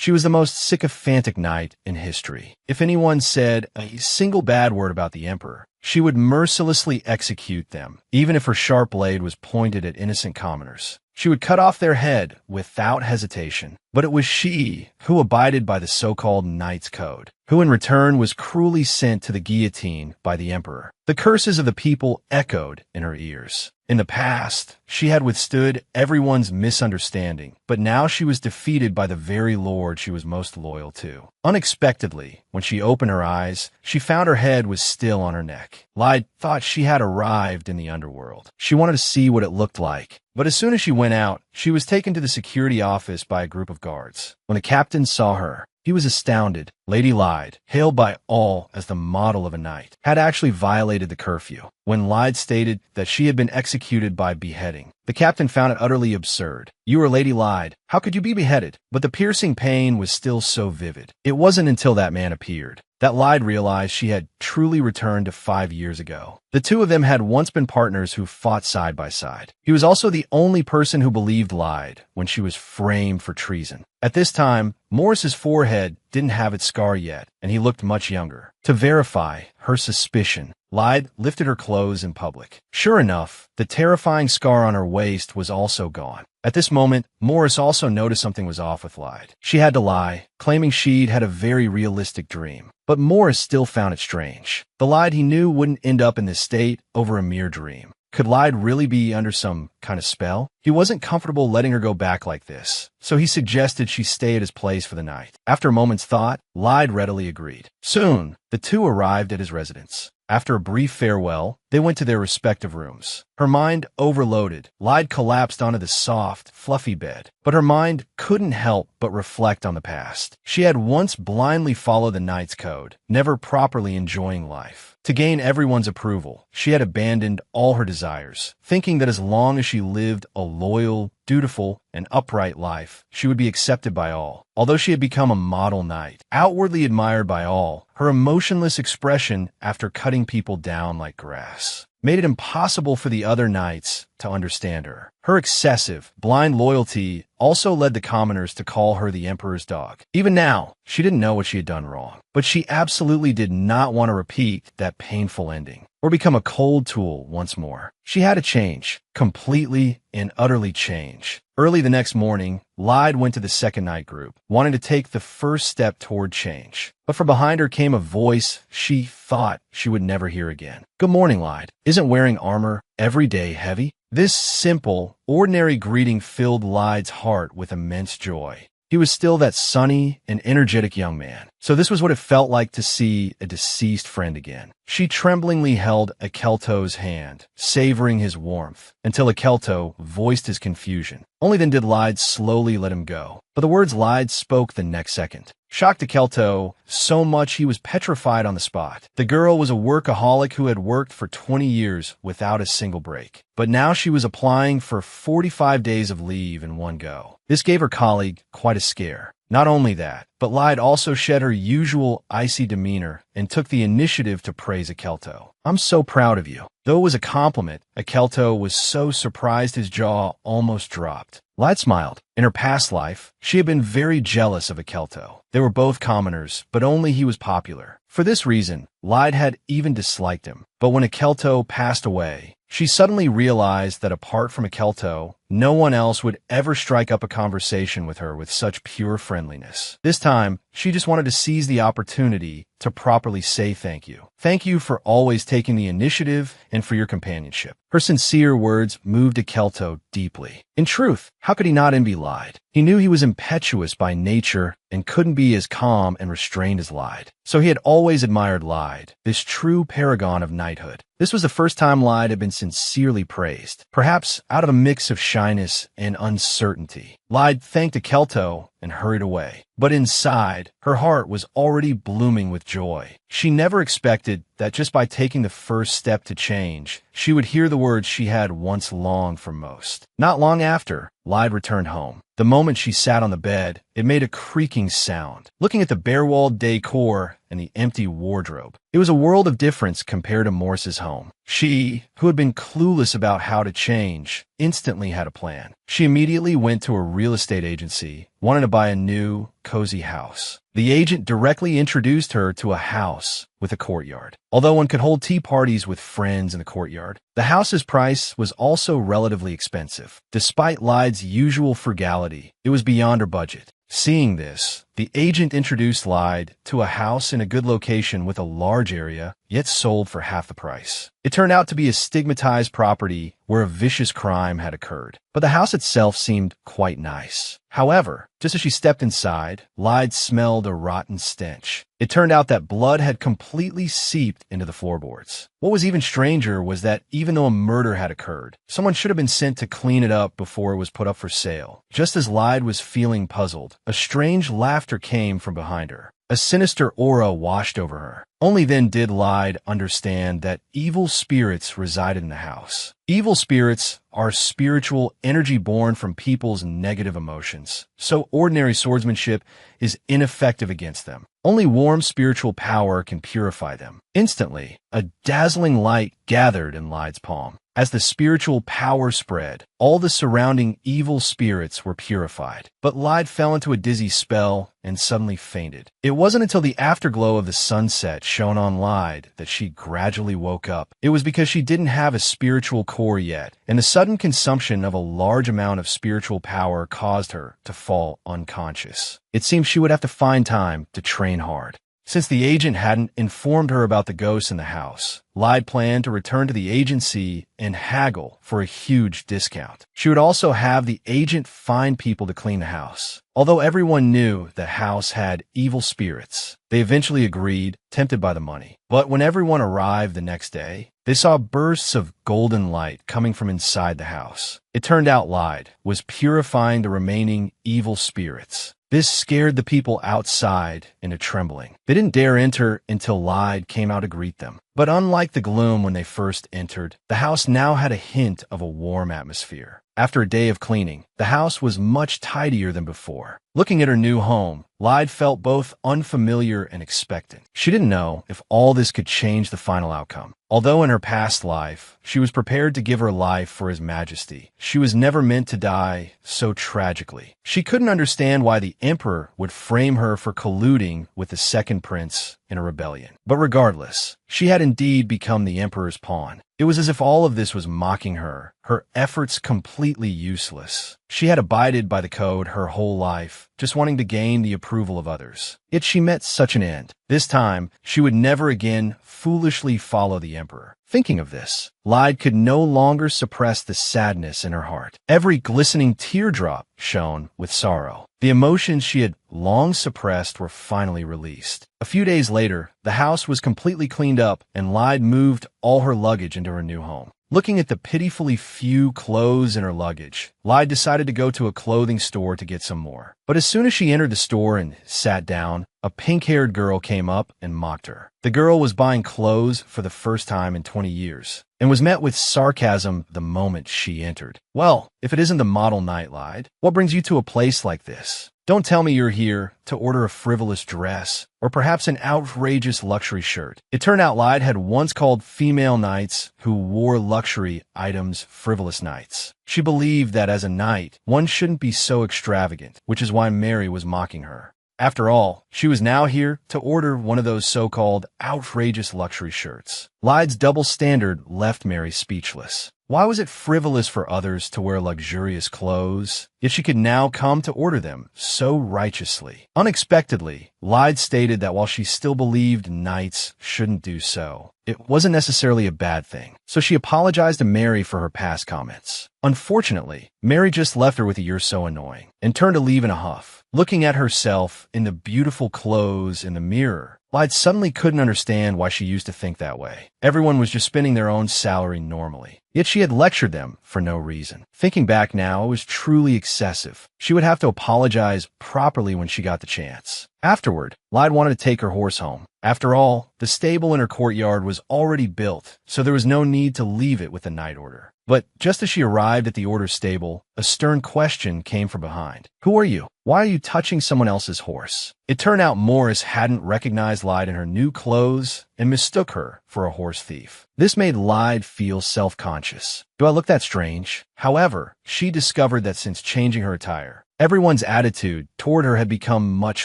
She was the most sycophantic knight in history. If anyone said a single bad word about the emperor, she would mercilessly execute them, even if her sharp blade was pointed at innocent commoners. She would cut off their head without hesitation. But it was she who abided by the so-called Knight's Code, who in return was cruelly sent to the guillotine by the emperor. The curses of the people echoed in her ears. In the past, she had withstood everyone's misunderstanding, but now she was defeated by the very lord she was most loyal to. Unexpectedly, when she opened her eyes, she found her head was still on her neck. Lyde thought she had arrived in the underworld. She wanted to see what it looked like. But as soon as she went out, she was taken to the security office by a group of guards. When the captain saw her, he was astounded. Lady Lyde, hailed by all as the model of a knight, had actually violated the curfew. When Lyde stated that she had been executed by beheading, the captain found it utterly absurd. "You are Lady Lyde. How could you be beheaded?" But the piercing pain was still so vivid. It wasn't until that man appeared that Lyde realized she had truly returned to 5 years ago. The two of them had once been partners who fought side by side. He was also the only person who believed Lyde when she was framed for treason. At this time, Morris's forehead didn't have its scar yet, and he looked much younger. To verify her suspicion, Lyde lifted her clothes in public. Sure enough, the terrifying scar on her waist was also gone. At this moment, Morris also noticed something was off with Lyde. She had to lie, claiming she'd had a very realistic dream. But Morris still found it strange. The Lyde he knew wouldn't end up in this state over a mere dream. Could Lyde really be under some kind of spell? He wasn't comfortable letting her go back like this, so he suggested she stay at his place for the night. After a moment's thought, Lyde readily agreed. Soon, the two arrived at his residence. After a brief farewell, they went to their respective rooms. Her mind overloaded, Lyde collapsed onto the soft, fluffy bed. But her mind couldn't help but reflect on the past. She had once blindly followed the Knight's Code, never properly enjoying life. To gain everyone's approval, she had abandoned all her desires, thinking that as long as she lived a loyal, dutiful, and upright life, she would be accepted by all. Although she had become a model knight, outwardly admired by all, her emotionless expression after cutting people down like grass made it impossible for the other knights to understand her. Her excessive, blind loyalty also led the commoners to call her the Emperor's dog. Even now, she didn't know what she had done wrong, but she absolutely did not want to repeat that painful ending or become a cold tool once more. She had to change, completely and utterly change. Early the next morning, Lyde went to the second night group, wanting to take the first step toward change. But from behind her came a voice she thought she would never hear again. "Good morning, Lyde. Isn't wearing armor every day heavy?" This simple, ordinary greeting filled Lyde's heart with immense joy. He was still that sunny and energetic young man. So this was what it felt like to see a deceased friend again. She tremblingly held Akelto's hand, savoring his warmth, until Akelto voiced his confusion. Only then did Lyde slowly let him go. But the words Lyde spoke the next second shocked Akelto so much he was petrified on the spot. The girl was a workaholic who had worked for 20 years without a single break. But now she was applying for 45 days of leave in one go. This gave her colleague quite a scare. Not only that, but Lyde also shed her usual icy demeanor and took the initiative to praise Akelto. "I'm so proud of you." Though it was a compliment, Akelto was so surprised his jaw almost dropped. Lyde smiled. In her past life, she had been very jealous of Akelto. They were both commoners, but only he was popular. For this reason, Lyde had even disliked him. But when Akelto passed away, she suddenly realized that apart from Akelto, no one else would ever strike up a conversation with her with such pure friendliness. This time, she just wanted to seize the opportunity to properly say thank you. Thank you for always taking the initiative and for your companionship. Her sincere words moved Akelto deeply. In truth, how could he not envy Lyde? He knew he was impetuous by nature and couldn't be as calm and restrained as Lyde. So he had always admired Lyde, this true paragon of knighthood. This was the first time Lyde had been sincerely praised, perhaps out of a mix of shyness and uncertainty. Lyde thanked Akelto and hurried away. But inside, her heart was already blooming with joy. She never expected that just by taking the first step to change, she would hear the words she had once longed for most. Not long after, Lyde returned home. The moment she sat on the bed, it made a creaking sound. Looking at the bare-walled decor and the empty wardrobe. It was a world of difference compared to Morse's home. She, who had been clueless about how to change, instantly had a plan. She immediately went to a real estate agency, wanting to buy a new, cozy house. The agent directly introduced her to a house with a courtyard. Although one could hold tea parties with friends in the courtyard, the house's price was also relatively expensive. Despite Lyde's usual frugality, it was beyond her budget. Seeing this, the agent introduced Lyde to a house in a good location with a large area, yet sold for half the price. It turned out to be a stigmatized property where a vicious crime had occurred, but the house itself seemed quite nice. However, just as she stepped inside, Lyde smelled a rotten stench. It turned out that blood had completely seeped into the floorboards. What was even stranger was that even though a murder had occurred, someone should have been sent to clean it up before it was put up for sale. Just as Lyde was feeling puzzled, a strange laughter came from behind her. A sinister aura washed over her. Only then did Lyde understand that evil spirits resided in the house. Evil spirits are spiritual energy born from people's negative emotions, so ordinary swordsmanship is ineffective against them. Only warm spiritual power can purify them. Instantly, a dazzling light gathered in Lyde's palm. As the spiritual power spread, all the surrounding evil spirits were purified. But Lyde fell into a dizzy spell and suddenly fainted. It wasn't until the afterglow of the sunset shone on Lyde that she gradually woke up. It was because she didn't have a spiritual core yet, and the sudden consumption of a large amount of spiritual power caused her to fall unconscious. It seemed she would have to find time to train hard. Since the agent hadn't informed her about the ghosts in the house, Lyde planned to return to the agency and haggle for a huge discount. She would also have the agent find people to clean the house. Although everyone knew the house had evil spirits, they eventually agreed, tempted by the money. But when everyone arrived the next day, they saw bursts of golden light coming from inside the house. It turned out Lyde was purifying the remaining evil spirits. This scared the people outside into trembling. They didn't dare enter until Lyde came out to greet them. But unlike the gloom when they first entered, the house now had a hint of a warm atmosphere. After a day of cleaning, the house was much tidier than before. Looking at her new home, Lyde felt both unfamiliar and expectant. She didn't know if all this could change the final outcome. Although in her past life, she was prepared to give her life for His Majesty, she was never meant to die so tragically. She couldn't understand why the Emperor would frame her for colluding with the second prince in a rebellion. But regardless, she had indeed become the Emperor's pawn. It was as if all of this was mocking her, her efforts completely useless. She had abided by the code her whole life, just wanting to gain the approval of others. Yet she met such an end. This time, she would never again foolishly follow the Emperor. Thinking of this, Lyde could no longer suppress the sadness in her heart. Every glistening teardrop shone with sorrow. The emotions she had long suppressed were finally released. A few days later, the house was completely cleaned up, and Lyde moved all her luggage into her new home. Looking at the pitifully few clothes in her luggage, Lyde decided to go to a clothing store to get some more. But as soon as she entered the store and sat down, a pink-haired girl came up and mocked her. The girl was buying clothes for the first time in 20 years and was met with sarcasm the moment she entered. "Well, if it isn't the model night, Lyde, what brings you to a place like this? Don't tell me you're here to order a frivolous dress or perhaps an outrageous luxury shirt." It turned out Lyde had once called female knights who wore luxury items frivolous knights. She believed that as a knight, one shouldn't be so extravagant, which is why Mary was mocking her. After all, she was now here to order one of those so-called outrageous luxury shirts. Lyde's double standard left Mary speechless. Why was it frivolous for others to wear luxurious clothes, yet she could now come to order them so righteously? Unexpectedly, Lyde stated that while she still believed knights shouldn't do so, it wasn't necessarily a bad thing. So she apologized to Mary for her past comments. Unfortunately, Mary just left her with a "you're so annoying" and turned to leave in a huff. Looking at herself in the beautiful clothes in the mirror, Lyde suddenly couldn't understand why she used to think that way. Everyone was just spending their own salary normally. Yet she had lectured them for no reason. Thinking back now, it was truly excessive. She would have to apologize properly when she got the chance. Afterward, Lyde wanted to take her horse home. After all, the stable in her courtyard was already built, so there was no need to leave it with a night order. But just as she arrived at the order stable, a stern question came from behind. "Who are you?" Why are you touching someone else's horse? It turned out Morris hadn't recognized Lyde in her new clothes and mistook her for a horse thief. This made Lyde feel self-conscious. Do I look that strange? However, she discovered that since changing her attire, everyone's attitude toward her had become much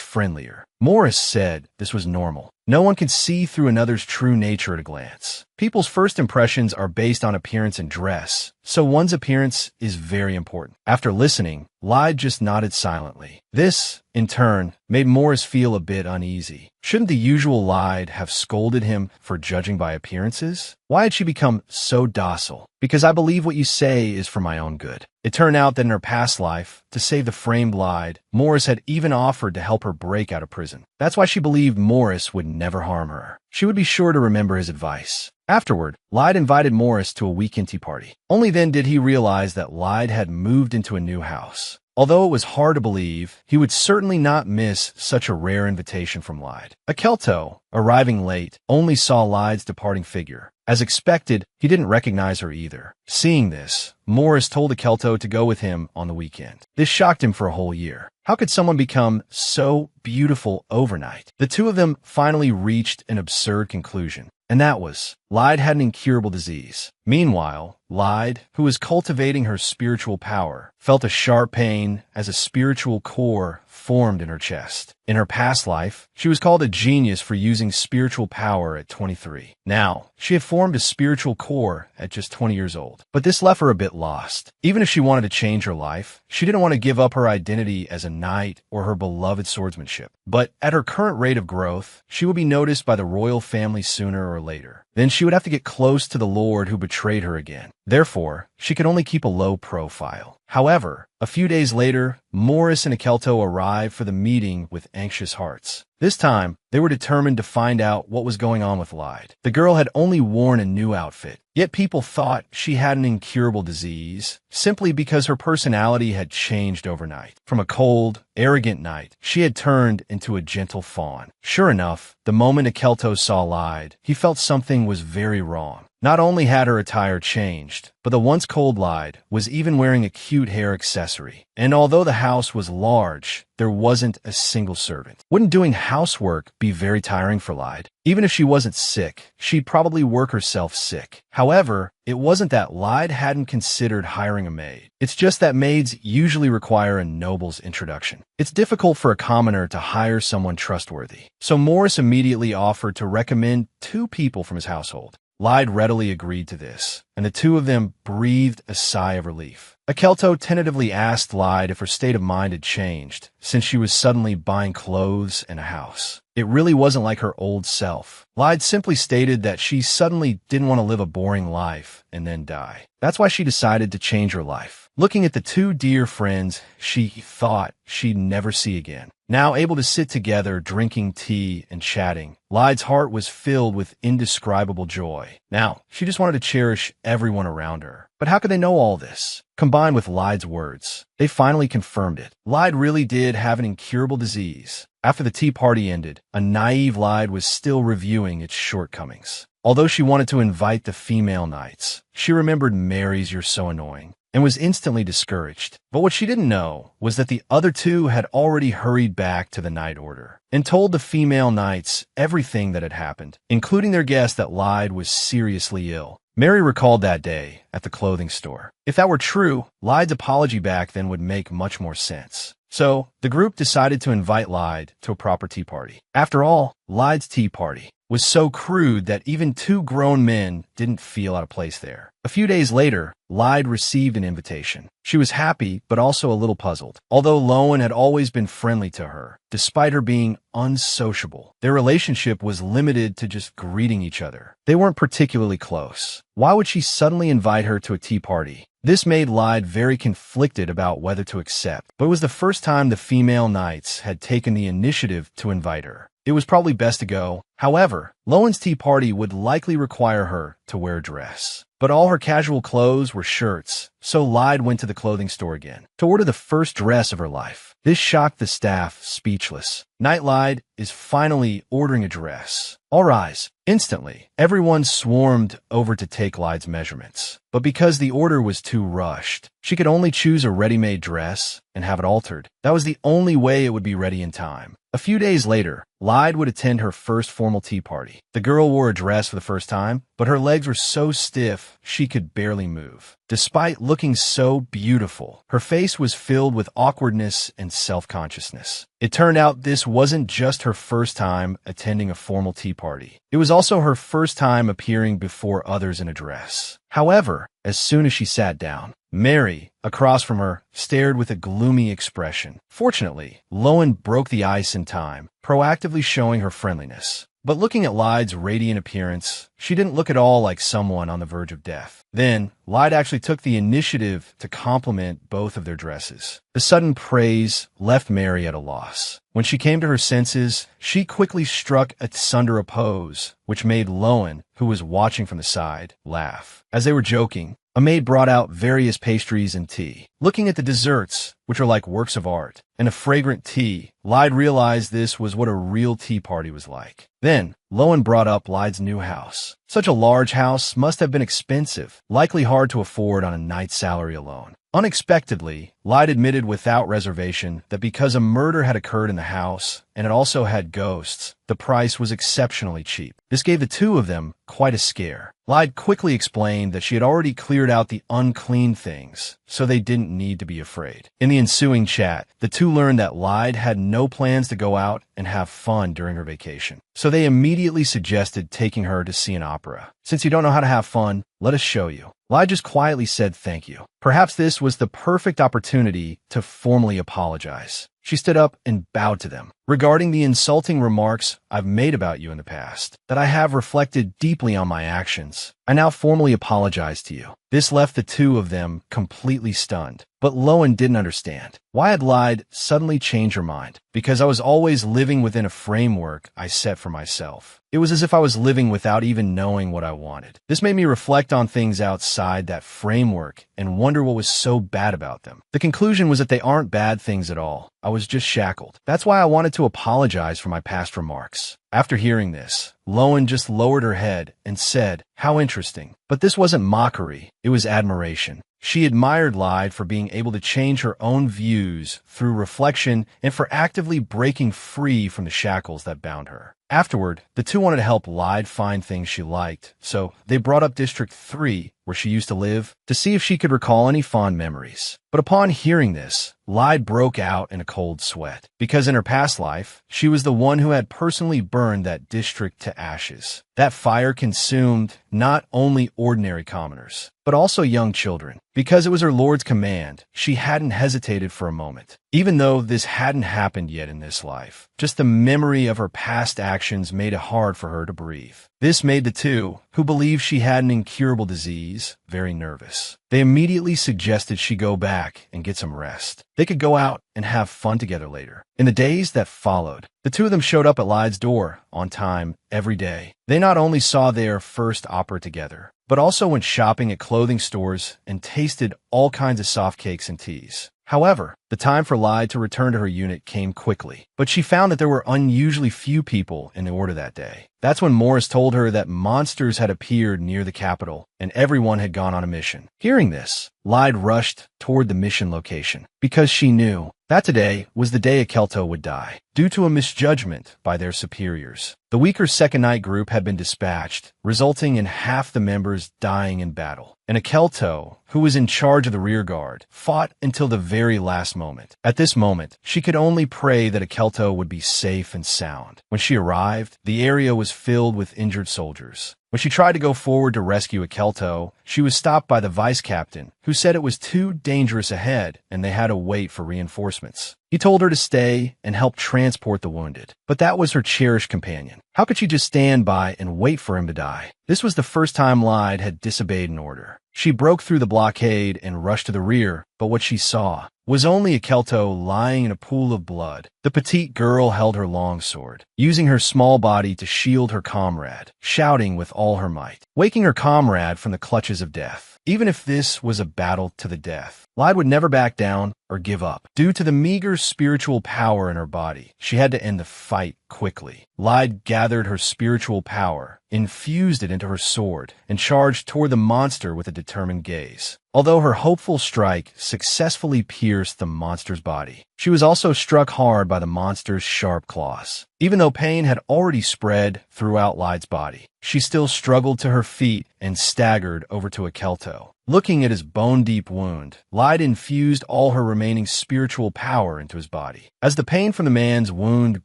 friendlier. Morris said this was normal. No one can see through another's true nature at a glance. People's first impressions are based on appearance and dress, so one's appearance is very important. After listening, Lyde just nodded silently. This, in turn, made Morris feel a bit uneasy. Shouldn't the usual Lyde have scolded him for judging by appearances? Why had she become so docile? Because I believe what you say is for my own good. It turned out that in her past life, to save the framed Lyde, Morris had even offered to help her break out of prison. That's why she believed Morris would never harm her. She would be sure to remember his advice. Afterward, Lyde invited Morris to a weekend tea party. Only then did he realize that Lyde had moved into a new house. Although it was hard to believe, he would certainly not miss such a rare invitation from Lyde. Akelto, arriving late, only saw Lyde's departing figure. As expected, he didn't recognize her either. Seeing this, Morris told Akelto to go with him on the weekend. This shocked him for a whole year. How could someone become so beautiful overnight? The two of them finally reached an absurd conclusion, and that was, Lyde had an incurable disease. Meanwhile, Lyde, who was cultivating her spiritual power, felt a sharp pain as a spiritual core formed in her chest. In her past life, she was called a genius for using spiritual power at 23. Now, she had formed a spiritual core at just 20 years old. But this left her a bit lost. Even if she wanted to change her life, she didn't want to give up her identity as a knight or her beloved swordsmanship. But at her current rate of growth, she would be noticed by the royal family sooner or later. Then she would have to get close to the lord who betrayed her again. Therefore, she could only keep a low profile. However, a few days later, Morris and Akelto arrived for the meeting with anxious hearts. This time, they were determined to find out what was going on with Lyde. The girl had only worn a new outfit, yet people thought she had an incurable disease simply because her personality had changed overnight. From a cold, arrogant knight, she had turned into a gentle fawn. Sure enough, the moment Akelto saw Lyde, he felt something was very wrong. Not only had her attire changed, but the once cold Lyde was even wearing a cute hair accessory. And although the house was large, there wasn't a single servant. Wouldn't doing housework be very tiring for Lyde? Even if she wasn't sick, she'd probably work herself sick. However, it wasn't that Lyde hadn't considered hiring a maid. It's just that maids usually require a noble's introduction. It's difficult for a commoner to hire someone trustworthy. So Morris immediately offered to recommend 2 people from his household. Lyde readily agreed to this, and the two of them breathed a sigh of relief. Akelto tentatively asked Lyde if her state of mind had changed, since she was suddenly buying clothes and a house. It really wasn't like her old self. Lyde simply stated that she suddenly didn't want to live a boring life and then die. That's why she decided to change her life. Looking at the 2 dear friends she thought she'd never see again, now able to sit together drinking tea and chatting, Lyde's heart was filled with indescribable joy. Now, she just wanted to cherish everyone around her. But how could they know all this? Combined with Lyde's words, they finally confirmed it. Lyde really did have an incurable disease. After the tea party ended, a naive Lyde was still reviewing its shortcomings. Although she wanted to invite the female knights, she remembered Mary's "You're so annoying" and was instantly discouraged. But what she didn't know was that the other 2 had already hurried back to the Knight Order and told the female knights everything that had happened, including their guess that Lyde was seriously ill. Mary recalled that day at the clothing store. If that were true, Lyde's apology back then would make much more sense. So, the group decided to invite Lyde to a proper tea party. After all, Lyde's tea party was so crude that even 2 grown men didn't feel out of place there. A few days later, Lyde received an invitation. She was happy, but also a little puzzled. Although Lowen had always been friendly to her, despite her being unsociable, their relationship was limited to just greeting each other. They weren't particularly close. Why would she suddenly invite her to a tea party? This made Lyde very conflicted about whether to accept, but it was the first time the female knights had taken the initiative to invite her. It was probably best to go. However, Lowen's tea party would likely require her to wear a dress. But all her casual clothes were shirts, so Lyde went to the clothing store again to order the first dress of her life. This shocked the staff speechless. Knight Lyde, is finally ordering a dress. All rise. Instantly, everyone swarmed over to take Lyde's measurements. But because the order was too rushed, she could only choose a ready-made dress and have it altered. That was the only way it would be ready in time. A few days later, Lyde would attend her first formal tea party. The girl wore a dress for the first time, but her legs were so stiff she could barely move. Despite looking so beautiful, her face was filled with awkwardness and self-consciousness. It turned out this wasn't just her first time attending a formal tea party. It was also her first time appearing before others in a dress. However, as soon as she sat down, Mary, across from her, stared with a gloomy expression. Fortunately, Lowen broke the ice in time, proactively showing her friendliness. But looking at Lyde's radiant appearance, she didn't look at all like someone on the verge of death. Then, Lyde actually took the initiative to compliment both of their dresses. The sudden praise left Mary at a loss. When she came to her senses, she quickly struck asunder a pose, which made Lowen, who was watching from the side, laugh. As they were joking, a maid brought out various pastries and tea. Looking at the desserts, which are like works of art, and a fragrant tea, Lyde realized this was what a real tea party was like. Then, Lowen brought up Lyde's new house. Such a large house must have been expensive, likely hard to afford on a night's salary alone. Unexpectedly, Lyde admitted without reservation that because a murder had occurred in the house, and it also had ghosts, the price was exceptionally cheap. This gave the two of them quite a scare. Lyde quickly explained that she had already cleared out the unclean things, so they didn't need to be afraid. In the ensuing chat, the two learned that Lyde had no plans to go out and have fun during her vacation. So they immediately suggested taking her to see an opera. Since you don't know how to have fun, let us show you. Lyde just quietly said thank you. Perhaps this was the perfect opportunity to formally apologize. She stood up and bowed to them. Regarding the insulting remarks I've made about you in the past, that I have reflected deeply on my actions, I now formally apologize to you. This left the two of them completely stunned. But Lowen didn't understand. Why had Lyde suddenly changed her mind? Because I was always living within a framework I set for myself. It was as if I was living without even knowing what I wanted. This made me reflect on things outside that framework and wonder what was so bad about them. The conclusion was that they aren't bad things at all. I was just shackled. That's why I wanted to apologize for my past remarks. After hearing this, Lowen just lowered her head and said, "How interesting." But this wasn't mockery, it was admiration. She admired Lyde for being able to change her own views through reflection and for actively breaking free from the shackles that bound her. Afterward, the two wanted to help Lyde find things she liked, so they brought up District 3, where she used to live, to see if she could recall any fond memories. But upon hearing this, Lyde broke out in a cold sweat, because in her past life, she was the one who had personally burned that district to ashes. That fire consumed not only ordinary commoners, but also young children. Because it was her Lord's command, she hadn't hesitated for a moment. Even though this hadn't happened yet in this life, just the memory of her past actions made it hard for her to breathe. This made the two, who believed she had an incurable disease, very nervous. They immediately suggested she go back and get some rest. They could go out and have fun together later. In the days that followed, the two of them showed up at Lyde's door on time every day. They not only saw their first opera together, but also went shopping at clothing stores and tasted all kinds of soft cakes and teas. However, the time for Lyde to return to her unit came quickly, but she found that there were unusually few people in the order that day. That's when Morris told her that monsters had appeared near the capital and everyone had gone on a mission. Hearing this, Lyde rushed toward the mission location because she knew that today was the day a Kelto would die, due to a misjudgment by their superiors. The weaker Second Night group had been dispatched, resulting in half the members dying in battle. And a Kelto, who was in charge of the rear guard, fought until the very last moment. At this moment, she could only pray that a Kelto would be safe and sound. When she arrived, the area was filled with injured soldiers. When she tried to go forward to rescue a Kelto, she was stopped by the vice captain, who said it was too dangerous ahead and they had to wait for reinforcements. He told her to stay and help transport the wounded. But that was her cherished companion. How could she just stand by and wait for him to die? This was the first time Lyde had disobeyed an order. She broke through the blockade and rushed to the rear, but what she saw was only a Kelto lying in a pool of blood. The petite girl held her long sword, using her small body to shield her comrade, shouting with all her might, waking her comrade from the clutches of death. even if this was a battle to the death. Lyde would never back down or give up. Due to the meager spiritual power in her body, she had to end the fight quickly. Lyde gathered her spiritual power, infused it into her sword, and charged toward the monster with a determined gaze. Although her hopeful strike successfully pierced the monster's body, she was also struck hard by the monster's sharp claws. Even though pain had already spread throughout Lyde's body, she still struggled to her feet and staggered over to Akelto. Looking at his bone-deep wound, Lyde infused all her remaining spiritual power into his body. As the pain from the man's wound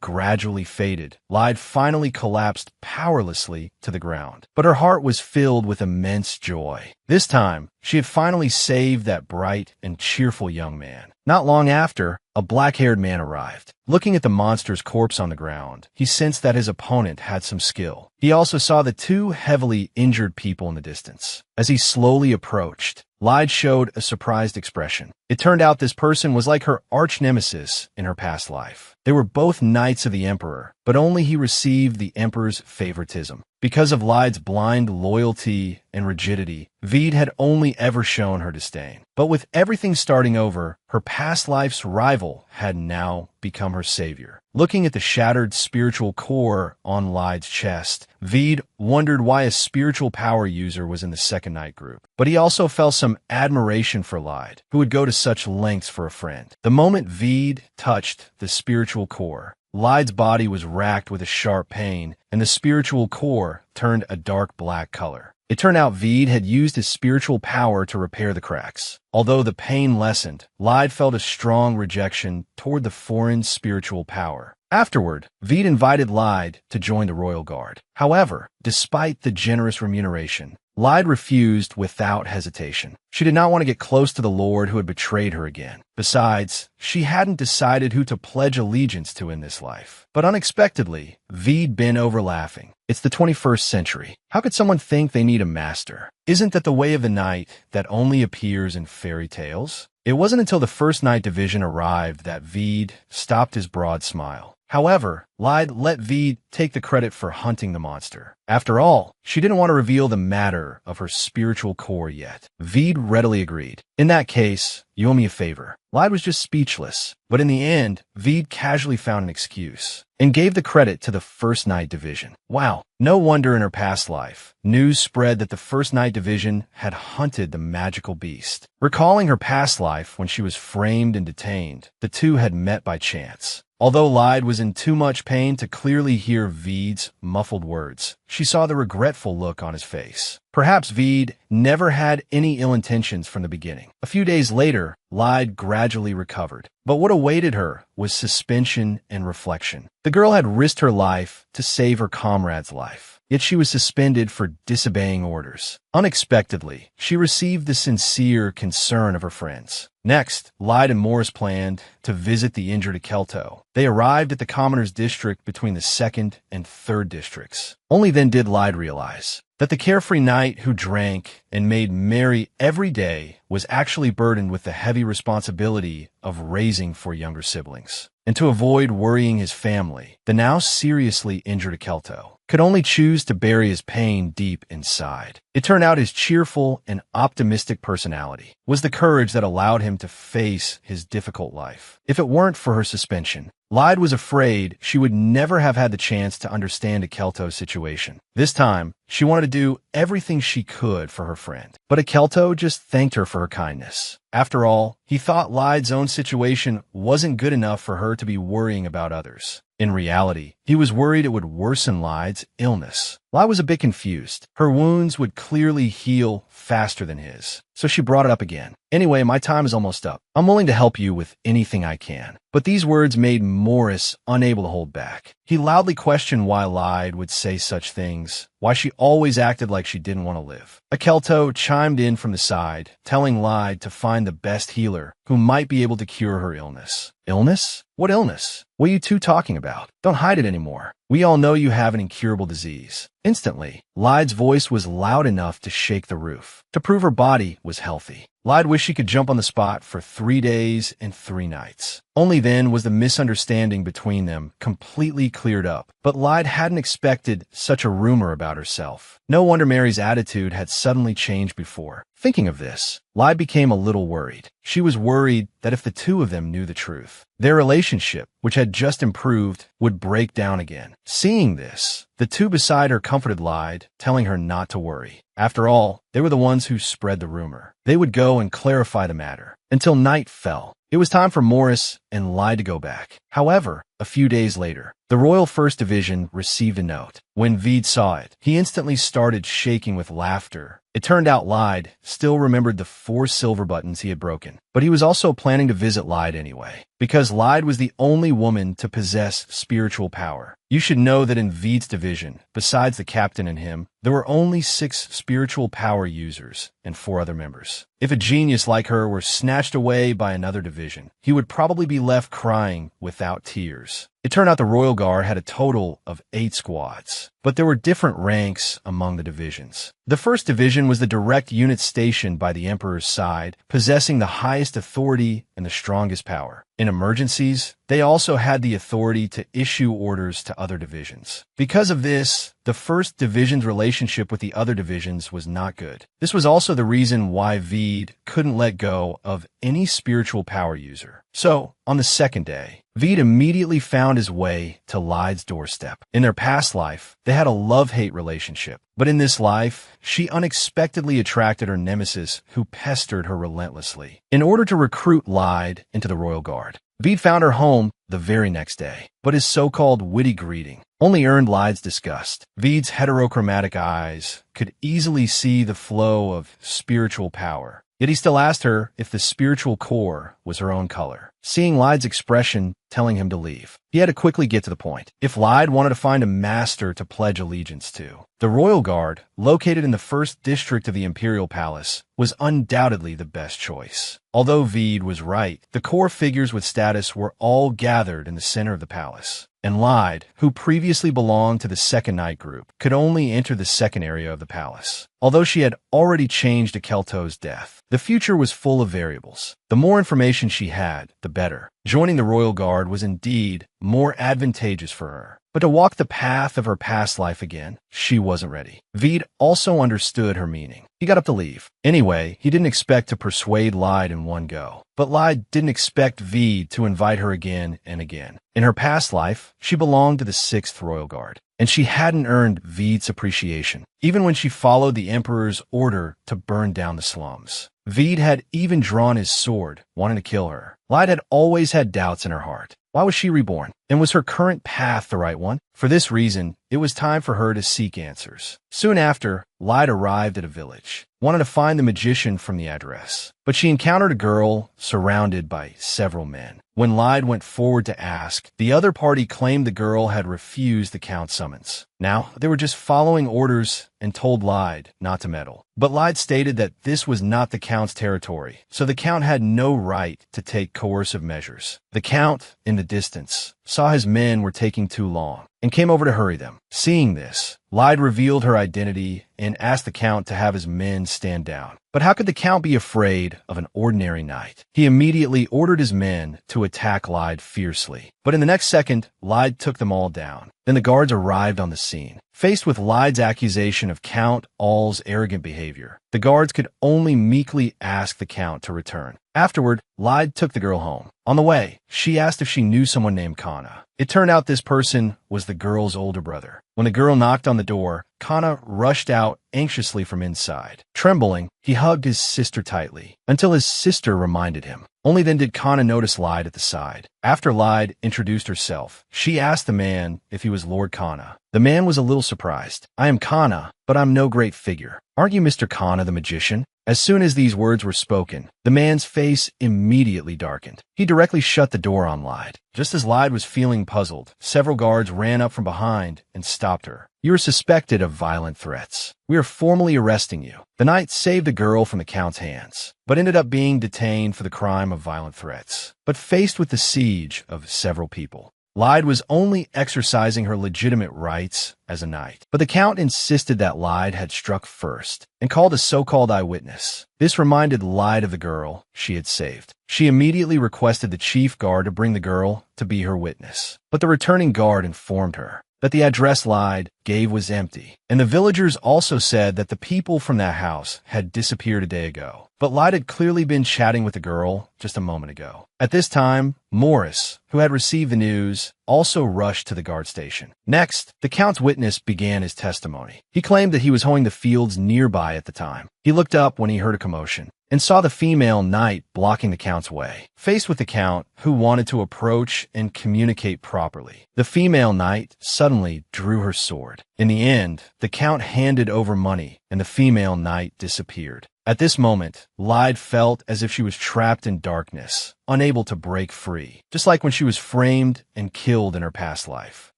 gradually faded, Lyde finally collapsed powerlessly to the ground. But her heart was filled with immense joy. This time, she had finally saved that bright and cheerful young man. Not long after, a black-haired man arrived. Looking at the monster's corpse on the ground, he sensed that his opponent had some skill. He also saw the two heavily injured people in the distance. As he slowly approached, Lyde showed a surprised expression. It turned out this person was like her arch-nemesis in her past life. They were both knights of the Emperor, but only he received the Emperor's favoritism. Because of Lyde's blind loyalty and rigidity, Vede had only ever shown her disdain. But with everything starting over, her past life's rival had now become her savior. Looking at the shattered spiritual core on Lyde's chest, Vede wondered why a spiritual power user was in the second night group. But he also felt some admiration for Lyde, who would go to such lengths for a friend. The moment Vede touched the spiritual core, Lyde's body was racked with a sharp pain, and the spiritual core turned a dark black color. It turned out Vede had used his spiritual power to repair the cracks. Although the pain lessened, Lyde felt a strong rejection toward the foreign spiritual power. Afterward, Vede invited Lyde to join the royal guard. However, despite the generous remuneration, Lyde refused without hesitation. She did not want to get close to the lord who had betrayed her again. Besides, she hadn't decided who to pledge allegiance to in this life. But unexpectedly, Vede bent over laughing. It's the 21st century. How could someone think they need a master? Isn't that the way of the knight that only appears in fairy tales? It wasn't until the first night division arrived that Vede stopped his broad smile. However, Lyde let Vede take the credit for hunting the monster. After all, she didn't want to reveal the matter of her spiritual core yet. Vede readily agreed. In that case, you owe me a favor. Lyde was just speechless, but in the end, Vede casually found an excuse and gave the credit to the First Night Division. Wow, no wonder in her past life, news spread that the First Night Division had hunted the magical beast. Recalling her past life when she was framed and detained, the two had met by chance. Although Lyde was in too much pain to clearly hear Vede's muffled words, she saw the regretful look on his face. Perhaps Vede never had any ill intentions from the beginning. A few days later, Lyde gradually recovered. But what awaited her was suspension and reflection. The girl had risked her life to save her comrade's life, yet she was suspended for disobeying orders. Unexpectedly, she received the sincere concern of her friends. Next, Lyde and Morris planned to visit the injured Akelto. They arrived at the commoner's district between the 2nd and 3rd districts. Only then did Lyde realize that the carefree knight who drank and made merry every day was actually burdened with the heavy responsibility of raising 4 younger siblings. And to avoid worrying his family, the now seriously injured Akelto could only choose to bury his pain deep inside. It turned out his cheerful and optimistic personality was the courage that allowed him to face his difficult life. If it weren't for her suspension, Lyde was afraid she would never have had the chance to understand Akelto's situation. This time, she wanted to do everything she could for her friend. But Akelto just thanked her for her kindness. After all, he thought Lyde's own situation wasn't good enough for her to be worrying about others. In reality, he was worried it would worsen Lyde's illness. Lyde was a bit confused. Her wounds would clearly heal faster than his, so she brought it up again. Anyway, my time is almost up. I'm willing to help you with anything I can. But these words made Morris unable to hold back. He loudly questioned why Lyde would say such things, why she always acted like she didn't want to live. Akelto chimed in from the side, telling Lyde to find the best healer who might be able to cure her illness. Illness? What illness? What are you two talking about? Don't hide it anymore. We all know you have an incurable disease. Instantly, Lyde's voice was loud enough to shake the roof, to prove her body was healthy. Lyde wished she could jump on the spot for 3 days and 3 nights. Only then was the misunderstanding between them completely cleared up. But Lyde hadn't expected such a rumor about herself. No wonder Mary's attitude had suddenly changed before. Thinking of this, Lyde became a little worried. She was worried that if the two of them knew the truth, their relationship, which had just improved, would break down again. Seeing this, the two beside her comforted Lyde, telling her not to worry. After all, they were the ones who spread the rumor. They would go and clarify the matter. Until night fell. It was time for Morris and Lyde to go back. However, a few days later, the Royal 1st Division received a note. When Veed saw it, he instantly started shaking with laughter. It turned out Lyde still remembered the 4 silver buttons he had broken, but he was also planning to visit Lyde anyway, because Lyde was the only woman to possess spiritual power. You should know that in Veed's division, besides the captain and him, there were only 6 spiritual power users and 4 other members. If a genius like her were snatched away by another division, he would probably be left crying without tears. It turned out the Royal Guard had a total of 8 squads, but there were different ranks among the divisions. The 1st Division was the direct unit stationed by the Emperor's side, possessing the highest authority and the strongest power. In emergencies, they also had the authority to issue orders to other divisions. Because of this, the 1st Division's relationship with the other divisions was not good. This was also the reason why Veed couldn't let go of any spiritual power user. So, on the 2nd day, Veed immediately found his way to Lyde's doorstep. In their past life, they had a love-hate relationship. But in this life, she unexpectedly attracted her nemesis who pestered her relentlessly. In order to recruit Lyde into the Royal Guard, Veed found her home the very next day, but his so-called witty greeting only earned Lyde's disgust. Veed's heterochromatic eyes could easily see the flow of spiritual power. Yet he still asked her if the spiritual core was her own color, seeing Lyde's expression telling him to leave. He had to quickly get to the point. If Lyde wanted to find a master to pledge allegiance to, the Royal Guard, located in the 1st District of the Imperial Palace, was undoubtedly the best choice. Although Veed was right, the core figures with status were all gathered in the center of the palace. And Lyde, who previously belonged to the 2nd Night Group, could only enter the 2nd area of the palace. Although she had already changed to Kelto's death, the future was full of variables. The more information she had, the better. Joining the Royal Guard was indeed more advantageous for her. But to walk the path of her past life again, she wasn't ready. Veed also understood her meaning. He got up to leave. Anyway, he didn't expect to persuade Lyde in one go. But Lyde didn't expect Veed to invite her again and again. In her past life, she belonged to the 6th Royal Guard, and she hadn't earned Veed's appreciation, even when she followed the Emperor's order to burn down the slums. Veed had even drawn his sword, wanting to kill her. Lyde had always had doubts in her heart. Why was she reborn? And was her current path the right one? For this reason, it was time for her to seek answers. Soon after, Lyde arrived at a village, wanted to find the magician from the address. But she encountered a girl surrounded by several men. When Lyde went forward to ask, the other party claimed the girl had refused the Count's summons. Now, they were just following orders and told Lyde not to meddle. But Lyde stated that this was not the Count's territory, so the Count had no right to take coercive measures. The Count, in the distance, saw his men were taking too long and came over to hurry them. Seeing this, Lyde revealed her identity and asked the Count to have his men stand down. But how could the Count be afraid of an ordinary knight? He immediately ordered his men to attack Lyde fiercely. But in the next second, Lyde took them all down. Then the guards arrived on the scene. Faced with Lyde's accusation of Count All's arrogant behavior, the guards could only meekly ask the Count to return. Afterward, Lyde took the girl home. On the way, she asked if she knew someone named Kana. It turned out this person was the girl's older brother. When the girl knocked on the door, Kana rushed out anxiously from inside. Trembling, he hugged his sister tightly, until his sister reminded him. Only then did Kana notice Lyde at the side. After Lyde introduced herself, she asked the man if he was Lord Kana. The man was a little surprised. "I am Kana, but I'm no great figure. Aren't you Mr. Kana the magician?" As soon as these words were spoken, the man's face immediately darkened. He directly shut the door on Lyde. Just as Lyde was feeling puzzled, several guards ran up from behind and stopped her. "You are suspected of violent threats. We are formally arresting you." The knight saved the girl from the Count's hands, but ended up being detained for the crime of violent threats. But faced with the siege of several people, Lyde was only exercising her legitimate rights as a knight. But the Count insisted that Lyde had struck first and called a so-called eyewitness. This reminded Lyde of the girl she had saved. She immediately requested the chief guard to bring the girl to be her witness. But the returning guard informed her that the address Lyde gave was empty, and the villagers also said that the people from that house had disappeared a day ago. But Lyde had clearly been chatting with the girl just a moment ago. At this time, Morris, who had received the news, also rushed to the guard station. Next, the Count's witness began his testimony. He claimed that he was hoeing the fields nearby at the time. He looked up when he heard a commotion and saw the female knight blocking the Count's way. Faced with the Count, who wanted to approach and communicate properly, the female knight suddenly drew her sword. In the end, the Count handed over money and the female knight disappeared. At this moment, Lyde felt as if she was trapped in darkness, unable to break free, just like when she was framed and killed in her past life.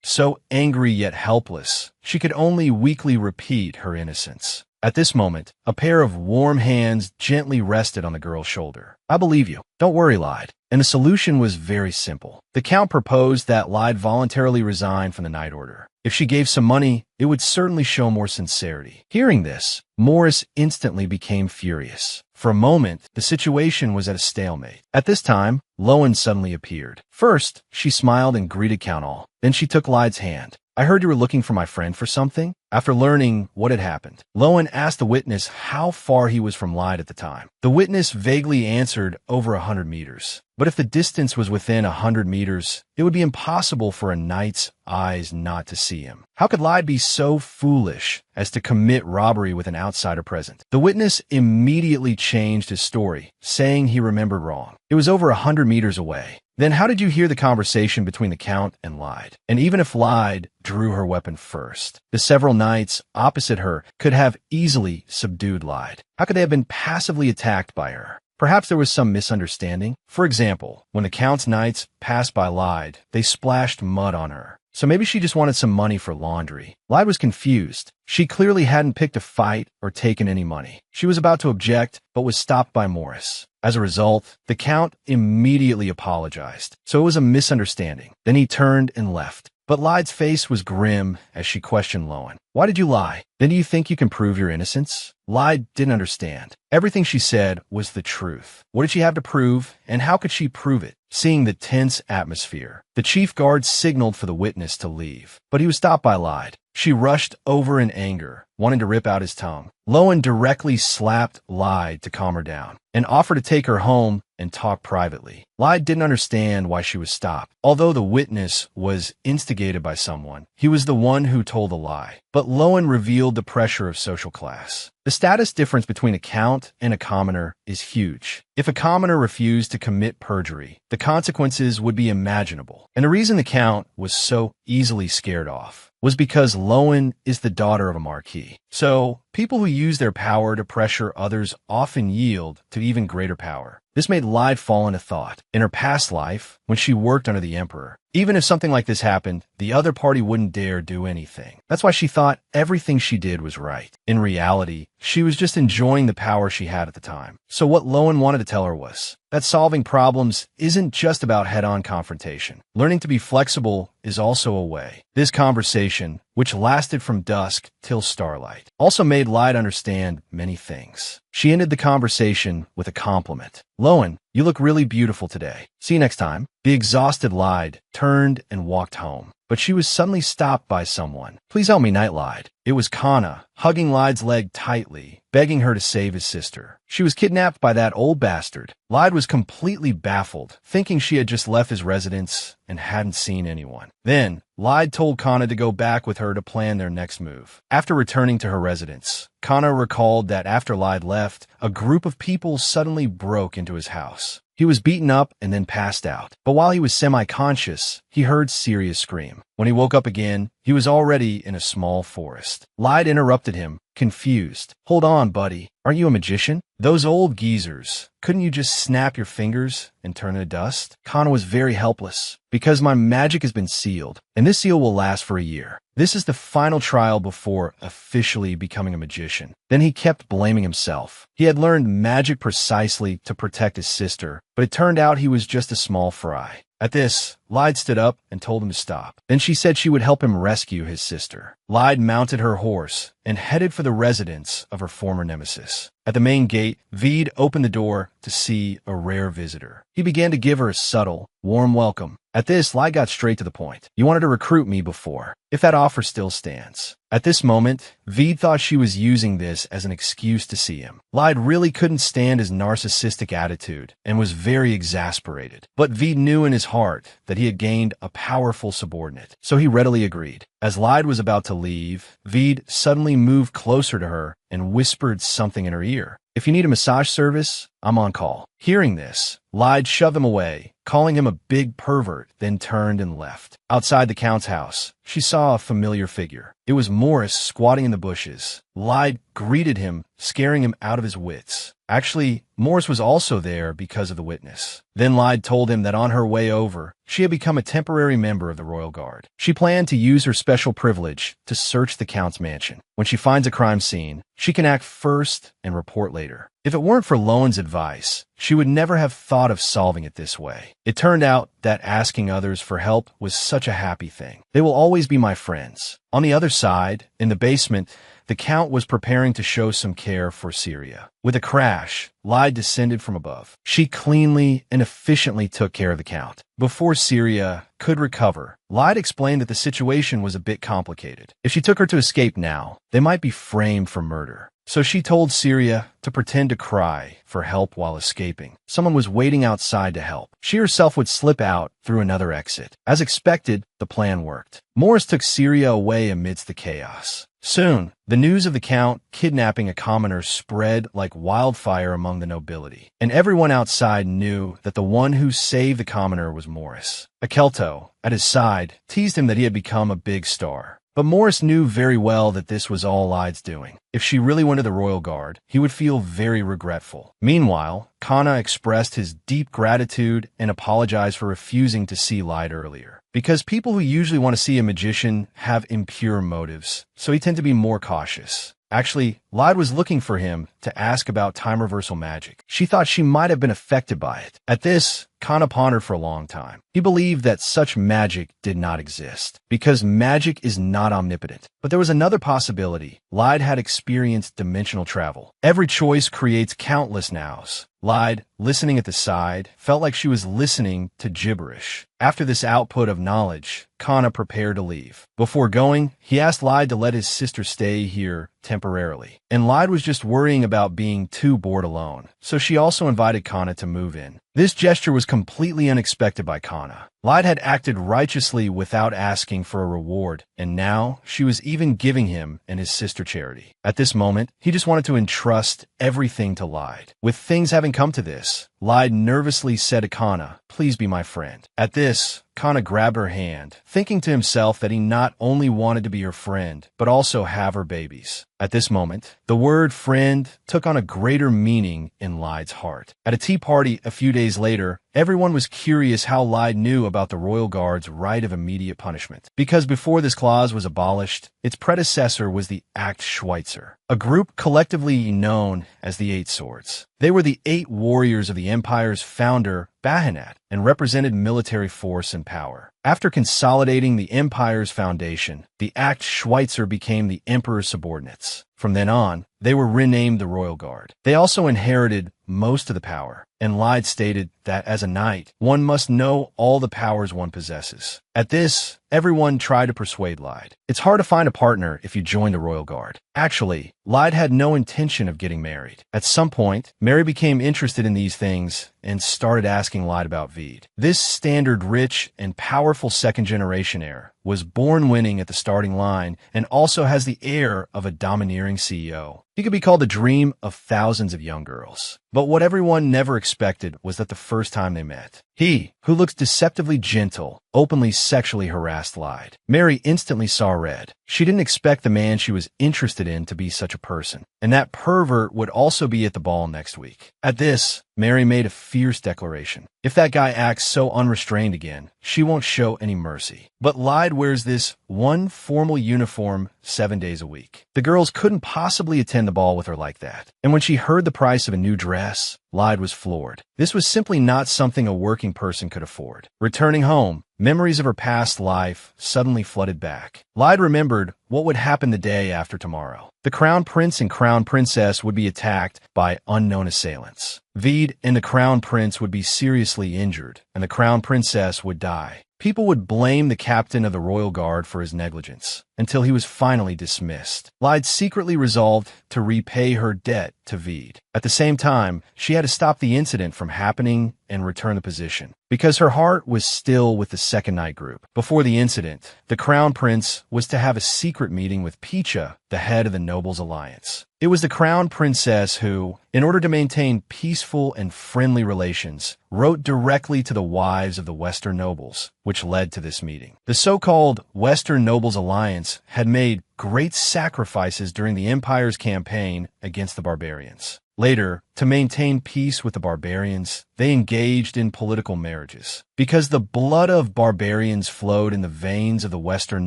So angry yet helpless, she could only weakly repeat her innocence. At this moment, a pair of warm hands gently rested on the girl's shoulder. "I believe you. Don't worry, Lyde." And the solution was very simple. The Count proposed that Lyde voluntarily resign from the Knight Order. If she gave some money, it would certainly show more sincerity. Hearing this, Morris instantly became furious. For a moment, the situation was at a stalemate. At this time, Lowen suddenly appeared. First, she smiled and greeted Count All. Then she took Lyde's hand. "I heard you were looking for my friend for something?" After learning what had happened, Lowen asked the witness how far he was from Lyde at the time. The witness vaguely answered over 100 meters. But if the distance was within 100 meters, it would be impossible for a knight's eyes not to see him. How could Lyde be so foolish as to commit robbery with an outsider present? The witness immediately changed his story, saying he remembered wrong. It was over 100 meters away. Then how did you hear the conversation between the Count and Lyde? And even if Lyde drew her weapon first, the several knights opposite her could have easily subdued Lyde. How could they have been passively attacked by her? Perhaps there was some misunderstanding. For example, when the Count's knights passed by Lyde, they splashed mud on her. So maybe she just wanted some money for laundry. Lyde was confused. She clearly hadn't picked a fight or taken any money. She was about to object, but was stopped by Morris. As a result, the Count immediately apologized. So it was a misunderstanding. Then he turned and left. But Lyde's face was grim as she questioned Lowen. "Why did you lie? Then do you think you can prove your innocence?" Lyde didn't understand. Everything she said was the truth. What did she have to prove, and how could she prove it? Seeing the tense atmosphere, the chief guard signaled for the witness to leave, but he was stopped by Lyde. She rushed over in anger, wanting to rip out his tongue. Lowen directly slapped Lyde to calm her down and offered to take her home and talk privately. Lyde didn't understand why she was stopped. Although the witness was instigated by someone, he was the one who told the lie. But Lowen revealed the pressure of social class. The status difference between a count and a commoner is huge. If a commoner refused to commit perjury, the consequences would be imaginable. And the reason the count was so easily scared off was because Lowen is the daughter of a marquis. So, people who use their power to pressure others often yield to even greater power. This made Lyde fall into thought. In her past life, when she worked under the emperor, even if something like this happened, the other party wouldn't dare do anything. That's why she thought everything she did was right. In reality, she was just enjoying the power she had at the time. So what Lowen wanted to tell her was that solving problems isn't just about head-on confrontation. Learning to be flexible is also a way. This conversation, which lasted from dusk till starlight, also made Lyde understand many things. She ended the conversation with a compliment. "Lowen, you look really beautiful today. See you next time." The exhausted Lyde turned and walked home, but she was suddenly stopped by someone. "Please help me, Knight Lyde." It was Kana, hugging Lyde's leg tightly, begging her to save his sister. She was kidnapped by that old bastard. Lyde was completely baffled, thinking she had just left his residence and hadn't seen anyone. Then, Lyde told Kana to go back with her to plan their next move. After returning to her residence, Kana recalled that after Lyde left, a group of people suddenly broke into his house. He was beaten up and then passed out. But while he was semi-conscious, he heard Sirius scream. When he woke up again, he was already in a small forest. Lyde interrupted him, confused. "Hold on, buddy. Aren't you a magician? Those old geezers. Couldn't you just snap your fingers and turn to dust?" Kana was very helpless. "Because my magic has been sealed, and this seal will last for a year. This is the final trial before officially becoming a magician." Then he kept blaming himself. He had learned magic precisely to protect his sister, but it turned out he was just a small fry. At this, Lyde stood up and told him to stop. Then she said she would help him rescue his sister. Lyde mounted her horse and headed for the residence of her former nemesis. At the main gate, Vede opened the door to see a rare visitor. He began to give her a subtle, warm welcome. At this, Lyde got straight to the point. You wanted to recruit me before, if that offer still stands. At this moment, Vede thought she was using this as an excuse to see him. Lyde really couldn't stand his narcissistic attitude and was very exasperated. But Vede knew in his heart that he had gained a powerful subordinate, so he readily agreed. As Lyde was about to leave, Vede suddenly moved closer to her and whispered something in her ear. If you need a massage service, I'm on call. Hearing this, Lyde shoved him away, calling him a big pervert, then turned and left. Outside the Count's house, she saw a familiar figure. It was Morris squatting in the bushes. Lyde greeted him, scaring him out of his wits. Actually, Morris was also there because of the witness. Then Lyde told him that on her way over, she had become a temporary member of the Royal Guard. She planned to use her special privilege to search the Count's mansion. When she finds a crime scene, she can act first and report later. If it weren't for Lowen's advice, she would never have thought of solving it this way. It turned out that asking others for help was such a happy thing. They will always be my friends. On the other side, in the basement, the Count was preparing to show some care for Syria. With a crash, Lyde descended from above. She cleanly and efficiently took care of the Count. Before Syria could recover, Lyde explained that the situation was a bit complicated. If she took her to escape now, they might be framed for murder. So she told Syria to pretend to cry for help while escaping. Someone was waiting outside to help. She herself would slip out through another exit. As expected, the plan worked. Morris took Syria away amidst the chaos. Soon, the news of the Count kidnapping a commoner spread like wildfire among the nobility, and everyone outside knew that the one who saved the commoner was Morris. Akelto, at his side, teased him that he had become a big star. But Morris knew very well that this was all Lyde's doing. If she really went to the Royal Guard, he would feel very regretful. Meanwhile, Kana expressed his deep gratitude and apologized for refusing to see Lyde earlier. Because people who usually want to see a magician have impure motives, so he tended to be more cautious. Actually, Lyde was looking for him to ask about time reversal magic. She thought she might have been affected by it. At this, Kana pondered for a long time. He believed that such magic did not exist, because magic is not omnipotent. But there was another possibility. Lyde had experienced dimensional travel. Every choice creates countless nows. Lyde, listening at the side, felt like she was listening to gibberish. After this output of knowledge, Kana prepared to leave. Before going, he asked Lyde to let his sister stay here temporarily. And Lyde was just worrying about being too bored alone, so she also invited Kana to move in. This gesture was completely unexpected by Kana. Lyde had acted righteously without asking for a reward, and now she was even giving him and his sister charity. At this moment, he just wanted to entrust everything to Lyde. With things having come to this, Lyde nervously said to Kana, "Please be my friend." At this, Kana grabbed her hand, thinking to himself that he not only wanted to be her friend, but also have her babies. At this moment, the word friend took on a greater meaning in Lyde's heart. At a tea party a few days later, everyone was curious how Lyde knew about the Royal Guard's right of immediate punishment. Because before this clause was abolished, its predecessor was the Act Schweitzer, a group collectively known as the Eight Swords. They were the 8 warriors of the Empire's founder, Bahamut, and represented military force and power. After consolidating the Empire's foundation, the Act Schweitzer became the Emperor's subordinates. From then on, they were renamed the Royal Guard. They also inherited most of the power, and Lyde stated that as a knight, one must know all the powers one possesses. At this, everyone tried to persuade Lyde. It's hard to find a partner if you join the Royal Guard. Actually, Lyde had no intention of getting married. At some point, Mary became interested in these things and started asking Lyde about Vede. This standard rich and powerful second-generation heir was born winning at the starting line and also has the air of a domineering CEO. He could be called the dream of thousands of young girls. But what everyone never expected was that the first time they met, he, who looks deceptively gentle, openly sexually harassed Lyde. Mary instantly saw red. She didn't expect the man she was interested in to be such a person, and that pervert would also be at the ball next week. At this, Mary made a fierce declaration. If that guy acts so unrestrained again, she won't show any mercy. But Lyde wears this one formal uniform 7 days a week. The girls couldn't possibly attend the ball with her like that. And when she heard the price of a new dress, Lyde was floored. This was simply not something a working working person could afford. Returning home, memories of her past life suddenly flooded back. Lyde remembered what would happen the day after tomorrow. The crown prince and crown princess would be attacked by unknown assailants. Vede and the crown prince would be seriously injured, and the crown princess would die. People would blame the captain of the royal guard for his negligence, until he was finally dismissed. Lyde secretly resolved to repay her debt to Vede. At the same time, she had to stop the incident from happening and return the position, because her heart was still with the Second Night group. Before the incident, the crown prince was to have a secret meeting with Picha, the head of the Nobles Alliance. It was the crown princess who, in order to maintain peaceful and friendly relations, wrote directly to the wives of the Western nobles, which led to this meeting. The so-called Western Nobles Alliance had made great sacrifices during the Empire's campaign against the barbarians. Later, to maintain peace with the barbarians, they engaged in political marriages. Because the blood of barbarians flowed in the veins of the Western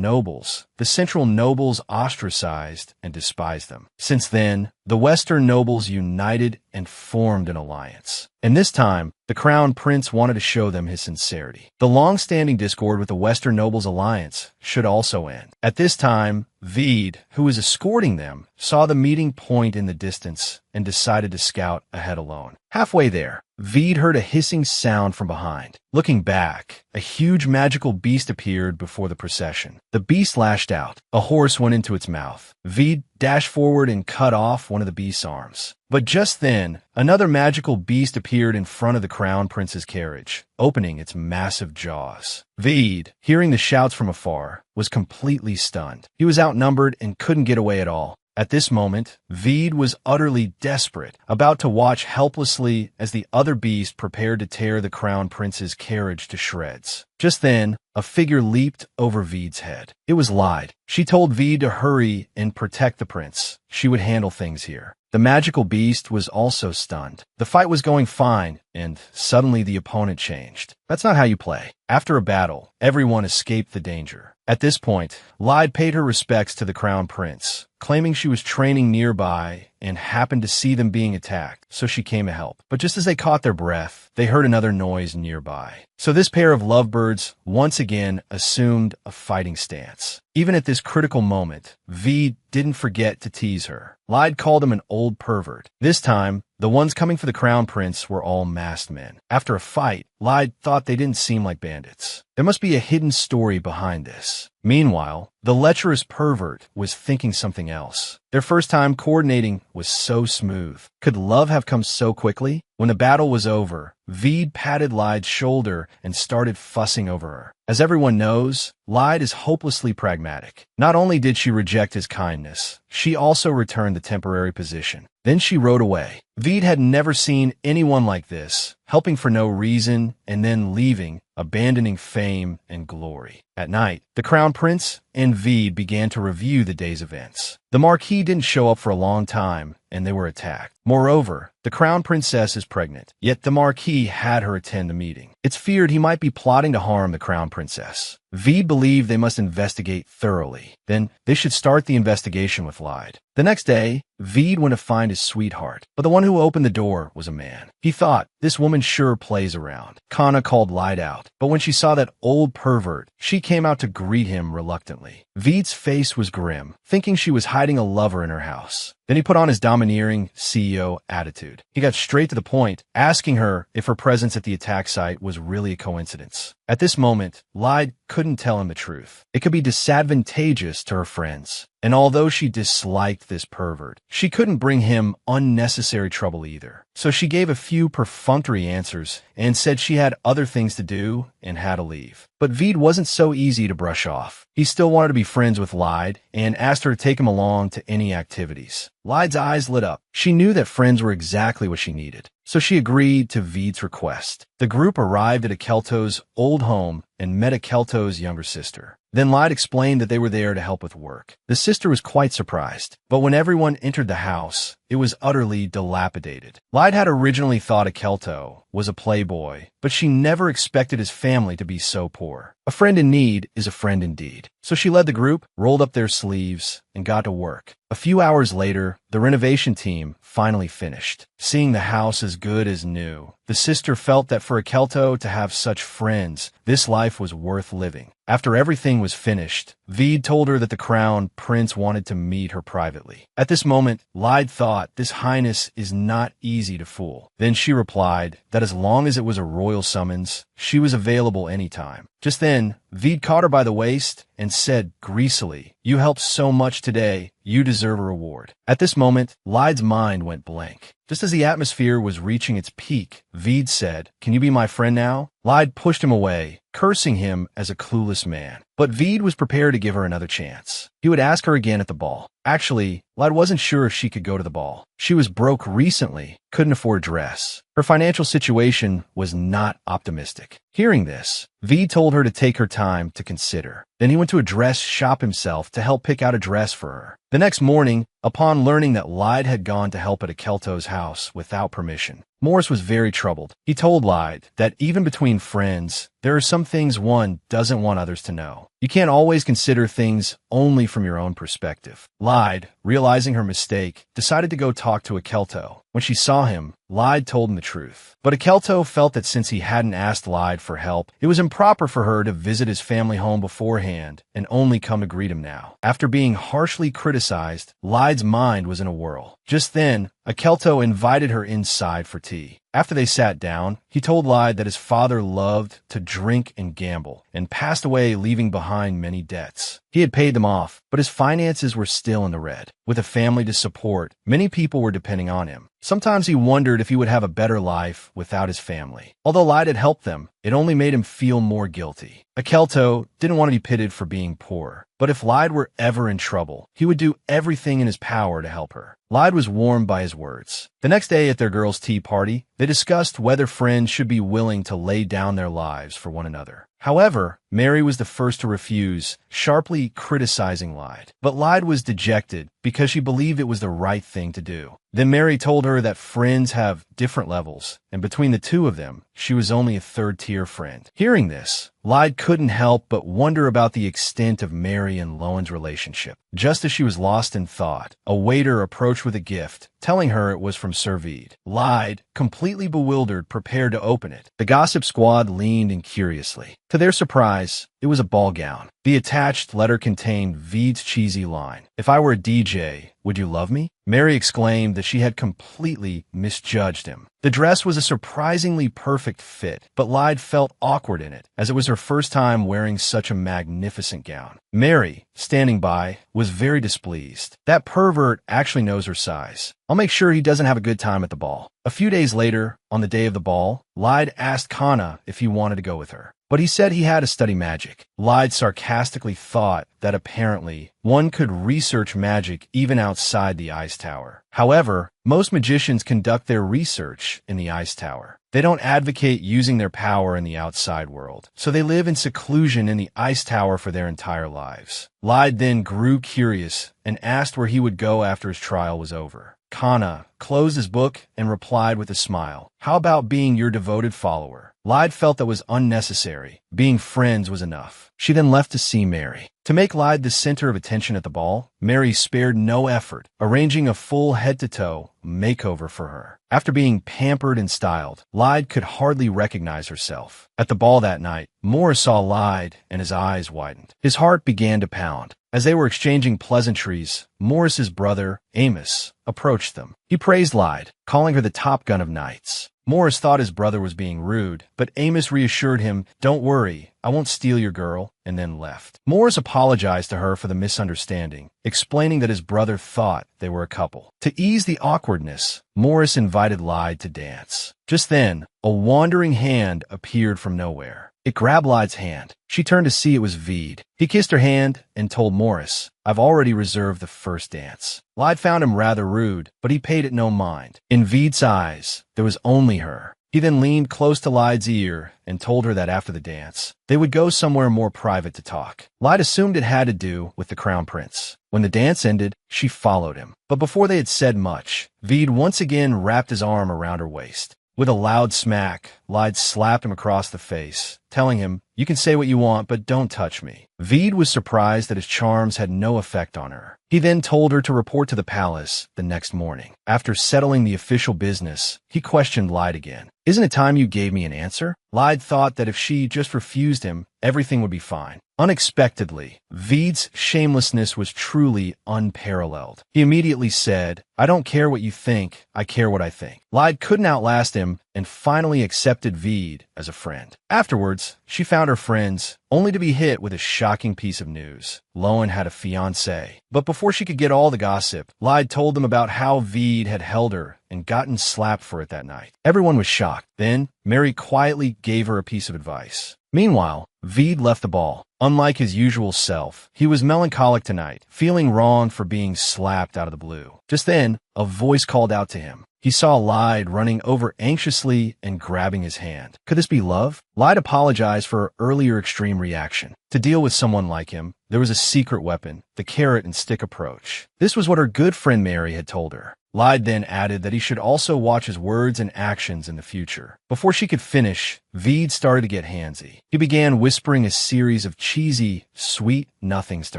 nobles, the Central nobles ostracized and despised them. Since then, the Western nobles united and formed an alliance. And this time, the crown prince wanted to show them his sincerity. The long-standing discord with the Western Nobles Alliance should also end. At this time, Vede, who was escorting them, saw the meeting point in the distance and decided to scout ahead alone. Halfway there, Vede heard a hissing sound from behind. Looking back, a huge magical beast appeared before the procession. The beast lashed out. A horse went into its mouth. Vede dashed forward and cut off one of the beast's arms. But just then, another magical beast appeared in front of the crown prince's carriage, opening its massive jaws. Vede, hearing the shouts from afar, was completely stunned. He was outnumbered and couldn't get away at all. At this moment, Vede was utterly desperate, about to watch helplessly as the other beast prepared to tear the crown prince's carriage to shreds. Just then, a figure leaped over Vede's head. It was Lyde. She told Vede to hurry and protect the prince. She would handle things here. The magical beast was also stunned. The fight was going fine, and suddenly the opponent changed. That's not how you play. After a battle, everyone escaped the danger. At this point, Lyde paid her respects to the crown prince, claiming she was training nearby and happened to see them being attacked, so she came to help. But just as they caught their breath, they heard another noise nearby. So this pair of lovebirds once again assumed a fighting stance. Even at this critical moment, Vede didn't forget to tease her. Lyde called him an old pervert. This time, the ones coming for the crown prince were all masked men. After a fight, Lyde thought they didn't seem like bandits. There must be a hidden story behind this. Meanwhile, the lecherous pervert was thinking something else. Their first time coordinating was so smooth. Could love have come so quickly? When the battle was over, Vede patted Lyde's shoulder and started fussing over her. As everyone knows, Lyde is hopelessly pragmatic. Not only did she reject his kindness, she also returned the temporary position. Then she rode away. Vede had never seen anyone like this, helping for no reason and then leaving, abandoning fame and glory. At night, the crown prince and Vede began to review the day's events. The marquis didn't show up for a long time, and they were attacked. Moreover, the crown princess is pregnant, yet the marquis had her attend the meeting. It's feared he might be plotting to harm the crown princess. Vede believed they must investigate thoroughly. Then they should start the investigation with Lyde. The next day, Vede went to find his sweetheart, but the one who opened the door was a man. He thought, this woman sure plays around. Kana called Lyde out, but when she saw that old pervert, she came out to greet him reluctantly. Vede's face was grim, thinking she was hiding a lover in her house. Then he put on his domineering CEO attitude. He got straight to the point, asking her if her presence at the attack site was really a coincidence. At this moment, Lyde couldn't tell him the truth. It could be disadvantageous to her friends. And although she disliked this pervert, she couldn't bring him unnecessary trouble either. So she gave a few perfunctory answers and said she had other things to do and had to leave. But Vede wasn't so easy to brush off. He still wanted to be friends with Lyde and asked her to take him along to any activities. Lyde's eyes lit up. She knew that friends were exactly what she needed. So she agreed to Vede's request. The group arrived at Akelto's old home and met Akelto's younger sister. Then Lyde explained that they were there to help with work. The sister was quite surprised, but when everyone entered the house, it was utterly dilapidated. Lyde had originally thought Akelto was a playboy, but she never expected his family to be so poor. A friend in need is a friend indeed. So she led the group, rolled up their sleeves, and got to work. A few hours later, the renovation team finally finished. Seeing the house as good as new, the sister felt that for Akelto to have such friends, this life was worth living. After everything was finished, Veed told her that the crown prince wanted to meet her privately. At this moment, Lyde thought this highness is not easy to fool. Then she replied that as long as it was a royal summons, she was available anytime. Just then, Veed caught her by the waist and said greasily, "You helped so much today, you deserve a reward." At this moment, Lyde's mind went blank. Just as the atmosphere was reaching its peak, Veed said, "Can you be my friend now?" Lyde pushed him away, cursing him as a clueless man. But Veed was prepared to give her another chance. He would ask her again at the ball. Actually, Lyde wasn't sure if she could go to the ball. She was broke recently, couldn't afford a dress. Her financial situation was not optimistic. Hearing this, Veed told her to take her time to consider. Then he went to a dress shop himself to help pick out a dress for her. The next morning, upon learning that Lyde had gone to help at Akelto's house without permission, Morris was very troubled. He told Lyde that even between friends, there are some things one doesn't want others to know. You can't always consider things only from your own perspective. Lyde, realizing her mistake, decided to go talk to Akelto. When she saw him, Lyde told him the truth. But Akelto felt that since he hadn't asked Lyde for help, it was improper for her to visit his family home beforehand and only come to greet him now. After being harshly criticized, Lyde's mind was in a whirl. Just then, Akelto invited her inside for tea. After they sat down, he told Lyde that his father loved to drink and gamble, and passed away leaving behind many debts. He had paid them off, but his finances were still in the red. With a family to support, many people were depending on him. Sometimes he wondered if he would have a better life without his family. Although Lyde had helped them, it only made him feel more guilty. Akelto didn't want to be pitted for being poor, but if Lyde were ever in trouble, he would do everything in his power to help her. Lyde was warmed by his words. The next day at their girls' tea party, they discussed whether friends should be willing to lay down their lives for one another. However, Mary was the first to refuse, sharply criticizing Lyde. But Lyde was dejected because she believed it was the right thing to do. Then Mary told her that friends have different levels, and between the two of them, she was only a third-tier friend. Hearing this, Lyde couldn't help but wonder about the extent of Mary and Lowen's relationship. Just as she was lost in thought, a waiter approached with a gift, telling her it was from Sir Veed. Lyde, completely bewildered, prepared to open it. The gossip squad leaned in curiously. To their surprise, it was a ball gown. The attached letter contained Veed's cheesy line, "If I were a DJ, would you love me?" Mary exclaimed that she had completely misjudged him. The dress was a surprisingly perfect fit, but Lyde felt awkward in it, as it was her first time wearing such a magnificent gown. Mary, standing by, was very displeased. That pervert actually knows her size. I'll make sure he doesn't have a good time at the ball. A few days later, on the day of the ball, Lyde asked Kana if he wanted to go with her, but he said he had to study magic. Lyde sarcastically thought that apparently one could research magic even outside the ice tower. However, most magicians conduct their research in the ice tower. They don't advocate using their power in the outside world, so they live in seclusion in the ice tower for their entire lives. Lyde then grew curious and asked where he would go after his trial was over. Kana closed his book and replied with a smile, "How about being your devoted follower?" Lyde felt that was unnecessary. Being friends was enough. She then left to see Mary. To make Lyde the center of attention at the ball, Mary spared no effort, arranging a full head-to-toe makeover for her. After being pampered and styled, Lyde could hardly recognize herself. At the ball that night, Morris saw Lyde and his eyes widened. His heart began to pound. As they were exchanging pleasantries, Morris's brother, Amos, approached them. He praised Lyde, calling her the top gun of knights. Morris thought his brother was being rude, but Amos reassured him, "Don't worry, I won't steal your girl," and then left. Morris apologized to her for the misunderstanding, explaining that his brother thought they were a couple. To ease the awkwardness, Morris invited Lyde to dance. Just then, a wandering hand appeared from nowhere. It grabbed Lyde's hand. She turned to see it was Veed. He kissed her hand and told Morris, "I've already reserved the first dance." Lyde found him rather rude, but he paid it no mind. In Veed's eyes, there was only her. He then leaned close to Lyde's ear and told her that after the dance, they would go somewhere more private to talk. Lyde assumed it had to do with the crown prince. When the dance ended, she followed him. But before they had said much, Veed once again wrapped his arm around her waist. With a loud smack, Lyde slapped him across the face, telling him, "You can say what you want, but don't touch me." Veed was surprised that his charms had no effect on her. He then told her to report to the palace the next morning. After settling the official business, he questioned Lyde again. "Isn't it time you gave me an answer?" Lyde thought that if she just refused him, everything would be fine. Unexpectedly, Veed's shamelessness was truly unparalleled. He immediately said, "I don't care what you think, I care what I think." Lyde couldn't outlast him and finally accepted Veed as a friend. Afterwards, she found her friends, only to be hit with a shocking piece of news. Lowen had a fiancé. But before she could get all the gossip, Lyde told them about how Veed had held her and gotten slapped for it that night. Everyone was shocked. Then, Mary quietly gave her a piece of advice. Meanwhile, Veed left the ball. Unlike his usual self, he was melancholic tonight, feeling wrong for being slapped out of the blue. Just then, a voice called out to him. He saw Lyde running over anxiously and grabbing his hand. Could this be love? Lyde apologized for her earlier extreme reaction. To deal with someone like him, there was a secret weapon, the carrot and stick approach. This was what her good friend Mary had told her. Lyde then added that he should also watch his words and actions in the future. Before she could finish, Veed started to get handsy. He began whispering a series of cheesy, sweet nothings to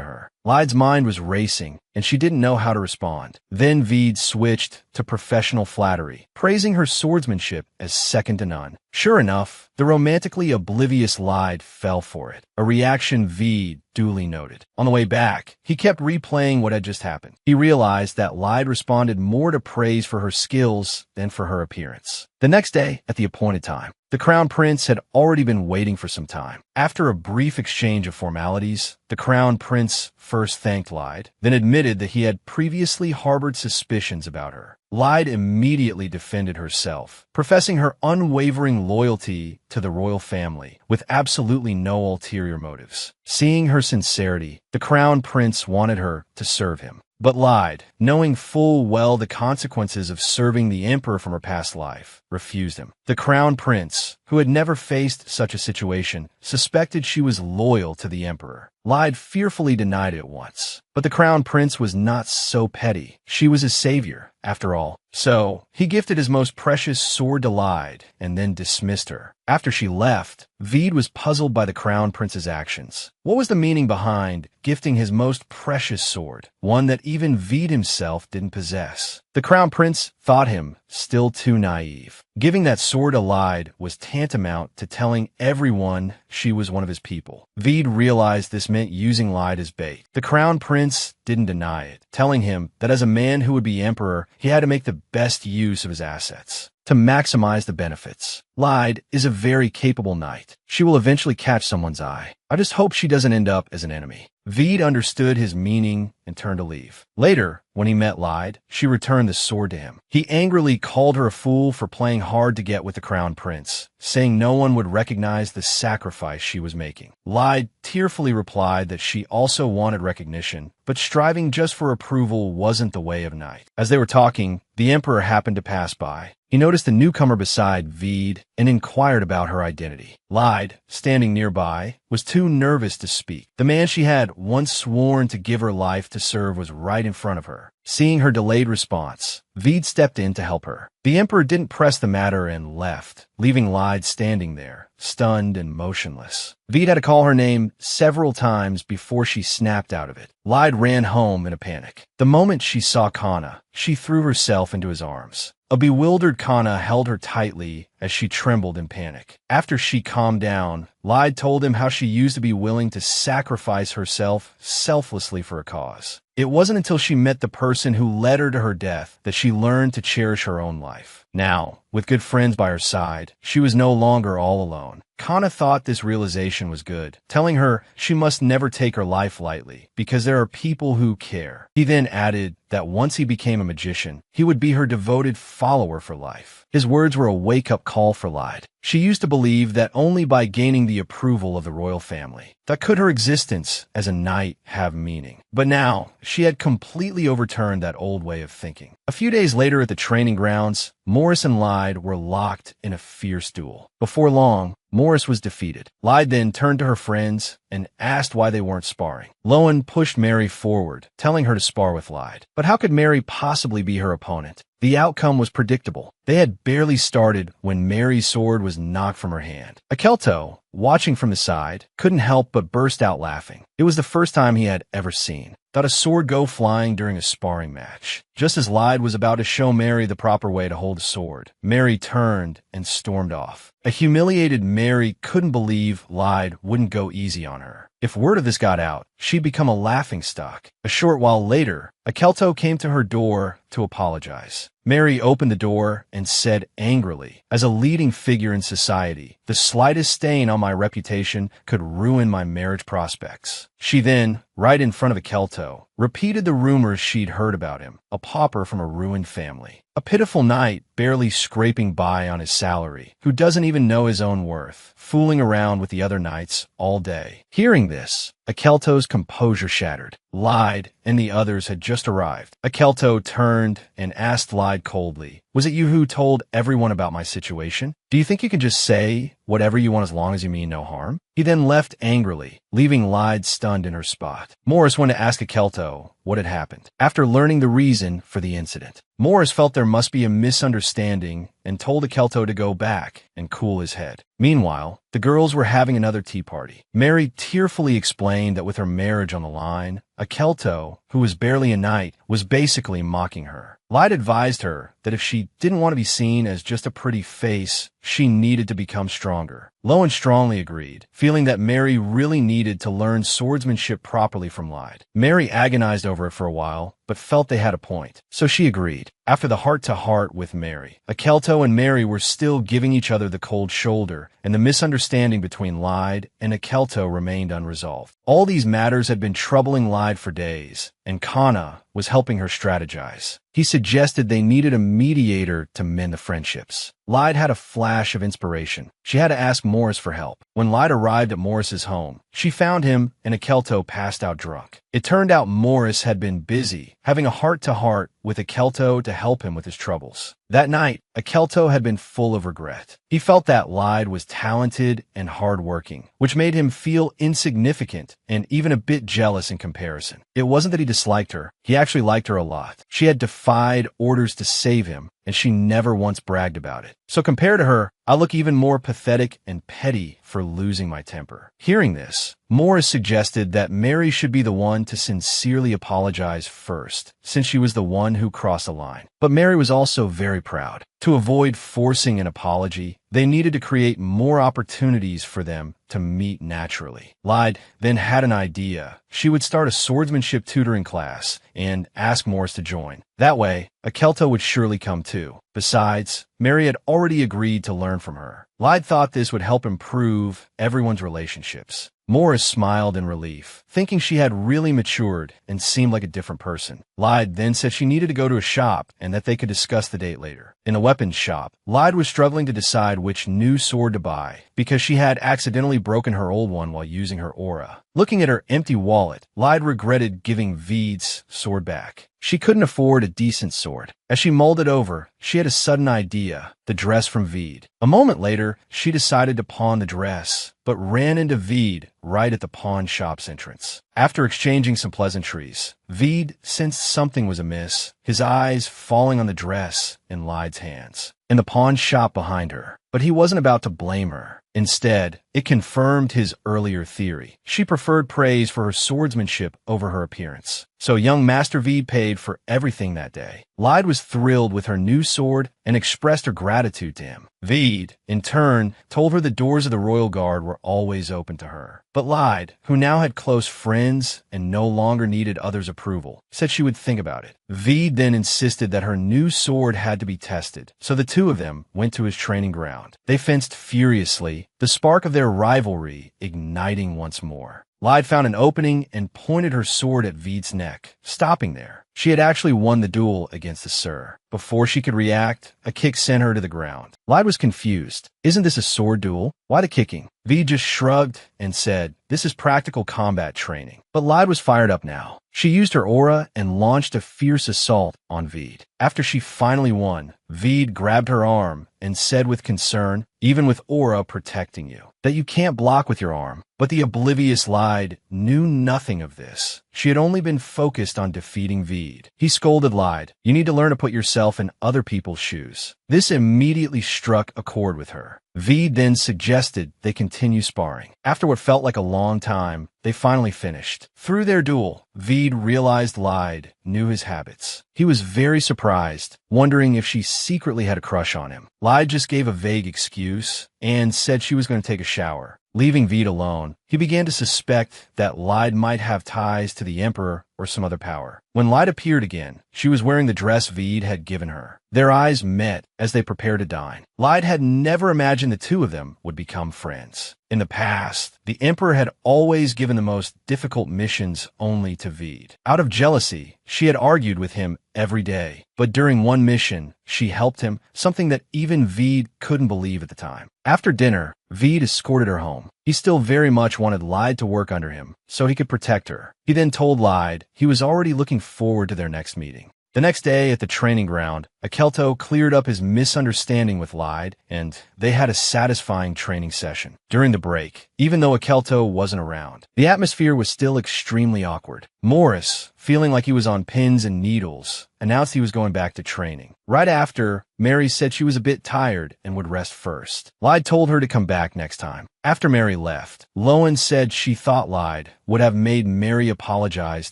her. Lyde's mind was racing, and she didn't know how to respond. Then Veed switched to professional flattery, praising her swordsmanship as second to none. Sure enough, the romantically oblivious Lyde fell for it, a reaction Veed duly noted. On the way back, he kept replaying what had just happened. He realized that Lyde responded more to praise for her skills than for her appearance. The next day, at the appointed time, the crown prince had already been waiting for some time. After a brief exchange of formalities, the crown prince first thanked Lyde, then admitted that he had previously harbored suspicions about her. Lyde immediately defended herself, professing her unwavering loyalty to the royal family, with absolutely no ulterior motives. Seeing her sincerity, the crown prince wanted her to serve him. But Lyde, knowing full well the consequences of serving the emperor from her past life, refused him. The crown prince, who had never faced such a situation, suspected she was loyal to the emperor. Lyde fearfully denied it at once. But the crown prince was not so petty. She was his savior, after all. So, he gifted his most precious sword to Lyde and then dismissed her. After she left, Veed was puzzled by the crown prince's actions. What was the meaning behind gifting his most precious sword, one that even Veed himself didn't possess? The crown prince thought him still too naive. Giving that sword to Lyde was tantamount to telling everyone she was one of his people. Veed realized this meant using Lyde as bait. The crown prince didn't deny it, telling him that as a man who would be emperor, he had to make the best use of his assets to maximize the benefits. Lyde is a very capable knight. She will eventually catch someone's eye. I just hope she doesn't end up as an enemy. Veed understood his meaning and turned to leave. Later, when he met Lyde, she returned the sword to him. He angrily called her a fool for playing hard to get with the crown prince, saying no one would recognize the sacrifice she was making. Lyde tearfully replied that she also wanted recognition, but striving just for approval wasn't the way of a knight. As they were talking, the emperor happened to pass by. He noticed the newcomer beside Veed and inquired about her identity. Lyde, standing nearby, was too nervous to speak. The man she had once sworn to give her life to serve was right in front of her. Seeing her delayed response, Veed stepped in to help her. The emperor didn't press the matter and left, leaving Lyde standing there, stunned and motionless. Veed had to call her name several times before she snapped out of it. Lyde ran home in a panic. The moment she saw Kana, she threw herself into his arms. A bewildered Kana held her tightly as she trembled in panic. After she calmed down, Lyde told him how she used to be willing to sacrifice herself selflessly for a cause. It wasn't until she met the person who led her to her death that she learned to cherish her own life. Now, with good friends by her side, she was no longer all alone. Kana thought this realization was good, telling her she must never take her life lightly, because there are people who care. He then added that once he became a magician, he would be her devoted follower for life. His words were a wake-up call for Lyde. She used to believe that only by gaining the approval of the royal family, that could her existence as a knight have meaning. But now, she had completely overturned that old way of thinking. A few days later at the training grounds, Morris and Lyde were locked in a fierce duel. Before long, Morris was defeated. Lyde then turned to her friends and asked why they weren't sparring. Lowen pushed Mary forward, telling her to spar with Lyde. But how could Mary possibly be her opponent? The outcome was predictable. They had barely started when Mary's sword was knocked from her hand. Akelto, watching from the side, couldn't help but burst out laughing. It was the first time he had ever seen a sword go flying during a sparring match. Just as Lyde was about to show Mary the proper way to hold a sword, Mary turned and stormed off. A humiliated Mary couldn't believe Lyde wouldn't go easy on her. If word of this got out, she'd become a laughingstock. A short while later, Akelto came to her door to apologize. Mary opened the door and said angrily, "As a leading figure in society, the slightest stain on my reputation could ruin my marriage prospects." She then, right in front of Akelto, repeated the rumors she'd heard about him, a pauper from a ruined family. A pitiful knight, barely scraping by on his salary, who doesn't even know his own worth, fooling around with the other knights all day. Hearing this, Akelto's composure shattered. Lyde and the others had just arrived. Akelto turned and asked Lyde coldly, "Was it you who told everyone about my situation? Do you think you can just say whatever you want as long as you mean no harm?" He then left angrily, leaving Lyde stunned in her spot. Morris went to ask Akelto what had happened. After learning the reason for the incident, Morris felt there must be a misunderstanding and told Akelto to go back and cool his head. Meanwhile, the girls were having another tea party. Mary tearfully explained that with her marriage on the line, Akelto, who was barely a knight, was basically mocking her. Lyde advised her that if she didn't want to be seen as just a pretty face, she needed to become stronger. Lowen strongly agreed, feeling that Mary really needed to learn swordsmanship properly from Lyde. Mary agonized over it for a while, but felt they had a point, so she agreed. After the heart-to-heart with Mary, Akelto and Mary were still giving each other the cold shoulder, and the misunderstanding between Lyde and Akelto remained unresolved. All these matters had been troubling Lyde for days, and Kana was helping her strategize. He suggested they needed a mediator to mend the friendships. Lyde had a flash of inspiration. She had to ask Morris for help. When Lyde arrived at Morris's home, she found him and Akelto passed out drunk. It turned out Morris had been busy, having a heart-to-heart with Akelto to help him with his troubles. That night, Akelto had been full of regret. He felt that Lyde was talented and hard-working, which made him feel insignificant and even a bit jealous in comparison. It wasn't that he disliked her. He actually liked her a lot. She had defied orders to save him, and she never once bragged about it. So compared to her, I look even more pathetic and petty for losing my temper. Hearing this, Morris suggested that Mary should be the one to sincerely apologize first, since she was the one who crossed the line. But Mary was also very proud. To avoid forcing an apology, they needed to create more opportunities for them to meet naturally. Lyde then had an idea. She would start a swordsmanship tutoring class and ask Morris to join. That way, Akelto would surely come too. Besides, Mary had already agreed to learn from her. Lyde thought this would help improve everyone's relationships. Morris smiled in relief, thinking she had really matured and seemed like a different person. Lyde then said she needed to go to a shop and that they could discuss the date later. In a weapons shop, Lyde was struggling to decide which new sword to buy because she had accidentally broken her old one while using her aura. Looking at her empty wallet, Lyde regretted giving Veed's sword back. She couldn't afford a decent sword. As she mulled it over, she had a sudden idea, the dress from Veed. A moment later, she decided to pawn the dress, but ran into Veed right at the pawn shop's entrance. After exchanging some pleasantries, Veed sensed something was amiss, his eyes falling on the dress in Lyde's hands, in the pawn shop behind her. But he wasn't about to blame her. Instead, it confirmed his earlier theory. She preferred praise for her swordsmanship over her appearance. So young Master Veed paid for everything that day. Lyde was thrilled with her new sword and expressed her gratitude to him. Veed, in turn, told her the doors of the Royal Guard were always open to her. But Lyde, who now had close friends and no longer needed others' approval, said she would think about it. Veed then insisted that her new sword had to be tested, so the two of them went to his training ground. They fenced furiously, the spark of their rivalry igniting once more. Lyde found an opening and pointed her sword at Veed's neck, stopping there. She had actually won the duel against the Sir. Before she could react, a kick sent her to the ground. Lyde was confused. Isn't this a sword duel? Why the kicking? Veed just shrugged and said, this is practical combat training. But Lyde was fired up now. She used her aura and launched a fierce assault on Veed. After she finally won, Veed grabbed her arm and said with concern, even with aura protecting you, that you can't block with your arm. But the oblivious Lyde knew nothing of this. She had only been focused on defeating Veed. He scolded Lyde, you need to learn to put yourself in other people's shoes. This immediately struck a chord with her. Veed then suggested they continue sparring. After what felt like a long time, they finally finished. Through their duel, Veed realized Lyde knew his habits. He was very surprised, wondering if she secretly had a crush on him. Lyde just gave a vague excuse and said she was going to take a shower. Leaving Veed alone, he began to suspect that Lyde might have ties to the Emperor or some other power. When Lyde appeared again, she was wearing the dress Veed had given her. Their eyes met as they prepared to dine. Lyde had never imagined the two of them would become friends. In the past, the Emperor had always given the most difficult missions only to Veed. Out of jealousy, she had argued with him every day. But during one mission, she helped him, something that even Veed couldn't believe at the time. After dinner, Veed escorted her home. He still very much wanted Lyde to work under him, so he could protect her. He then told Lyde he was already looking forward to their next meeting. The next day at the training ground, Akelto cleared up his misunderstanding with Lyde, and they had a satisfying training session. During the break, even though Akelto wasn't around, the atmosphere was still extremely awkward. Morris, feeling like he was on pins and needles, announced he was going back to training. Right after, Mary said she was a bit tired and would rest first. Lyde told her to come back next time. After Mary left, Lowen said she thought Lyde would have made Mary apologize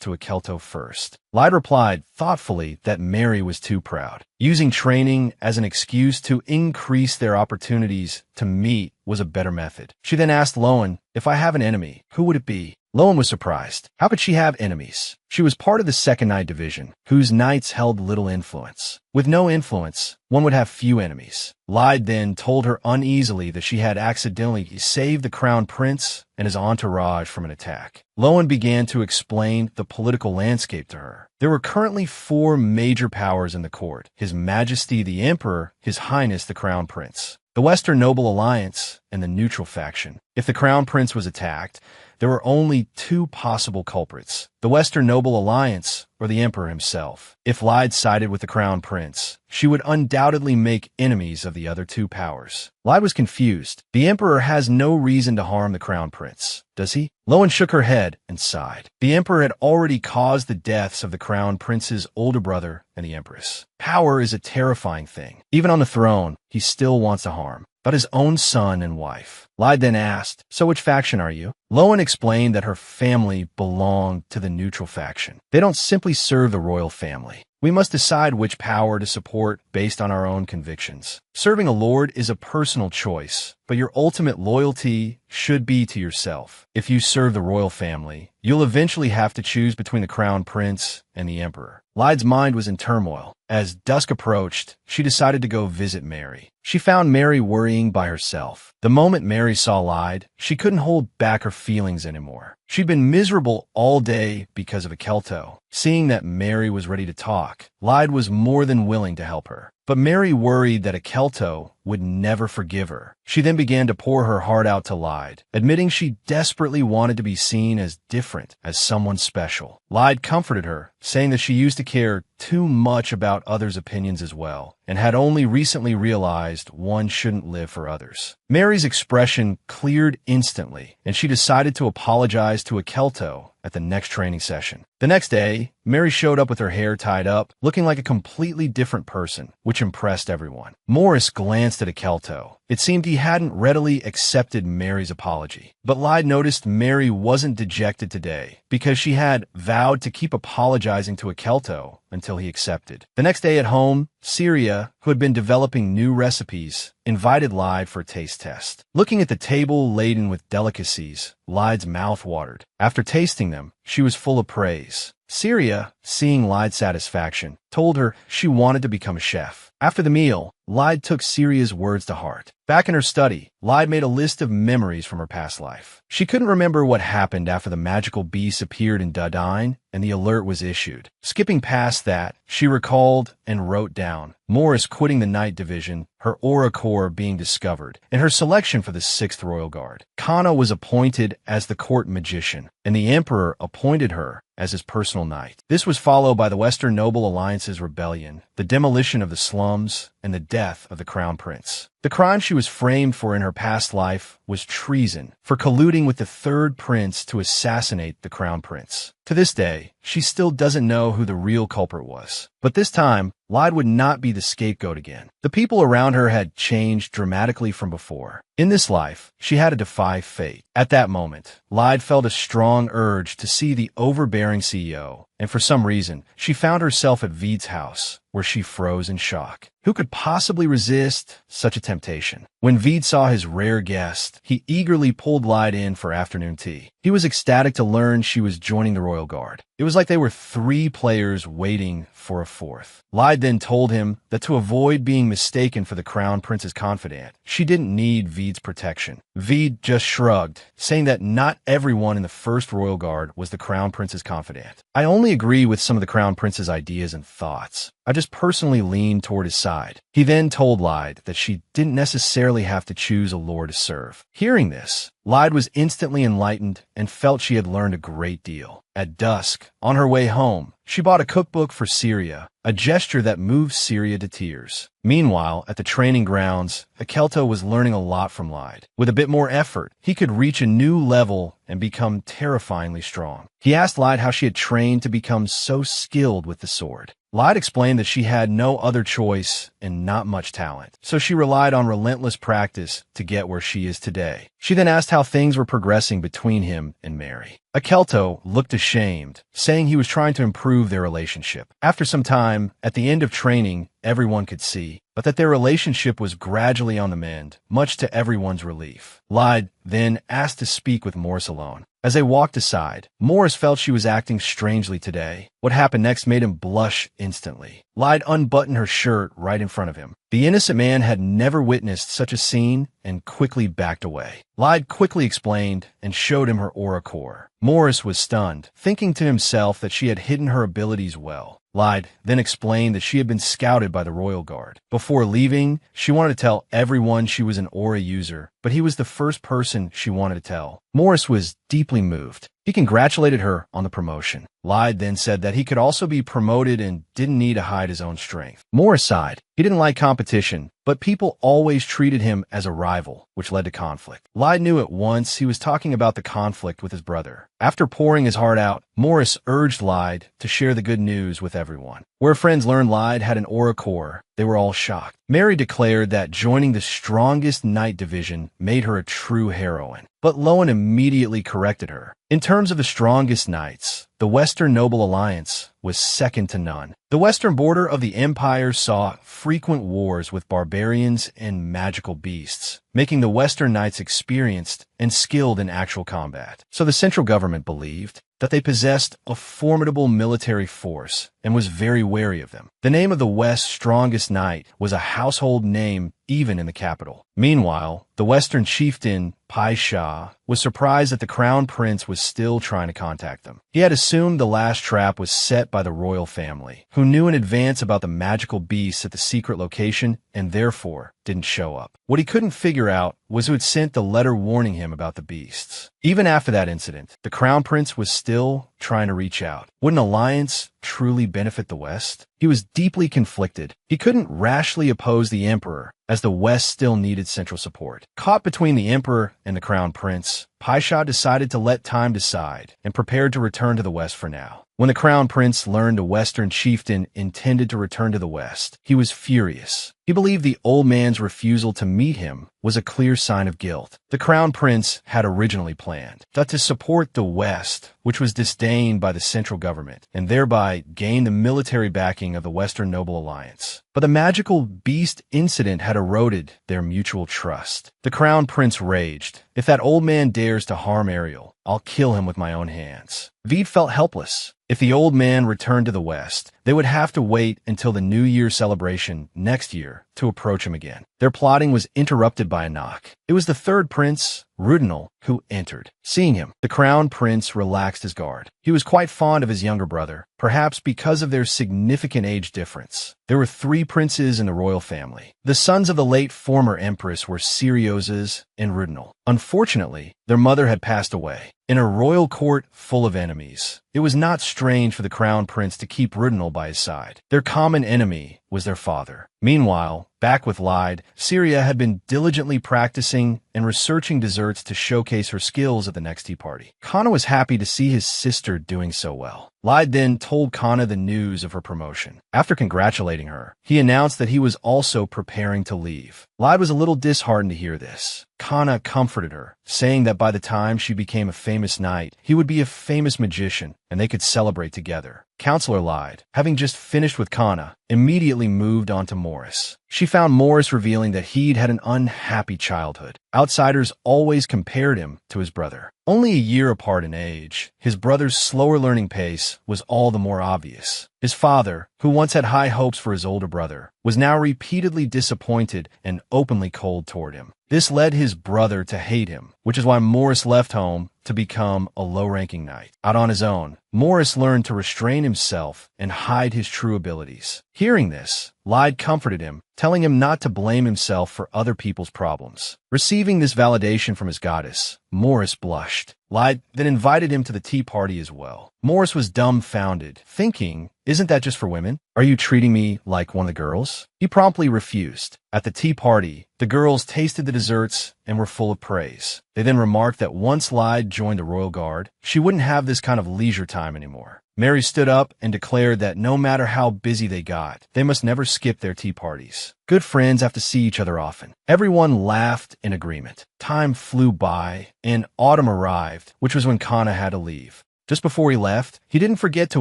to Akelto first. Lyde replied thoughtfully that Mary was too proud. Using training as an excuse to increase their opportunities to meet was a better method. She then asked Lowen, if I have an enemy, who would it be? Lowen was surprised. How could she have enemies? She was part of the Second Knight Division, whose knights held little influence. With no influence, one would have few enemies. Lyde then told her uneasily that she had accidentally saved the Crown Prince and his entourage from an attack. Lowen began to explain the political landscape to her. There were currently 4 major powers in the court: His Majesty the Emperor, His Highness the Crown Prince, the Western Noble Alliance, and the neutral faction. If the Crown Prince was attacked, there were only 2 possible culprits: the Western Noble Alliance or the Emperor himself. If Lyde sided with the Crown Prince, she would undoubtedly make enemies of the other 2 powers. Lyde was confused. The Emperor has no reason to harm the Crown Prince, does he? Lowen shook her head and sighed. The Emperor had already caused the deaths of the Crown Prince's older brother and the Empress. Power is a terrifying thing. Even on the throne, he still wants to harm. But his own son and wife. Lyde then asked, so which faction are you? Lowen explained that her family belonged to the neutral faction. They don't simply serve the royal family. We must decide which power to support based on our own convictions. Serving a lord is a personal choice, but your ultimate loyalty should be to yourself. If you serve the royal family, you'll eventually have to choose between the Crown Prince and the Emperor. Lyde's mind was in turmoil. As dusk approached, she decided to go visit Mary. She found Mary worrying by herself. The moment Mary saw Lyde, she couldn't hold back her feelings anymore. She'd been miserable all day because of Akelto. Seeing that Mary was ready to talk, Lyde was more than willing to help her. But Mary worried that Akelto would never forgive her. She then began to pour her heart out to Lyde, admitting she desperately wanted to be seen as different, as someone special. Lyde comforted her, saying that she used to care too much about others' opinions as well, and had only recently realized one shouldn't live for others. Mary's expression cleared instantly, and she decided to apologize to Akelto at the next training session. The next day, Mary showed up with her hair tied up, looking like a completely different person, which impressed everyone. Morris glanced at Akelto. It seemed he hadn't readily accepted Mary's apology. But Lyde noticed Mary wasn't dejected today, because she had vowed to keep apologizing to Akelto until he accepted. The next day at home, Syria, who had been developing new recipes, invited Lyde for a taste test. Looking at the table laden with delicacies, Lyde's mouth watered. After tasting them, she was full of praise. Syria, seeing Lyde's satisfaction, told her she wanted to become a chef. After the meal, Lyde took Syria's words to heart. Back in her study, Lyde made a list of memories from her past life. She couldn't remember what happened after the magical beast appeared in Dudine and the alert was issued. Skipping past that, she recalled and wrote down Morris quitting the Night Division, her aura core being discovered, and her selection for the 6th Royal Guard. Kana was appointed as the court magician, and the Emperor appointed her as his personal knight. This was followed by the Western Noble Alliance's rebellion, the demolition of the slums, and the death of the Crown Prince. The crime she was framed for in her past life was treason, for colluding with the 3rd Prince to assassinate the Crown Prince. To this day, she still doesn't know who the real culprit was. But this time, Lyde would not be the scapegoat again. The people around her had changed dramatically from before. In this life, she had to defy fate. At that moment, Lyde felt a strong urge to see the overbearing CEO, and for some reason, she found herself at Veid's house, where she froze in shock. Who could possibly resist such a temptation? When Veid saw his rare guest, he eagerly pulled Lyde in for afternoon tea. He was ecstatic to learn she was joining the Royal Guard. It was like they were 3 players waiting for a 4th. Lyde then told him that to avoid being mistaken for the Crown Prince's confidant, she didn't need Veid's protection. Veid just shrugged, saying that not everyone in the 1st Royal Guard was the Crown Prince's confidant. I only agree with some of the Crown Prince's ideas and thoughts. I just personally leaned toward his side. He then told Lyde that she didn't necessarily have to choose a lord to serve. Hearing this, Lyde was instantly enlightened and felt she had learned a great deal. At dusk, on her way home, she bought a cookbook for Syria, a gesture that moved Syria to tears. Meanwhile, at the training grounds, Akelto was learning a lot from Lyde. With a bit more effort, he could reach a new level and become terrifyingly strong. He asked Lyde how she had trained to become so skilled with the sword. Lyde explained that she had no other choice and not much talent, so she relied on relentless practice to get where she is today. She then asked how things were progressing between him and Mary. Akelto looked ashamed, saying he was trying to improve their relationship. After some time, at the end of training, everyone could see, but that their relationship was gradually on the mend, much to everyone's relief. Lyde then asked to speak with Morris alone. As they walked aside, Morris felt she was acting strangely today. What happened next made him blush instantly. Lyde unbuttoned her shirt right in front of him. The innocent man had never witnessed such a scene and quickly backed away. Lyde quickly explained and showed him her aura core. Morris was stunned, thinking to himself that she had hidden her abilities well. Lyde then explained that she had been scouted by the Royal Guard. Before leaving, she wanted to tell everyone she was an aura user, but he was the first person she wanted to tell. Morris was deeply moved. He congratulated her on the promotion. Lyde then said that he could also be promoted and didn't need to hide his own strength. Morris sighed. He didn't like competition, but people always treated him as a rival, which led to conflict. Lyde knew at once he was talking about the conflict with his brother. After pouring his heart out, Morris urged Lyde to share the good news with everyone. Where friends learned Lyde had an aura core, they were all shocked. Mary declared that joining the strongest Night Division made her a true heroine, but Lowen immediately corrected her. In terms of the strongest knights, the Western Noble Alliance was second to none. The western border of the Empire saw frequent wars with barbarians and magical beasts, making the Western Knights experienced and skilled in actual combat. So the central government believed that they possessed a formidable military force and was very wary of them. The name of the West's strongest knight was a household name even in the capital. Meanwhile, the Western chieftain, Pai Sha, was surprised that the Crown Prince was still trying to contact them. He had assumed the last trap was set by the royal family, who knew in advance about the magical beasts at the secret location and therefore didn't show up. What he couldn't figure out was who had sent the letter warning him about the beasts. Even after that incident, the Crown Prince was still trying to reach out. Would an alliance truly benefit the West? He was deeply conflicted. He couldn't rashly oppose the Emperor, as the West still needed central support. Caught between the Emperor and the Crown Prince, Pai Sha decided to let time decide and prepared to return to the West for now. When the Crown Prince learned a Western chieftain intended to return to the West, he was furious. He believed the old man's refusal to meet him was a clear sign of guilt. The Crown Prince had originally planned that to support the West, which was disdained by the central government, and thereby gain the military backing of the Western Noble Alliance. But the magical beast incident had eroded their mutual trust. The Crown Prince raged. If that old man dares to harm Ariel, I'll kill him with my own hands. Veid felt helpless. If the old man returned to the West, they would have to wait until the New Year celebration next year to to approach him again. Their plotting was interrupted by a knock. It was the third prince, Rudinal, who entered. Seeing him, the crown prince relaxed his guard. He was quite fond of his younger brother, perhaps because of their significant age difference. There were 3 princes in the royal family. The sons of the late former empress were Serioses and Rudinal. Unfortunately, their mother had passed away. In a royal court full of enemies, it was not strange for the crown prince to keep Rudinal by his side. Their common enemy was their father. Meanwhile, back with Lyde, Syria had been diligently practicing and researching desserts to showcase her skills at the next tea party. Kana was happy to see his sister doing so well. Lyde then told Kana the news of her promotion. After congratulating her, he announced that he was also preparing to leave. Lyde was a little disheartened to hear this. Kana comforted her, saying that by the time she became a famous knight, he would be a famous magician, and they could celebrate together. Counselor Lyde, having just finished with Kana, immediately moved on to Morris. She found Morris revealing that he'd had an unhappy childhood. Outsiders always compared him to his brother. Only a year apart in age, his brother's slower learning pace was all the more obvious. His father, who once had high hopes for his older brother, was now repeatedly disappointed and openly cold toward him. This led his brother to hate him, which is why Morris left home to become a low-ranking knight. Out on his own, Morris learned to restrain himself and hide his true abilities. Hearing this, Lyde comforted him, telling him not to blame himself for other people's problems. Receiving this validation from his goddess, Morris blushed. Lyde then invited him to the tea party as well. Morris was dumbfounded, thinking, "Isn't that just for women? Are you treating me like one of the girls?" He promptly refused. At the tea party, the girls tasted the desserts and were full of praise. They then remarked that once Lyde joined the royal guard, she wouldn't have this kind of leisure time anymore. Mary stood up and declared that no matter how busy they got, they must never skip their tea parties. Good friends have to see each other often. Everyone laughed in agreement. Time flew by, and autumn arrived, which was when Kana had to leave. Just before he left, he didn't forget to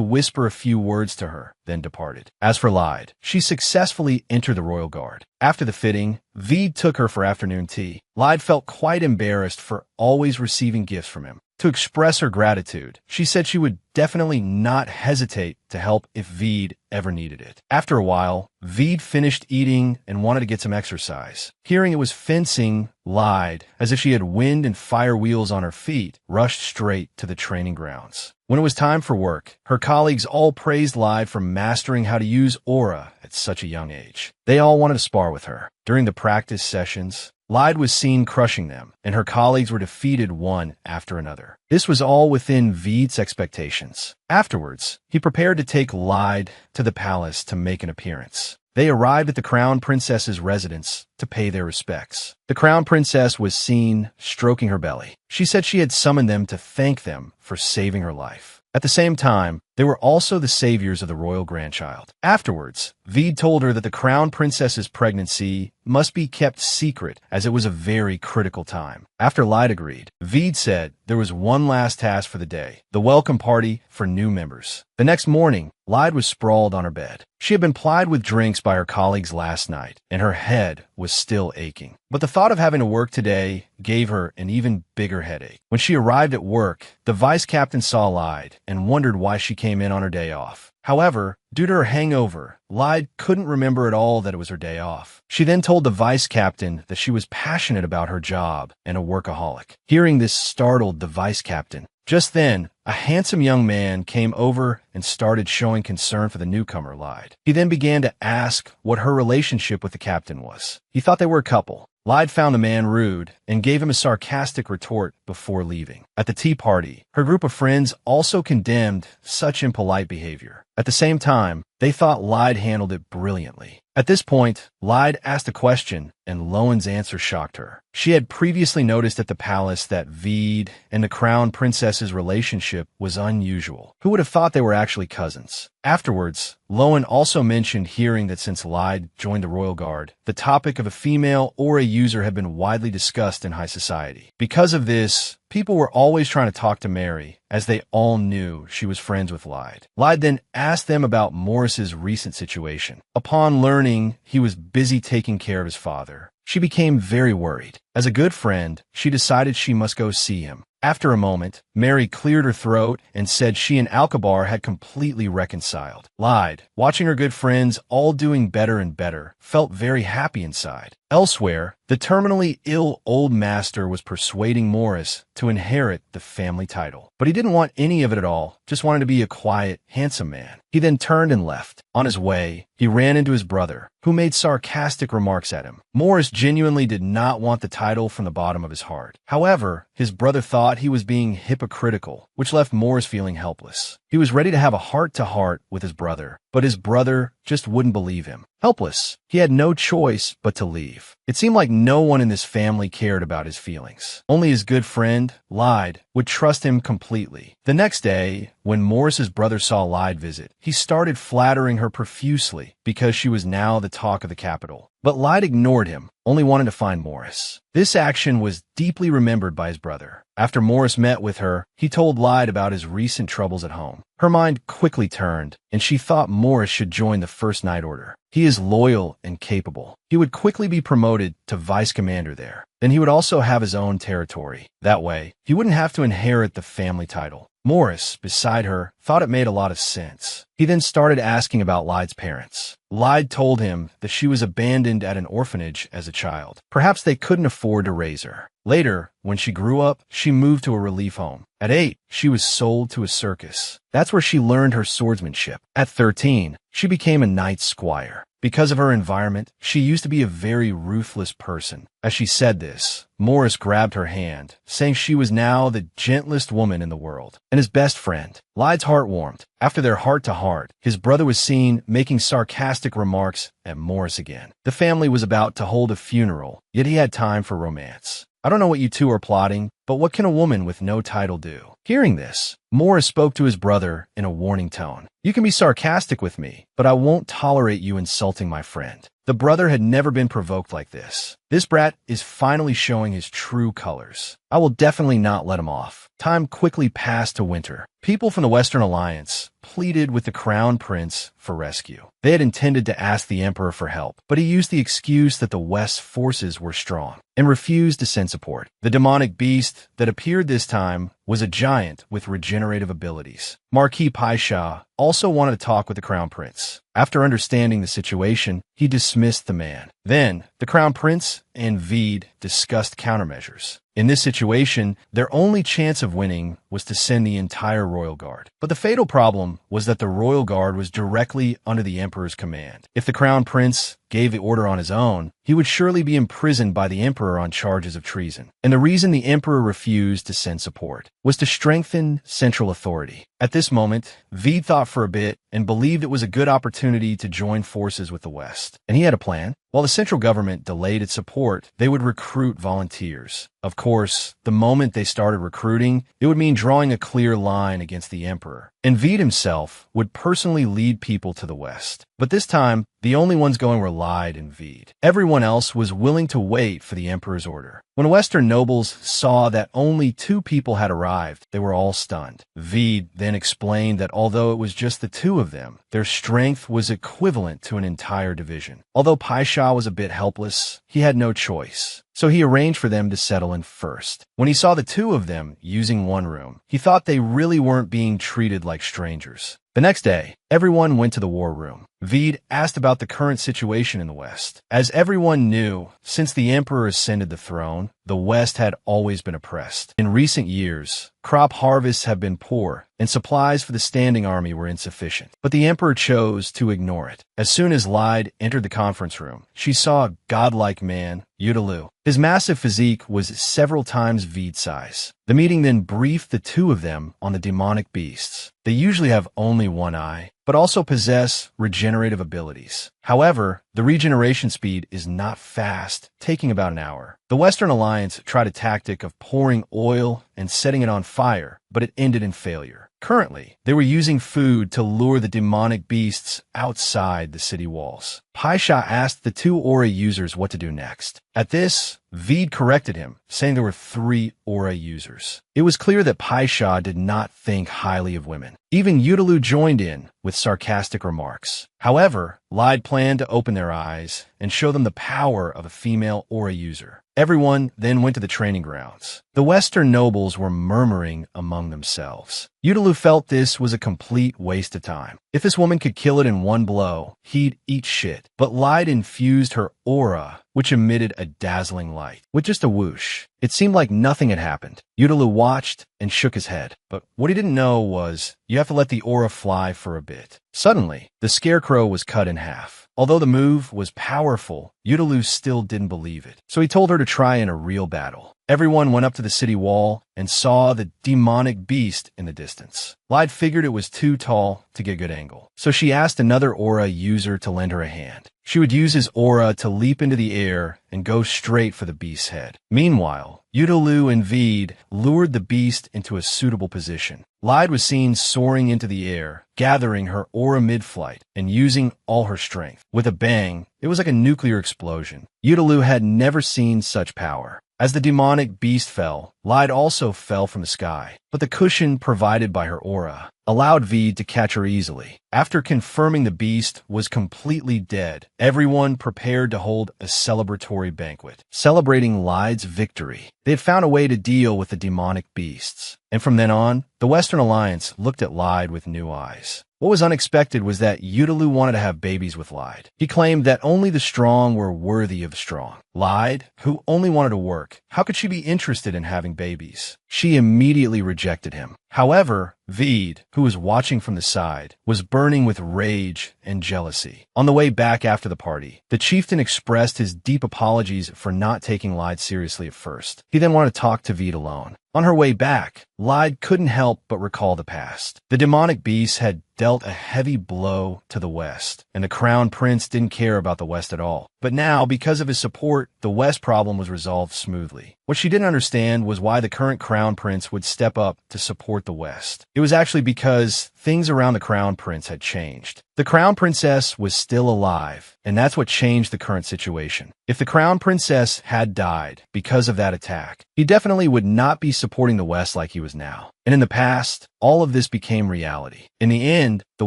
whisper a few words to her, then departed. As for Lyde, she successfully entered the royal guard. After the fitting, Vede took her for afternoon tea. Lyde felt quite embarrassed for always receiving gifts from him. To express her gratitude, she said she would definitely not hesitate to help if Vede ever needed it. After a while, Vede finished eating and wanted to get some exercise. Hearing it was fencing, Lyde, as if she had wind and fire wheels on her feet, rushed straight to the training grounds. When it was time for work, her colleagues all praised Lyde for mastering how to use aura at such a young age. They all wanted to spar with her. During the practice sessions, Lyde was seen crushing them, and her colleagues were defeated one after another. This was all within Vede's expectations. Afterwards, he prepared to take Lyde to the palace to make an appearance. They arrived at the crown princess's residence to pay their respects. The crown princess was seen stroking her belly. She said she had summoned them to thank them for saving her life. At the same time, they were also the saviors of the royal grandchild. Afterwards, Vede told her that the crown princess's pregnancy must be kept secret as it was a very critical time. After Lyde agreed, Vede said there was one last task for the day, the welcome party for new members. The next morning, Lyde was sprawled on her bed. She had been plied with drinks by her colleagues last night, and her head was still aching. But the thought of having to work today gave her an even bigger headache. When she arrived at work, the vice captain saw Lyde and wondered why she came in on her day off. However, due to her hangover, Lyde couldn't remember at all that it was her day off. She then told the vice captain that she was passionate about her job and a workaholic. Hearing this startled the vice captain. Just then, a handsome young man came over and started showing concern for the newcomer, Lyde. He then began to ask what her relationship with the captain was. He thought they were a couple. Lyde found the man rude and gave him a sarcastic retort before leaving. At the tea party, her group of friends also condemned such impolite behavior. At the same time, they thought Lyde handled it brilliantly. At this point, Lyde asked a question, and Lowen's answer shocked her. She had previously noticed at the palace that Vede and the crown princess's relationship was unusual. Who would have thought they were actually cousins? Afterwards, Lowen also mentioned hearing that since Lyde joined the royal guard, the topic of a female or a user had been widely discussed in high society. Because of this, people were always trying to talk to Mary, as they all knew she was friends with Lyde. Lyde then asked them about Morris's recent situation. Upon learning he was busy taking care of his father, she became very worried. As a good friend, she decided she must go see him. After a moment, Mary cleared her throat and said she and Alcabar had completely reconciled. Lied, watching her good friends all doing better and better, felt very happy inside. Elsewhere, the terminally ill old master was persuading Morris to inherit the family title. But he didn't want any of it at all, just wanted to be a quiet, handsome man. He then turned and left. On his way, he ran into his brother, who made sarcastic remarks at him. Morris genuinely did not want the title from the bottom of his heart. However, his brother thought he was being hypocritical, which left Morris feeling helpless. He was ready to have a heart-to-heart with his brother, but his brother just wouldn't believe him. Helpless, he had no choice but to leave. It seemed like no one in this family cared about his feelings. Only his good friend, Lyde, would trust him completely. The next day, when Morris's brother saw Lyde visit, he started flattering her profusely because she was now the talk of the capital. But Lyde ignored him, only wanting to find Morris. This action was deeply remembered by his brother. After Morris met with her, he told Lyde about his recent troubles at home. Her mind quickly turned, and she thought Morris should join the First Night Order. He is loyal and capable. He would quickly be promoted to vice commander there. Then he would also have his own territory. That way, he wouldn't have to inherit the family title. Morris, beside her, thought it made a lot of sense. He then started asking about Lyde's parents. Lyde told him that she was abandoned at an orphanage as a child. Perhaps they couldn't afford to raise her. Later, when she grew up, she moved to a relief home. At 8, she was sold to a circus. That's where she learned her swordsmanship. At 13, she became a knight squire. Because of her environment, she used to be a very ruthless person. As she said this, Morris grabbed her hand, saying she was now the gentlest woman in the world, and his best friend. Lyde's heart warmed. After their heart-to-heart, his brother was seen making sarcastic remarks at Morris again. The family was about to hold a funeral, yet he had time for romance. I don't know what you two are plotting, but what can a woman with no title do? Hearing this, Morris spoke to his brother in a warning tone. You can be sarcastic with me, but I won't tolerate you insulting my friend. The brother had never been provoked like this. This brat is finally showing his true colors. I will definitely not let him off. Time quickly passed to winter. People from the Western Alliance pleaded with the Crown Prince for rescue. They had intended to ask the Emperor for help, but he used the excuse that the West's forces were strong and refused to send support. The demonic beast that appeared this time was a giant with regenerative abilities. Marquis Paisha also wanted to talk with the Crown Prince. After understanding the situation, he dismissed the man. Then, the Crown Prince and Vede discussed countermeasures. In this situation, their only chance of winning was to send the entire Royal Guard. But the fatal problem was that the Royal Guard was directly under the Emperor's command. If the Crown Prince gave the order on his own, he would surely be imprisoned by the Emperor on charges of treason. And the reason the Emperor refused to send support was to strengthen central authority. At this moment, Vede thought for a bit and believed it was a good opportunity to join forces with the West. And he had a plan. While the central government delayed its support, they would recruit volunteers. Of course, the moment they started recruiting, it would mean drawing a clear line against the Emperor. And Vede himself would personally lead people to the West. But this time, the only ones going were Lyde and Vede. Everyone else was willing to wait for the Emperor's order. When Western nobles saw that only 2 people had arrived, they were all stunned. Vede then explained that although it was just the 2 of them, their strength was equivalent to an entire division. Although Paisha was a bit helpless, he had no choice. So he arranged for them to settle in first. When he saw the 2 of them using one room, he thought they really weren't being treated like strangers. The next day, everyone went to the war room. Vede asked about the current situation in the West. As everyone knew, since the Emperor ascended the throne, the West had always been oppressed. In recent years, crop harvests have been poor, and supplies for the standing army were insufficient. But the Emperor chose to ignore it. As soon as Lyde entered the conference room, she saw a godlike man, Udaloo. His massive physique was several times Vede's size. The meeting then briefed the 2 of them on the demonic beasts. They usually have only one eye, but also possess regenerative abilities. However, the regeneration speed is not fast, taking about an hour. The Western Alliance tried a tactic of pouring oil and setting it on fire, but it ended in failure. Currently, they were using food to lure the demonic beasts outside the city walls. Paisha asked the 2 aura users what to do next. At this, Veed corrected him, saying there were 3 aura users. It was clear that Paisha did not think highly of women. Even Udaloo joined in with sarcastic remarks. However, Lyde planned to open their eyes and show them the power of a female aura user. Everyone then went to the training grounds. The Western nobles were murmuring among themselves. Udaloo felt this was a complete waste of time. If this woman could kill it in one blow, he'd eat shit. But Lyde infused her aura, which emitted a dazzling light. With just a whoosh, it seemed like nothing had happened. Udaloo watched and shook his head. But what he didn't know was, you have to let the aura fly for a bit. Suddenly, the scarecrow was cut in half. Although the move was powerful, Udaloo still didn't believe it. So he told her to try in a real battle. Everyone went up to the city wall and saw the demonic beast in the distance. Lyde figured it was too tall to get a good angle. So she asked another aura user to lend her a hand. She would use his aura to leap into the air and go straight for the beast's head. Meanwhile, Udaloo and Veed lured the beast into a suitable position. Lyde was seen soaring into the air, gathering her aura mid-flight and using all her strength. With a bang, it was like a nuclear explosion. Udaloo had never seen such power. As the demonic beast fell, Lyde also fell from the sky, but the cushion provided by her aura allowed Veed to catch her easily. After confirming the beast was completely dead, everyone prepared to hold a celebratory banquet, celebrating Lyde's victory. They had found a way to deal with the demonic beasts, and from then on, the Western Alliance looked at Lyde with new eyes. What was unexpected was that Udaloo wanted to have babies with Lyde. He claimed that only the strong were worthy of strong. Lyde, who only wanted to work, how could she be interested in having babies? She immediately rejected him. However, Veed, who was watching from the side, was burning with rage and jealousy. On the way back after the party, the chieftain expressed his deep apologies for not taking Lyde seriously at first. He then wanted to talk to Veed alone. On her way back, Lyde couldn't help but recall the past. The demonic beast had dealt a heavy blow to the West, and the Crown Prince didn't care about the West at all. But now, because of his support, the West problem was resolved smoothly. What she didn't understand was why the current Crown Prince would step up to support the West. It was actually because things around the Crown Prince had changed. The Crown Princess was still alive, and that's what changed the current situation. If the Crown Princess had died because of that attack, he definitely would not be supporting the West like he was now. And in the past, all of this became reality. In the end, the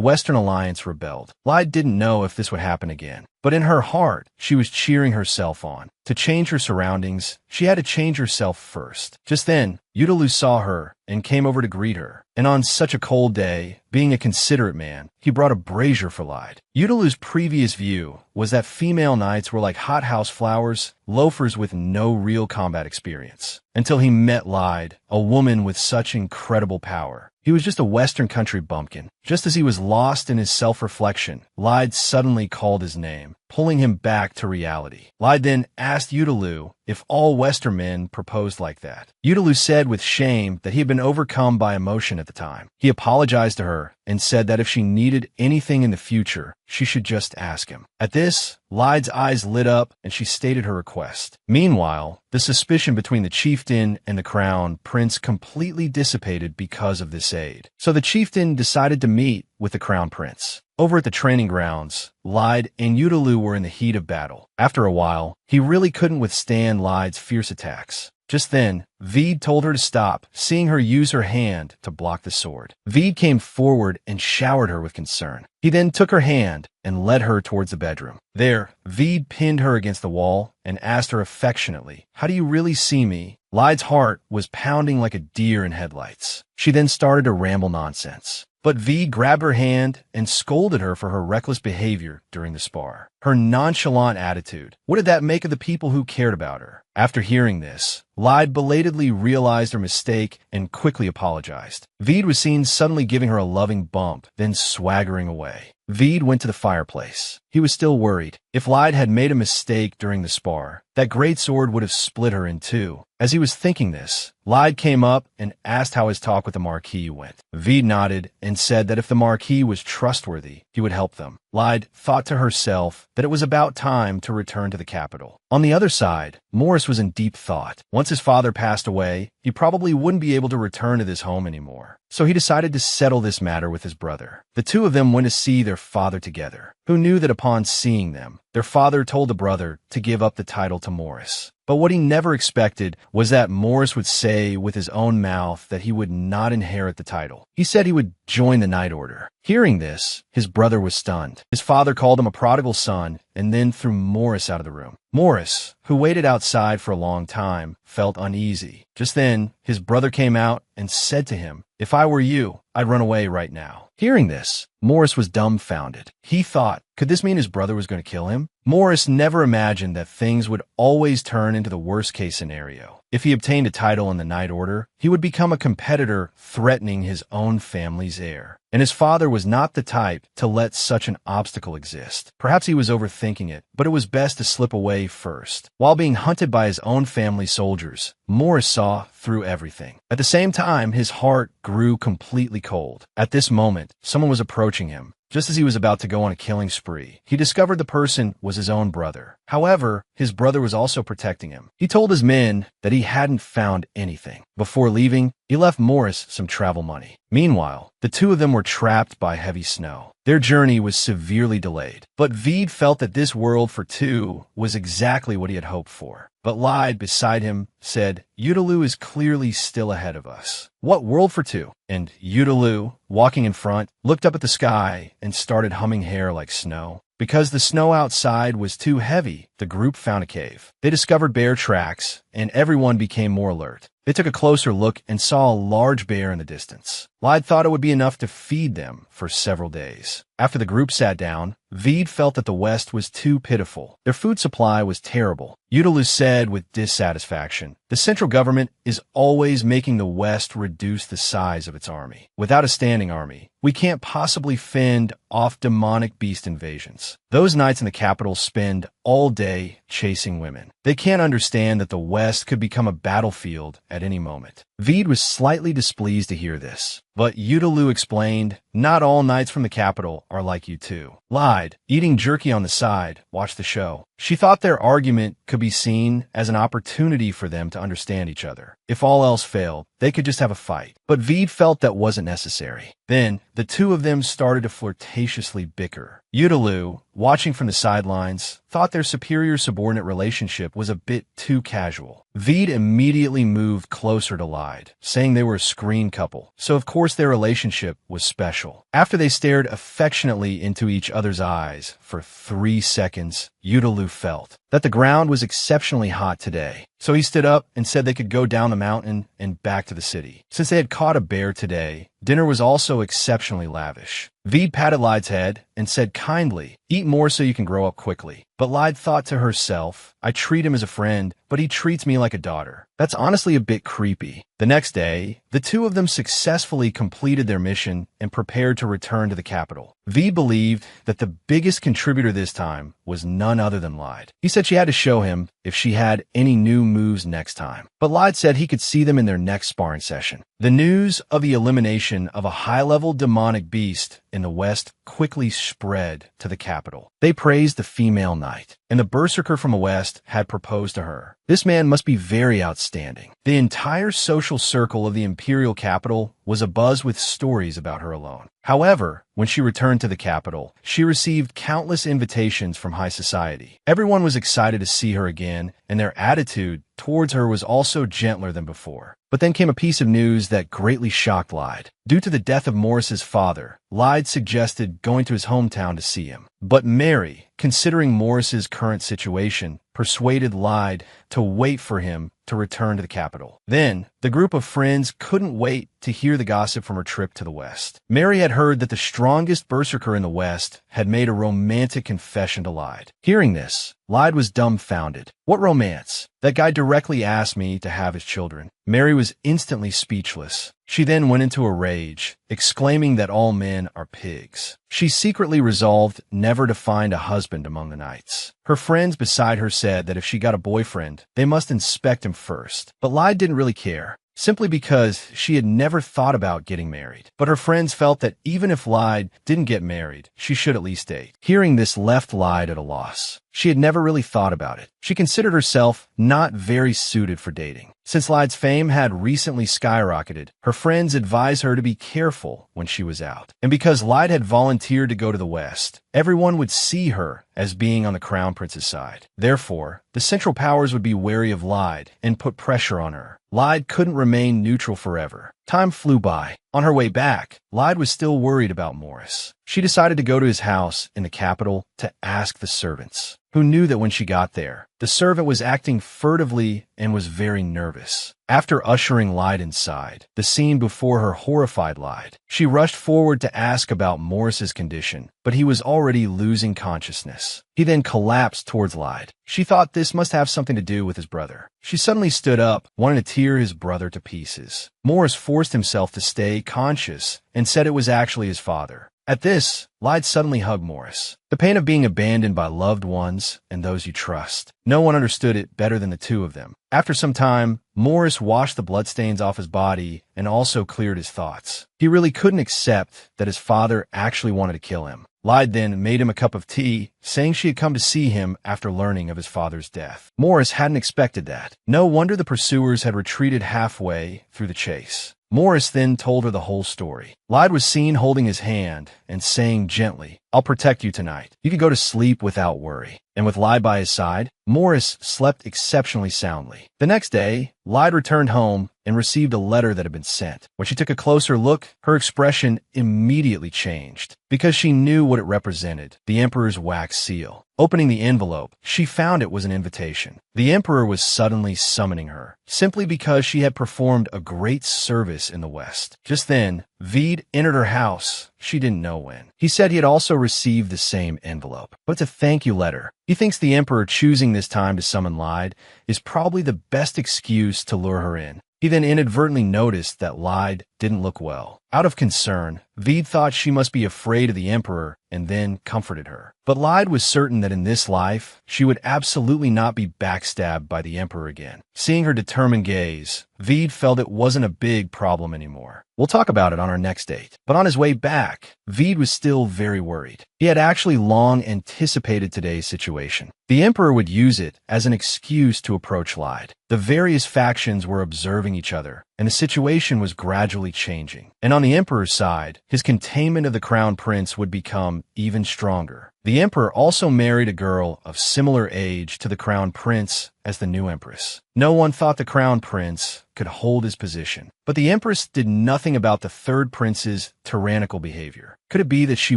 Western Alliance rebelled. Lyde didn't know if this would happen again, but in her heart, she was cheering herself on. To change her surroundings, she had to change herself first. Just then, Udaloo saw her and came over to greet her. And on such a cold day, being a considerate man, he brought a brazier for Lyde. Udaloo's previous view was that female knights were like hothouse flowers, loafers with no real combat experience. Until he met Lyde, a woman with such incredible power. He was just a Western country bumpkin. Just as he was lost in his self-reflection, Lyde suddenly called his name, pulling him back to reality. Lyde then asked Udaloo if all Western men proposed like that. Udaloo said with shame that he had been overcome by emotion at the time. He apologized to her and said that if she needed anything in the future, she should just ask him. At this, Lyde's eyes lit up and she stated her request. Meanwhile, the suspicion between the chieftain and the crown prince completely dissipated because of this aid. So the chieftain decided to meet with the crown prince. Over at the training grounds, Lyde and Udaloo were in the heat of battle. After a while, he really couldn't withstand Lyde's fierce attacks. Just then, Veed told her to stop, seeing her use her hand to block the sword. Veed came forward and showered her with concern. He then took her hand and led her towards the bedroom. There, Veed pinned her against the wall and asked her affectionately, "How do you really see me?" Lyde's heart was pounding like a deer in headlights. She then started to ramble nonsense. But Veed grabbed her hand and scolded her for her reckless behavior during the spar. Her nonchalant attitude. What did that make of the people who cared about her? After hearing this, Lyde belatedly realized her mistake and quickly apologized. Veed was seen suddenly giving her a loving bump, then swaggering away. Veed went to the fireplace. He was still worried. If Lyde had made a mistake during the spar, that great sword would have split her in two. As he was thinking this, Lyde came up and asked how his talk with the Marquis went. Veed nodded and said that if the Marquis was trustworthy, he would help them. Lyde thought to herself that it was about time to return to the capital. On the other side, Morris was in deep thought. Once his father passed away, he probably wouldn't be able to return to this home anymore. So he decided to settle this matter with his brother. The two of them went to see their father together, who knew that upon seeing them, their father told the brother to give up the title to Morris. But what he never expected was that Morris would say with his own mouth that he would not inherit the title. He said he would join the Night Order. Hearing this, his brother was stunned. His father called him a prodigal son and then threw Morris out of the room. Morris, who waited outside for a long time, felt uneasy. Just then, his brother came out and said to him, "If I were you, I'd run away right now." Hearing this, Morris was dumbfounded. He thought, could this mean his brother was going to kill him? Morris never imagined that things would always turn into the worst-case scenario. If he obtained a title in the Night Order, he would become a competitor threatening his own family's heir. And his father was not the type to let such an obstacle exist. Perhaps he was overthinking it, but it was best to slip away first. While being hunted by his own family soldiers, Morris saw through everything. At the same time, his heart grew completely cold. At this moment, someone was approaching him. Just as he was about to go on a killing spree, he discovered the person was his own brother. However, his brother was also protecting him. He told his men that he hadn't found anything. Before leaving, he left Morris some travel money. Meanwhile, the two of them were trapped by heavy snow. Their journey was severely delayed, but Veed felt that this world for two was exactly what he had hoped for. But Lyde beside him said, "Udaloo is clearly still ahead of us." "What world for two?" And Udaloo, walking in front, looked up at the sky and started humming hair like snow. Because the snow outside was too heavy, the group found a cave. They discovered bear tracks, and everyone became more alert. They took a closer look and saw a large bear in the distance. Lyde thought it would be enough to feed them for several days. After the group sat down, Veed felt that the West was too pitiful. Their food supply was terrible. Udaloo said with dissatisfaction, "The central government is always making the West reduce the size of its army. Without a standing army, we can't possibly fend off demonic beast invasions. Those knights in the capital spend all day chasing women. They can't understand that the West could become a battlefield at any moment." Veed was slightly displeased to hear this, but Udaloo explained, "Not all knights from the capital are like you two." Lyde, eating jerky on the side, watched the show. She thought their argument could be seen as an opportunity for them to understand each other. If all else failed, they could just have a fight. But Veed felt that wasn't necessary. Then, the two of them started to flirtatiously bicker. Udaloo, watching from the sidelines, thought their superior-subordinate relationship was a bit too casual. Veed immediately moved closer to Lyde, saying they were a screen couple, so of course their relationship was special. After they stared affectionately into each other's eyes for 3 seconds, Udaloo felt that the ground was exceptionally hot today. So he stood up and said they could go down the mountain and back to the city. Since they had caught a bear today, dinner was also exceptionally lavish. Veed patted Lyde's head and said kindly, "Eat more so you can grow up quickly." But Lyde thought to herself, "I treat him as a friend, but he treats me like a daughter. That's honestly a bit creepy." The next day, the two of them successfully completed their mission and prepared to return to the capital. Veed believed that the biggest contributor this time was none other than Lyde. He said she had to show him if she had any new moves next time. But Lyde said he could see them in their next sparring session. The news of the elimination of a high-level demonic beast in the West quickly spread to the capital. They praised the female knight, and the berserker from the West had proposed to her. This man must be very outstanding. The entire social circle of the imperial capital was abuzz with stories about her alone. However, when she returned to the capital, she received countless invitations from high society. Everyone was excited to see her again, and their attitude towards her was also gentler than before. But then came a piece of news that greatly shocked Lyde. Due to the death of Morris's father, Lyde suggested going to his hometown to see him. But Mary, considering Morris's current situation, persuaded Lyde to wait for him to return to the capital. Then, the group of friends couldn't wait to hear the gossip from her trip to the West. Mary had heard that the strongest berserker in the West had made a romantic confession to Lyde. Hearing this, Lyde was dumbfounded. "What romance? That guy directly asked me to have his children." Mary was instantly speechless. She then went into a rage, exclaiming that all men are pigs. She secretly resolved never to find a husband among the knights. Her friends beside her said that if she got a boyfriend, they must inspect him first. But Lyde didn't really care. simply because she had never thought about getting married. But her friends felt that even if Lyde didn't get married, she should at least date. Hearing this left Lyde at a loss. She had never really thought about it. She considered herself not very suited for dating. Since Lyde's fame had recently skyrocketed, her friends advised her to be careful when she was out. And because Lyde had volunteered to go to the West, everyone would see her as being on the Crown Prince's side. Therefore, the Central Powers would be wary of Lyde and put pressure on her. Lyde couldn't remain neutral forever. Time flew by. On her way back, Lyde was still worried about Morris. She decided to go to his house in the capital to ask the servants, who knew that when she got there, the servant was acting furtively and was very nervous. After ushering Lyde inside, the scene before her horrified Lyde. She rushed forward to ask about Morris's condition, but he was already losing consciousness. He then collapsed towards Lyde. She thought this must have something to do with his brother. She suddenly stood up, wanting to tear his brother to pieces. Morris forced himself to stay conscious and said it was actually his father. At this, Lyde suddenly hugged Morris. The pain of being abandoned by loved ones and those you trust. No one understood it better than the two of them. After some time, Morris washed the bloodstains off his body and also cleared his thoughts. He really couldn't accept that his father actually wanted to kill him. Lyde then made him a cup of tea, saying she had come to see him after learning of his father's death. Morris hadn't expected that. No wonder the pursuers had retreated halfway through the chase. Morris then told her the whole story. Lyde was seen holding his hand and saying gently, "I'll protect you tonight. You can go to sleep without worry." And with Lyde by his side, Morris slept exceptionally soundly. The next day, Lyde returned home and received a letter that had been sent. When she took a closer look, her expression immediately changed because she knew what it represented, the Emperor's wax seal. Opening the envelope, she found it was an invitation. The Emperor was suddenly summoning her, simply because she had performed a great service in the West. Just then, Vede entered her house. She didn't know when. He said he had also received the same envelope, but it's a thank you letter. He thinks the Emperor choosing this time to summon Lyde is probably the best excuse to lure her in. He then inadvertently noticed that Lyde didn't look well. Out of concern, Vede thought she must be afraid of the Emperor and then comforted her. But Lyde was certain that in this life, she would absolutely not be backstabbed by the Emperor again. Seeing her determined gaze, Vede felt it wasn't a big problem anymore. We'll talk about it on our next date. But on his way back, Vede was still very worried. He had actually long anticipated today's situation. The Emperor would use it as an excuse to approach Lyde. The various factions were observing each other, and the situation was gradually changing. And on the Emperor's side, his containment of the Crown Prince would become even stronger. The Emperor also married a girl of similar age to the Crown Prince as the new Empress. No one thought the Crown Prince could hold his position. But the Empress did nothing about the third prince's tyrannical behavior. Could it be that she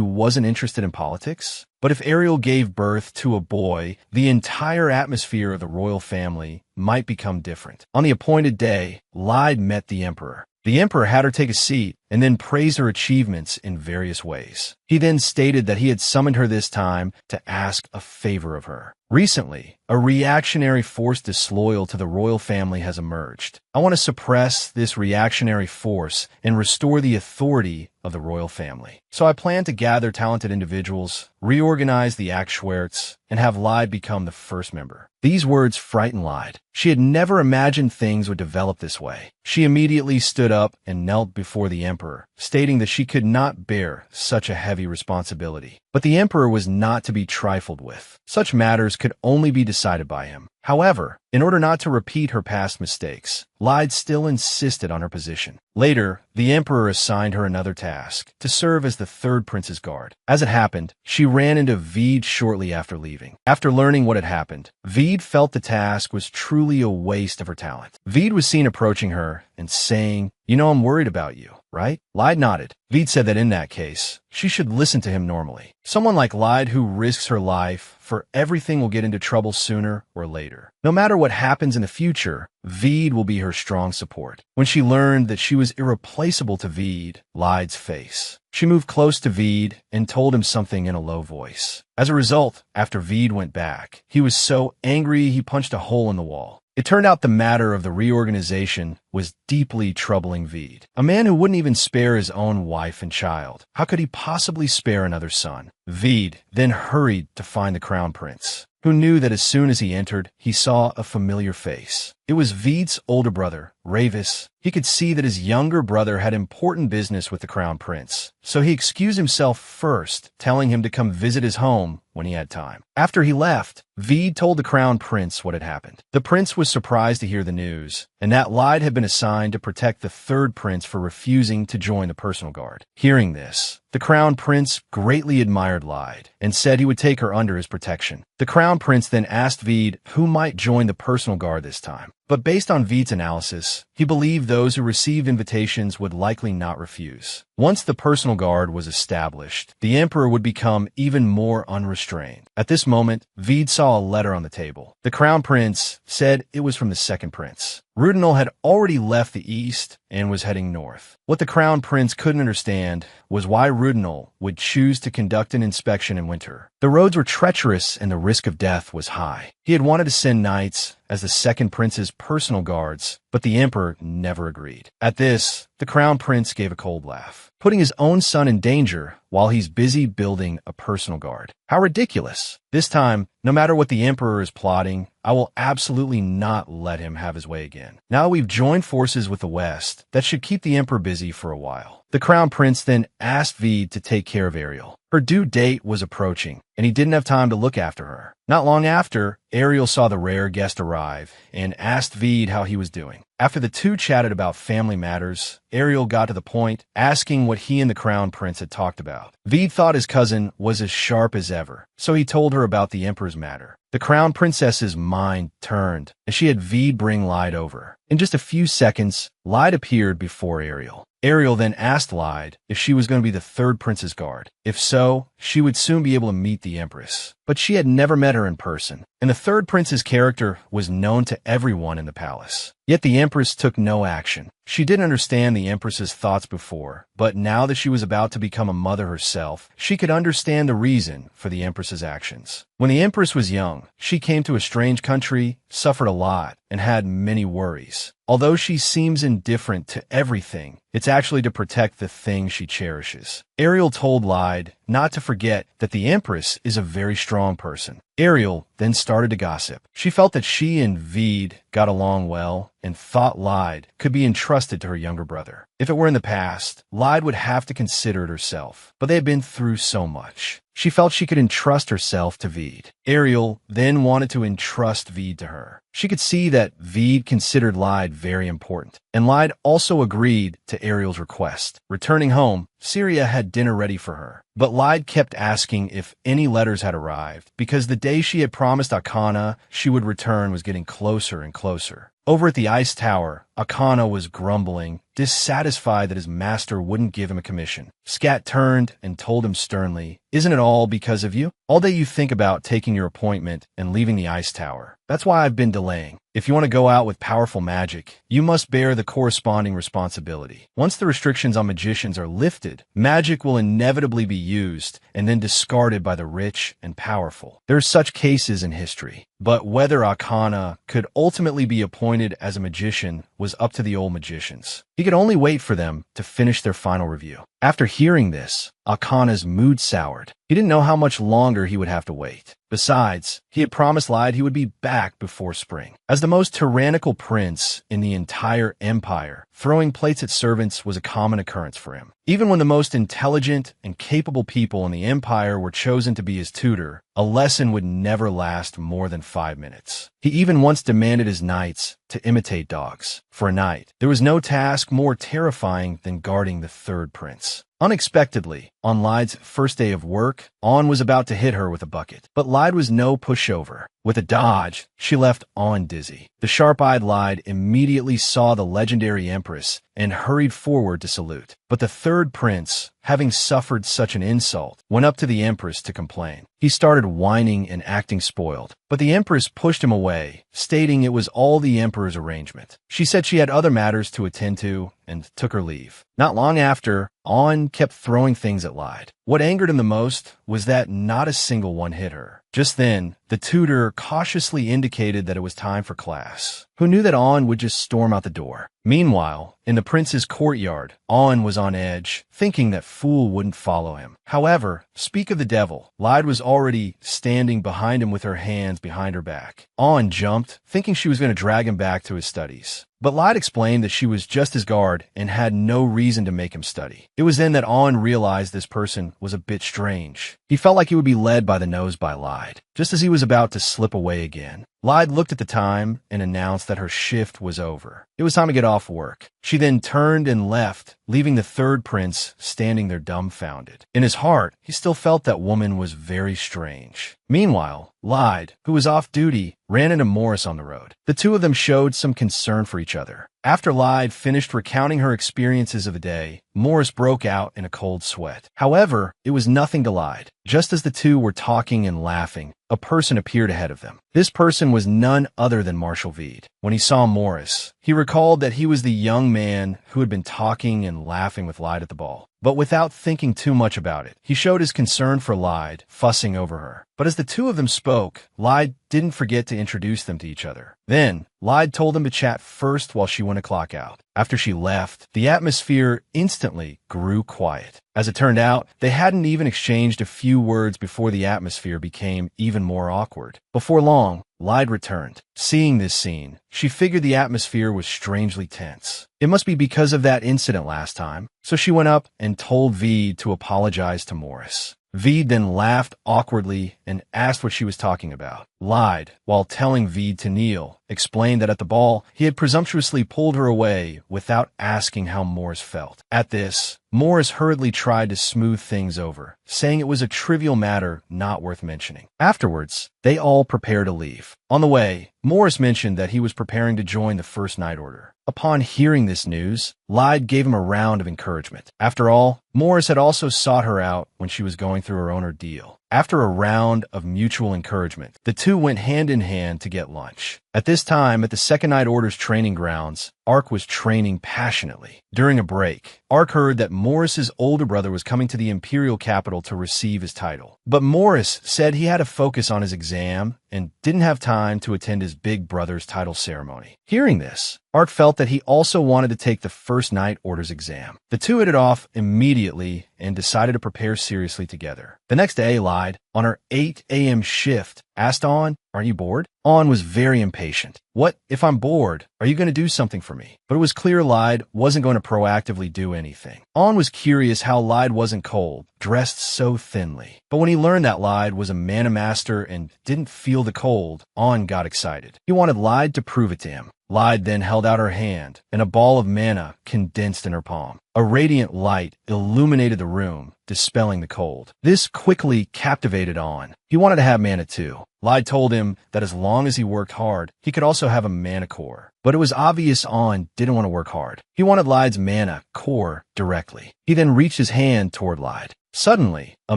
wasn't interested in politics? But if Ariel gave birth to a boy, the entire atmosphere of the royal family might become different. On the appointed day, Lyde met the Emperor. The Emperor had her take a seat and then praised her achievements in various ways. He then stated that he had summoned her this time to ask a favor of her. Recently, a reactionary force disloyal to the royal family has emerged. I want to suppress this reactionary force and restore the authority of the royal family. So I plan to gather talented individuals, reorganize the Akschwerts, and have Lyde become the first member. These words frightened Lyde. She had never imagined things would develop this way. She immediately stood up and knelt before the Emperor, stating that she could not bear such a heavy responsibility. But the Emperor was not to be trifled with. Such matters could only be decided by him. However, in order not to repeat her past mistakes, Lyde still insisted on her position. Later, the Emperor assigned her another task, to serve as the third prince's guard. As it happened, she ran into Vede shortly after leaving. After learning what had happened, Vede felt the task was truly a waste of her talent. Vede was seen approaching her and saying, "You know I'm worried about you, right?" Lyde nodded. Vede said that in that case, she should listen to him normally. Someone like Lyde who risks her life for everything will get into trouble sooner or later. No matter what happens in the future, Vede will be her strong support. When she learned that she was irreplaceable to Vede, Lyde's face. She moved close to Vede and told him something in a low voice. As a result, after Vede went back, he was so angry he punched a hole in the wall. It turned out the matter of the reorganization was deeply troubling Vede. A man who wouldn't even spare his own wife and child. How could he possibly spare another son? Vede then hurried to find the Crown Prince, who knew that as soon as he entered, he saw a familiar face. It was Veid's older brother, Ravis. He could see that his younger brother had important business with the crown prince, so he excused himself first, telling him to come visit his home when he had time. After he left, Veid told the crown prince what had happened. The prince was surprised to hear the news, and that Lyde had been assigned to protect the third prince for refusing to join the personal guard. Hearing this, the crown prince greatly admired Lyde and said he would take her under his protection. The crown prince then asked Veid who might join the personal guard this time. But based on Veid's analysis, he believed those who received invitations would likely not refuse. Once the personal guard was established, the emperor would become even more unrestrained. At this moment, Veid saw a letter on the table. The crown prince said it was from the second prince. Rudinal had already left the east and was heading north. What the crown prince couldn't understand was why Rudinal would choose to conduct an inspection in winter. The roads were treacherous and the risk of death was high. He had wanted to send knights as the second prince's personal guards, but the emperor never agreed. At this, the crown prince gave a cold laugh, putting his own son in danger while he's busy building a personal guard. How ridiculous. This time, no matter what the emperor is plotting, I will absolutely not let him have his way again. Now we've joined forces with the West, that should keep the emperor busy for a while. The crown prince then asked Veid to take care of Ariel. Her due date was approaching, and he didn't have time to look after her. Not long after, Ariel saw the rare guest arrive and asked Veid how he was doing. After the two chatted about family matters, Ariel got to the point, asking what he and the crown prince had talked about. Veid thought his cousin was as sharp as ever, so he told her about the emperor's matter. The crown princess's mind turned, and she had Veid bring Lyde over. In just a few seconds, Lyde appeared before Ariel. Ariel then asked Lyde if she was going to be the third prince's guard. If so, she would soon be able to meet the empress. But she had never met her in person, and the third prince's character was known to everyone in the palace. Yet the empress took no action. She didn't understand the empress's thoughts before, but now that she was about to become a mother herself, she could understand the reason for the empress's actions. When the empress was young, she came to a strange country, suffered a lot, and had many worries. Although she seems indifferent to everything, it's actually to protect the thing she cherishes. Ariel told Lyde not to forget that the empress is a very strong person. Ariel then started to gossip. She felt that she and Veid got along well and thought Lyde could be entrusted to her younger brother. If it were in the past, Lyde would have to consider it herself, but they had been through so much. She felt she could entrust herself to Veid. Ariel then wanted to entrust Veid to her. She could see that Veid considered Lyde very important, and Lyde also agreed to Ariel's request. Returning home, Syria had dinner ready for her, but Lyde kept asking if any letters had arrived, because the day she had promised Akana she would return was getting closer and closer. Over at the ice tower, Akana was grumbling, dissatisfied that his master wouldn't give him a commission. Scat turned and told him sternly, "Isn't it all because of you? All day you think about taking your appointment and leaving the ice tower. That's why I've been delaying. If you want to go out with powerful magic, you must bear the corresponding responsibility. Once the restrictions on magicians are lifted, magic will inevitably be used and then discarded by the rich and powerful. There are such cases in history. But whether Akana could ultimately be appointed as a magician was up to the old magicians. He could only wait for them to finish their final review. After hearing this, Akana's mood soured. He didn't know how much longer he would have to wait. Besides, he had promised Lyde he would be back before spring. As the most tyrannical prince in the entire empire, throwing plates at servants was a common occurrence for him. Even when the most intelligent and capable people in the empire were chosen to be his tutor, a lesson would never last more than 5 minutes. He even once demanded his knights to imitate dogs. For a knight, there was no task more terrifying than guarding the third prince. Unexpectedly, on Lyde's first day of work, On was about to hit her with a bucket. But Lyde was no pushover. With a dodge, she left On dizzy. The sharp-eyed Lyde immediately saw the legendary empress and hurried forward to salute. But the third prince, having suffered such an insult, went up to the empress to complain. He started whining and acting spoiled, but the empress pushed him away, stating it was all the emperor's arrangement. She said she had other matters to attend to and took her leave. Not long after, On kept throwing things at Lyde. What angered him the most was that not a single one hit her. Just then, the tutor cautiously indicated that it was time for class. Who knew that On would just storm out the door? Meanwhile, in the prince's courtyard, On was on edge, thinking that Fool wouldn't follow him. However, speak of the devil, Lyde was already standing behind him with her hands behind her back. On jumped, thinking she was going to drag him back to his studies. But Lyde explained that she was just his guard and had no reason to make him study. It was then that On realized this person was a bit strange. He felt like he would be led by the nose by Lyde. Just as he was about to slip away again, Lyde looked at the time and announced that her shift was over. It was time to get off work. She then turned and left, leaving the third prince standing there dumbfounded. In his heart, he still felt that woman was very strange. Meanwhile, Lyde, who was off duty, ran into Morris on the road. The two of them showed some concern for each other. After Lyde finished recounting her experiences of the day, Morris broke out in a cold sweat. However, it was nothing to Lyde. Just as the two were talking and laughing, a person appeared ahead of them. This person was none other than Marshal Veed. When he saw Morris, he recalled that he was the young man who had been talking and laughing with Lyde at the ball. But without thinking too much about it, he showed his concern for Lyde, fussing over her. But as the two of them spoke, Lyde didn't forget to introduce them to each other. Then, Lyde told them to chat first while she went to clock out. After she left, the atmosphere instantly grew quiet. As it turned out, they hadn't even exchanged a few words before the atmosphere became even more awkward. Before long, Lyde returned. Seeing this scene, she figured the atmosphere was strangely tense. It must be because of that incident last time, so she went up and told Veed to apologize to Morris. Veed then laughed awkwardly and asked what she was talking about. Lyde, while telling Veed to kneel, explained that at the ball, he had presumptuously pulled her away without asking how Morris felt. At this, Morris hurriedly tried to smooth things over, saying it was a trivial matter not worth mentioning. Afterwards, they all prepared to leave. On the way, Morris mentioned that he was preparing to join the First Night Order. Upon hearing this news, Lyde gave him a round of encouragement. After all, Morris had also sought her out when she was going through her own ordeal. After a round of mutual encouragement, the two went hand in hand to get lunch. At this time, at the Second Night Order's training grounds, Ark was training passionately. During a break, Ark heard that Morris's older brother was coming to the Imperial capital to receive his title. But Morris said he had to focus on his exam and didn't have time to attend his big brother's title ceremony. Hearing this, Ark felt that he also wanted to take the First Night Order's exam. The two hit it off immediately and decided to prepare seriously together. The next day, Lyde, on her 8 a.m. shift, asked On, "Aren't you bored?" On was very impatient. "What? If I'm bored, are you going to do something for me?" But it was clear Lyde wasn't going to proactively do anything. On was curious how Lyde wasn't cold, dressed so thinly. But when he learned that Lyde was a mana-master and didn't feel the cold, On got excited. He wanted Lyde to prove it to him. Lyde then held out her hand, and a ball of mana condensed in her palm. A radiant light illuminated the room, dispelling the cold. This quickly captivated On. He wanted to have mana too. Lyde told him that as long as he worked hard, he could also have a mana core. But it was obvious On didn't want to work hard. He wanted Lyde's mana core directly. He then reached his hand toward Lyde. Suddenly, a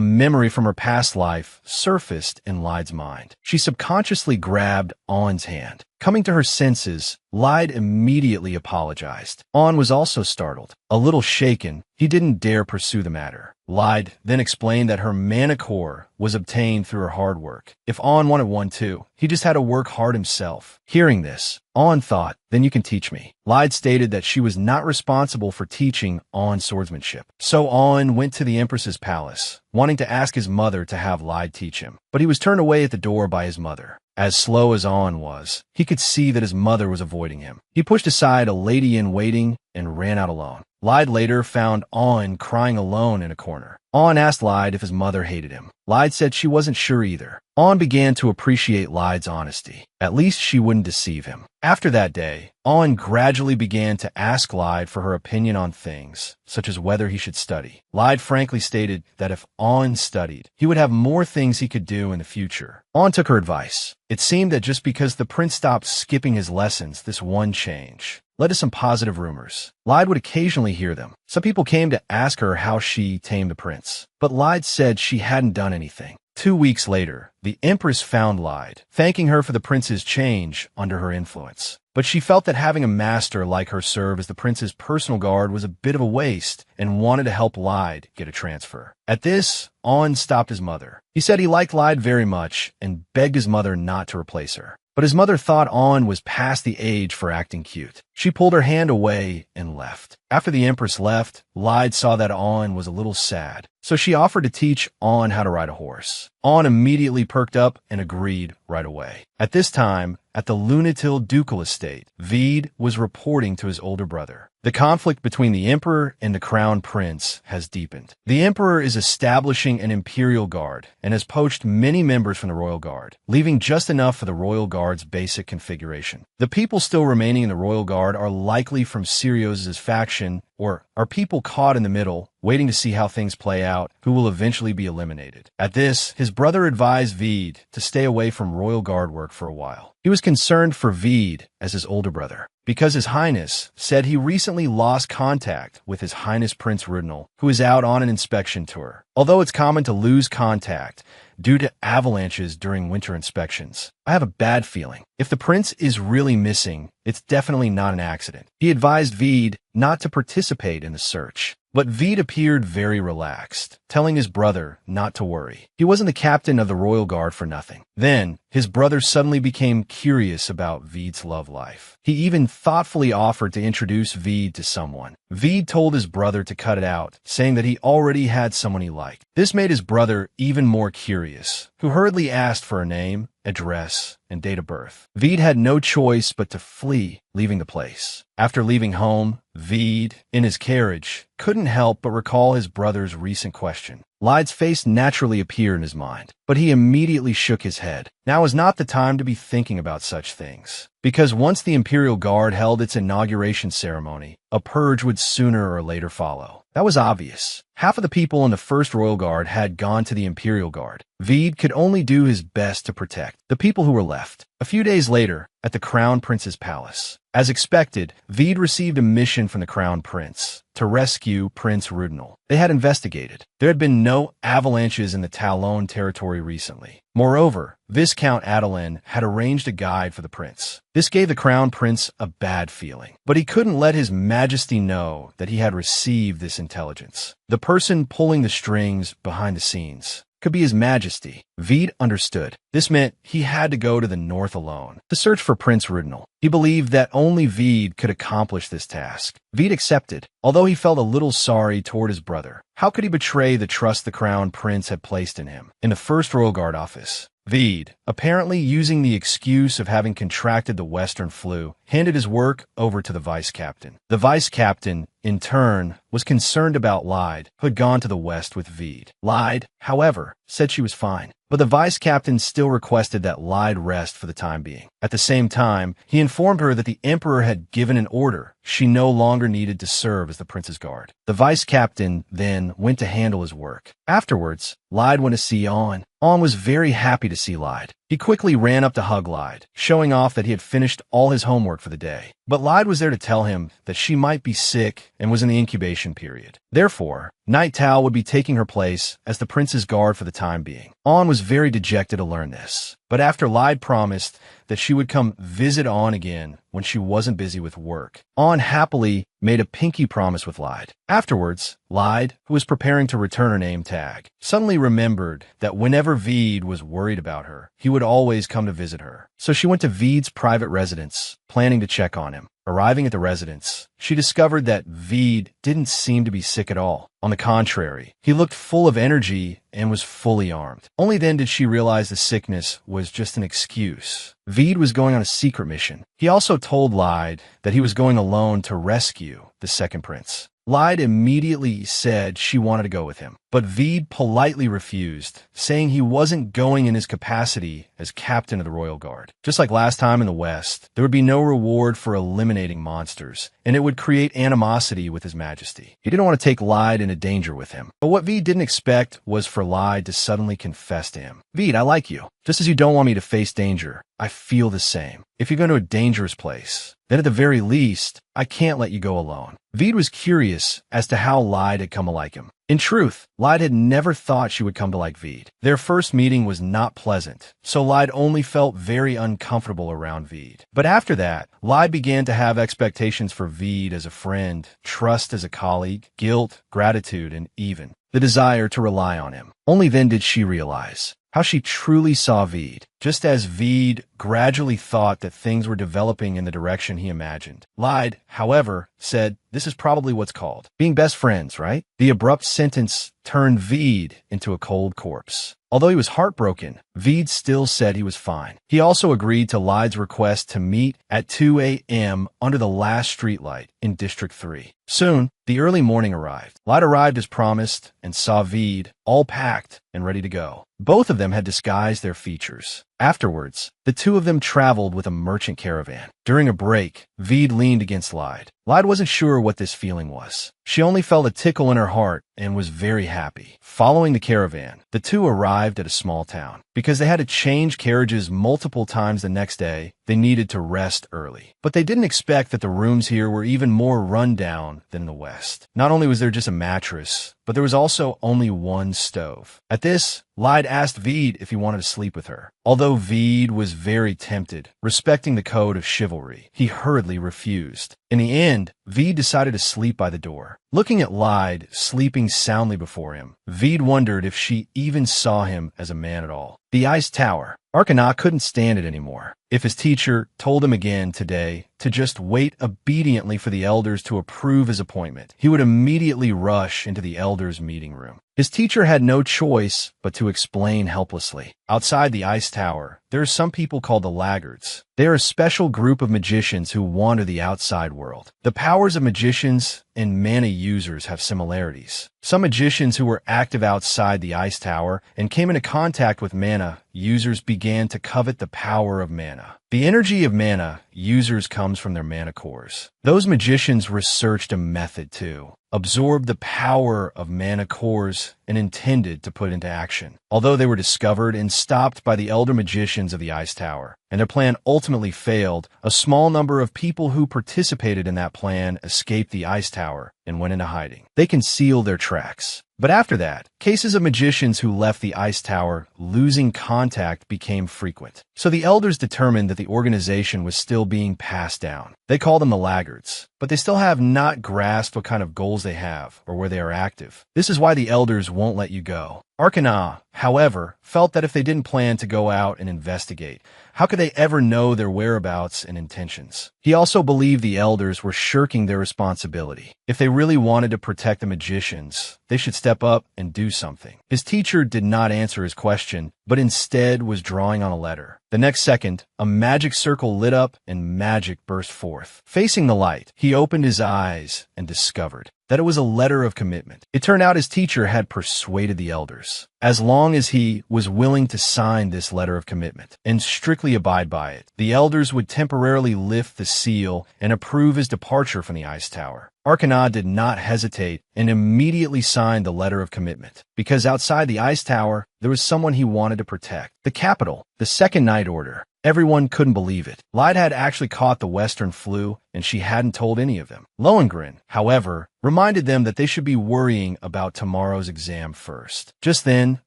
memory from her past life surfaced in Lyde's mind. She subconsciously grabbed On's hand. Coming to her senses, Lyde immediately apologized. On was also startled. A little shaken, he didn't dare pursue the matter. Lyde then explained that her mana core was obtained through her hard work. If On wanted one too, he just had to work hard himself. Hearing this, On thought, "Then you can teach me." Lyde stated that she was not responsible for teaching On swordsmanship. So On went to the Empress's palace, wanting to ask his mother to have Lyde teach him. But he was turned away at the door by his mother. As slow as On was, he could see that his mother was avoiding him. He pushed aside a lady-in-waiting and ran out alone. Lyde later found On crying alone in a corner. On asked Lyde if his mother hated him. Lyde said she wasn't sure either. On began to appreciate Lyde's honesty. At least she wouldn't deceive him. After that day, On gradually began to ask Lyde for her opinion on things, such as whether he should study. Lyde frankly stated that if On studied, he would have more things he could do in the future. On took her advice. It seemed that just because the prince stopped skipping his lessons, this one change led to some positive rumors. Lyde would occasionally hear them. Some people came to ask her how she tamed the prince, but Lyde said she hadn't done anything. 2 weeks later, the Empress found Lyde, thanking her for the prince's change under her influence. But she felt that having a master like her serve as the prince's personal guard was a bit of a waste and wanted to help Lyde get a transfer. At this, On stopped his mother. He said he liked Lyde very much and begged his mother not to replace her. But his mother thought On was past the age for acting cute. She pulled her hand away and left. After the Empress left, Lyde saw that On was a little sad, so she offered to teach On how to ride a horse. On immediately perked up and agreed right away. At this time, at the Lunatil ducal estate, Vede was reporting to his older brother. The conflict between the emperor and the crown prince has deepened. The emperor is establishing an imperial guard and has poached many members from the royal guard, leaving just enough for the royal guard's basic configuration. The people still remaining in the royal guard are likely from Sirius's faction or are people caught in the middle, waiting to see how things play out, who will eventually be eliminated. At this, his brother advised Vede to stay away from royal guard work for a while. He was concerned for Vede as his older brother, because His Highness said he recently lost contact with His Highness Prince Rudnell, who is out on an inspection tour. Although it's common to lose contact due to avalanches during winter inspections, I have a bad feeling. If the prince is really missing, it's definitely not an accident. He advised Vede not to participate in the search. But Vede appeared very relaxed, telling his brother not to worry. He wasn't the captain of the royal guard for nothing. Then, his brother suddenly became curious about Vede's love life. He even thoughtfully offered to introduce Vede to someone. Vede told his brother to cut it out, saying that he already had someone he liked. This made his brother even more curious, who hurriedly asked for a name, address, and date of birth. Vede had no choice but to flee, leaving the place. After leaving home, Vede, in his carriage, couldn't help but recall his brother's recent question. Lyde's face naturally appeared in his mind, but he immediately shook his head. Now is not the time to be thinking about such things, because once the Imperial Guard held its inauguration ceremony, a purge would sooner or later follow. That was obvious. Half of the people in the First Royal Guard had gone to the Imperial Guard. Vede could only do his best to protect the people who were left. A few days later, at the Crown Prince's palace, as expected, Vede received a mission from the Crown Prince to rescue Prince Rudnell. They had investigated. There had been no avalanches in the Talon territory recently. Moreover, Viscount Adeline had arranged a guide for the prince. This gave the Crown Prince a bad feeling, but he couldn't let His Majesty know that he had received this intelligence. The person pulling the strings behind the scenes could be His Majesty. Vede understood. This meant he had to go to the north alone to search for Prince Rudnell. He believed that only Vede could accomplish this task. Vede accepted, although he felt a little sorry toward his brother. How could he betray the trust the Crown Prince had placed in him? In the First Royal Guard office, Vede, apparently using the excuse of having contracted the Western flu, handed his work over to the vice captain. The vice captain, in turn, was concerned about Lyde, who had gone to the west with Vede. Lyde, however, said she was fine, but the vice captain still requested that Lyde rest for the time being. At the same time, he informed her that the emperor had given an order. She no longer needed to serve as the prince's guard. The vice captain then went to handle his work. Afterwards, Lyde went to see On. On was very happy to see Lyde. He quickly ran up to hug Lyde, showing off that he had finished all his homework for the day. But Lyde was there to tell him that she might be sick and was in the incubation period. Therefore, Night Tal would be taking her place as the prince's guard for the time being. On was very dejected to learn this, but after Lyde promised that she would come visit On again when she wasn't busy with work, On happily made a pinky promise with Lyde. Afterwards, Lyde, who was preparing to return her name tag, suddenly remembered that whenever Vede was worried about her, he would always come to visit her. So she went to Vede's private residence, planning to check on him. Arriving at the residence, she discovered that Vede didn't seem to be sick at all. On the contrary, he looked full of energy and was fully armed. Only then did she realize the sickness was just an excuse. Vede was going on a secret mission. He also told Lyde that he was going alone to rescue the second prince. Lyde immediately said she wanted to go with him, but Vede politely refused, saying he wasn't going in his capacity as captain of the Royal Guard. Just like last time in the West, there would be no reward for eliminating monsters, and it would create animosity with His Majesty. He didn't want to take Lyde into danger with him, but what Vede didn't expect was for Lyde to suddenly confess to him. Vede, I like you. Just as you don't want me to face danger, I feel the same. If you're going to a dangerous place, then at the very least, I can't let you go alone. Veed was curious as to how Lyde had come to like him. In truth, Lyde had never thought she would come to like Veed. Their first meeting was not pleasant, so Lyde only felt very uncomfortable around Veed. But after that, Lyde began to have expectations for Veed as a friend, trust as a colleague, guilt, gratitude, and even the desire to rely on him. Only then did she realize how she truly saw Veed, just as Veed gradually thought that things were developing in the direction he imagined. Lyde, however, said, "This is probably what's called being best friends, right?" The abrupt sentence turned Veed into a cold corpse. Although he was heartbroken, Veed still said he was fine. He also agreed to Lyde's request to meet at 2 a.m. under the last streetlight in District 3. Soon, the early morning arrived. Lyde arrived as promised and saw Veed, all packed and ready to go. Both of them had disguised their features. Afterwards, the two of them traveled with a merchant caravan. During a break, Veed leaned against Lyde. Lyde wasn't sure what this feeling was. She only felt a tickle in her heart and was very happy. Following the caravan, the two arrived at a small town. Because they had to change carriages multiple times the next day, they needed to rest early. But they didn't expect that the rooms here were even more run down than in the West. Not only was there just a mattress, but there was also only one stove. At this, Lyde asked Veed if he wanted to sleep with her. Although Veed was very tempted, respecting the code of chivalry, he hurriedly refused. In the end, Veed decided to sleep by the door. Looking at Lyde sleeping soundly before him, Veed wondered if she even saw him as a man at all. The ice tower. Arcana couldn't stand it anymore. If his teacher told him again today to just wait obediently for the elders to approve his appointment, he would immediately rush into the elders' meeting room. His teacher had no choice but to explain helplessly. Outside the ice tower, there are some people called the laggards. They are a special group of magicians who wander the outside world. The powers of magicians and mana users have similarities. Some magicians who were active outside the ice tower and came into contact with mana users began to covet the power of mana. The energy of mana users comes from their mana cores. Those magicians researched a method to absorb the power of mana cores and intended to put into action. Although they were discovered and stopped by the elder magicians of the ice tower, and their plan ultimately failed, a small number of people who participated in that plan escaped the ice tower and went into hiding. They concealed their tracks. But after that, cases of magicians who left the ice tower losing contact became frequent. So the elders determined that the organization was still being passed down. They call them the laggards, but they still have not grasped what kind of goals they have or where they are active. This is why the elders won't let you go. Arcana, however, felt that if they didn't plan to go out and investigate, how could they ever know their whereabouts and intentions? He also believed the elders were shirking their responsibility. If they really wanted to protect the magicians, they should step up and do something. His teacher did not answer his question, but instead was drawing on a letter. The next second, a magic circle lit up and magic burst forth. Facing the light, he opened his eyes and discovered that it was a letter of commitment. It turned out his teacher had persuaded the elders. As long as he was willing to sign this letter of commitment and strictly abide by it, the elders would temporarily lift the seal and approve his departure from the ice tower. Arcana did not hesitate and immediately signed the letter of commitment, because outside the ice tower, there was someone he wanted to protect. The capital, the Second Night Order. Everyone couldn't believe it. Lyde had actually caught the Western flu, and she hadn't told any of them. Lohengrin, however, reminded them that they should be worrying about tomorrow's exam first. Just then,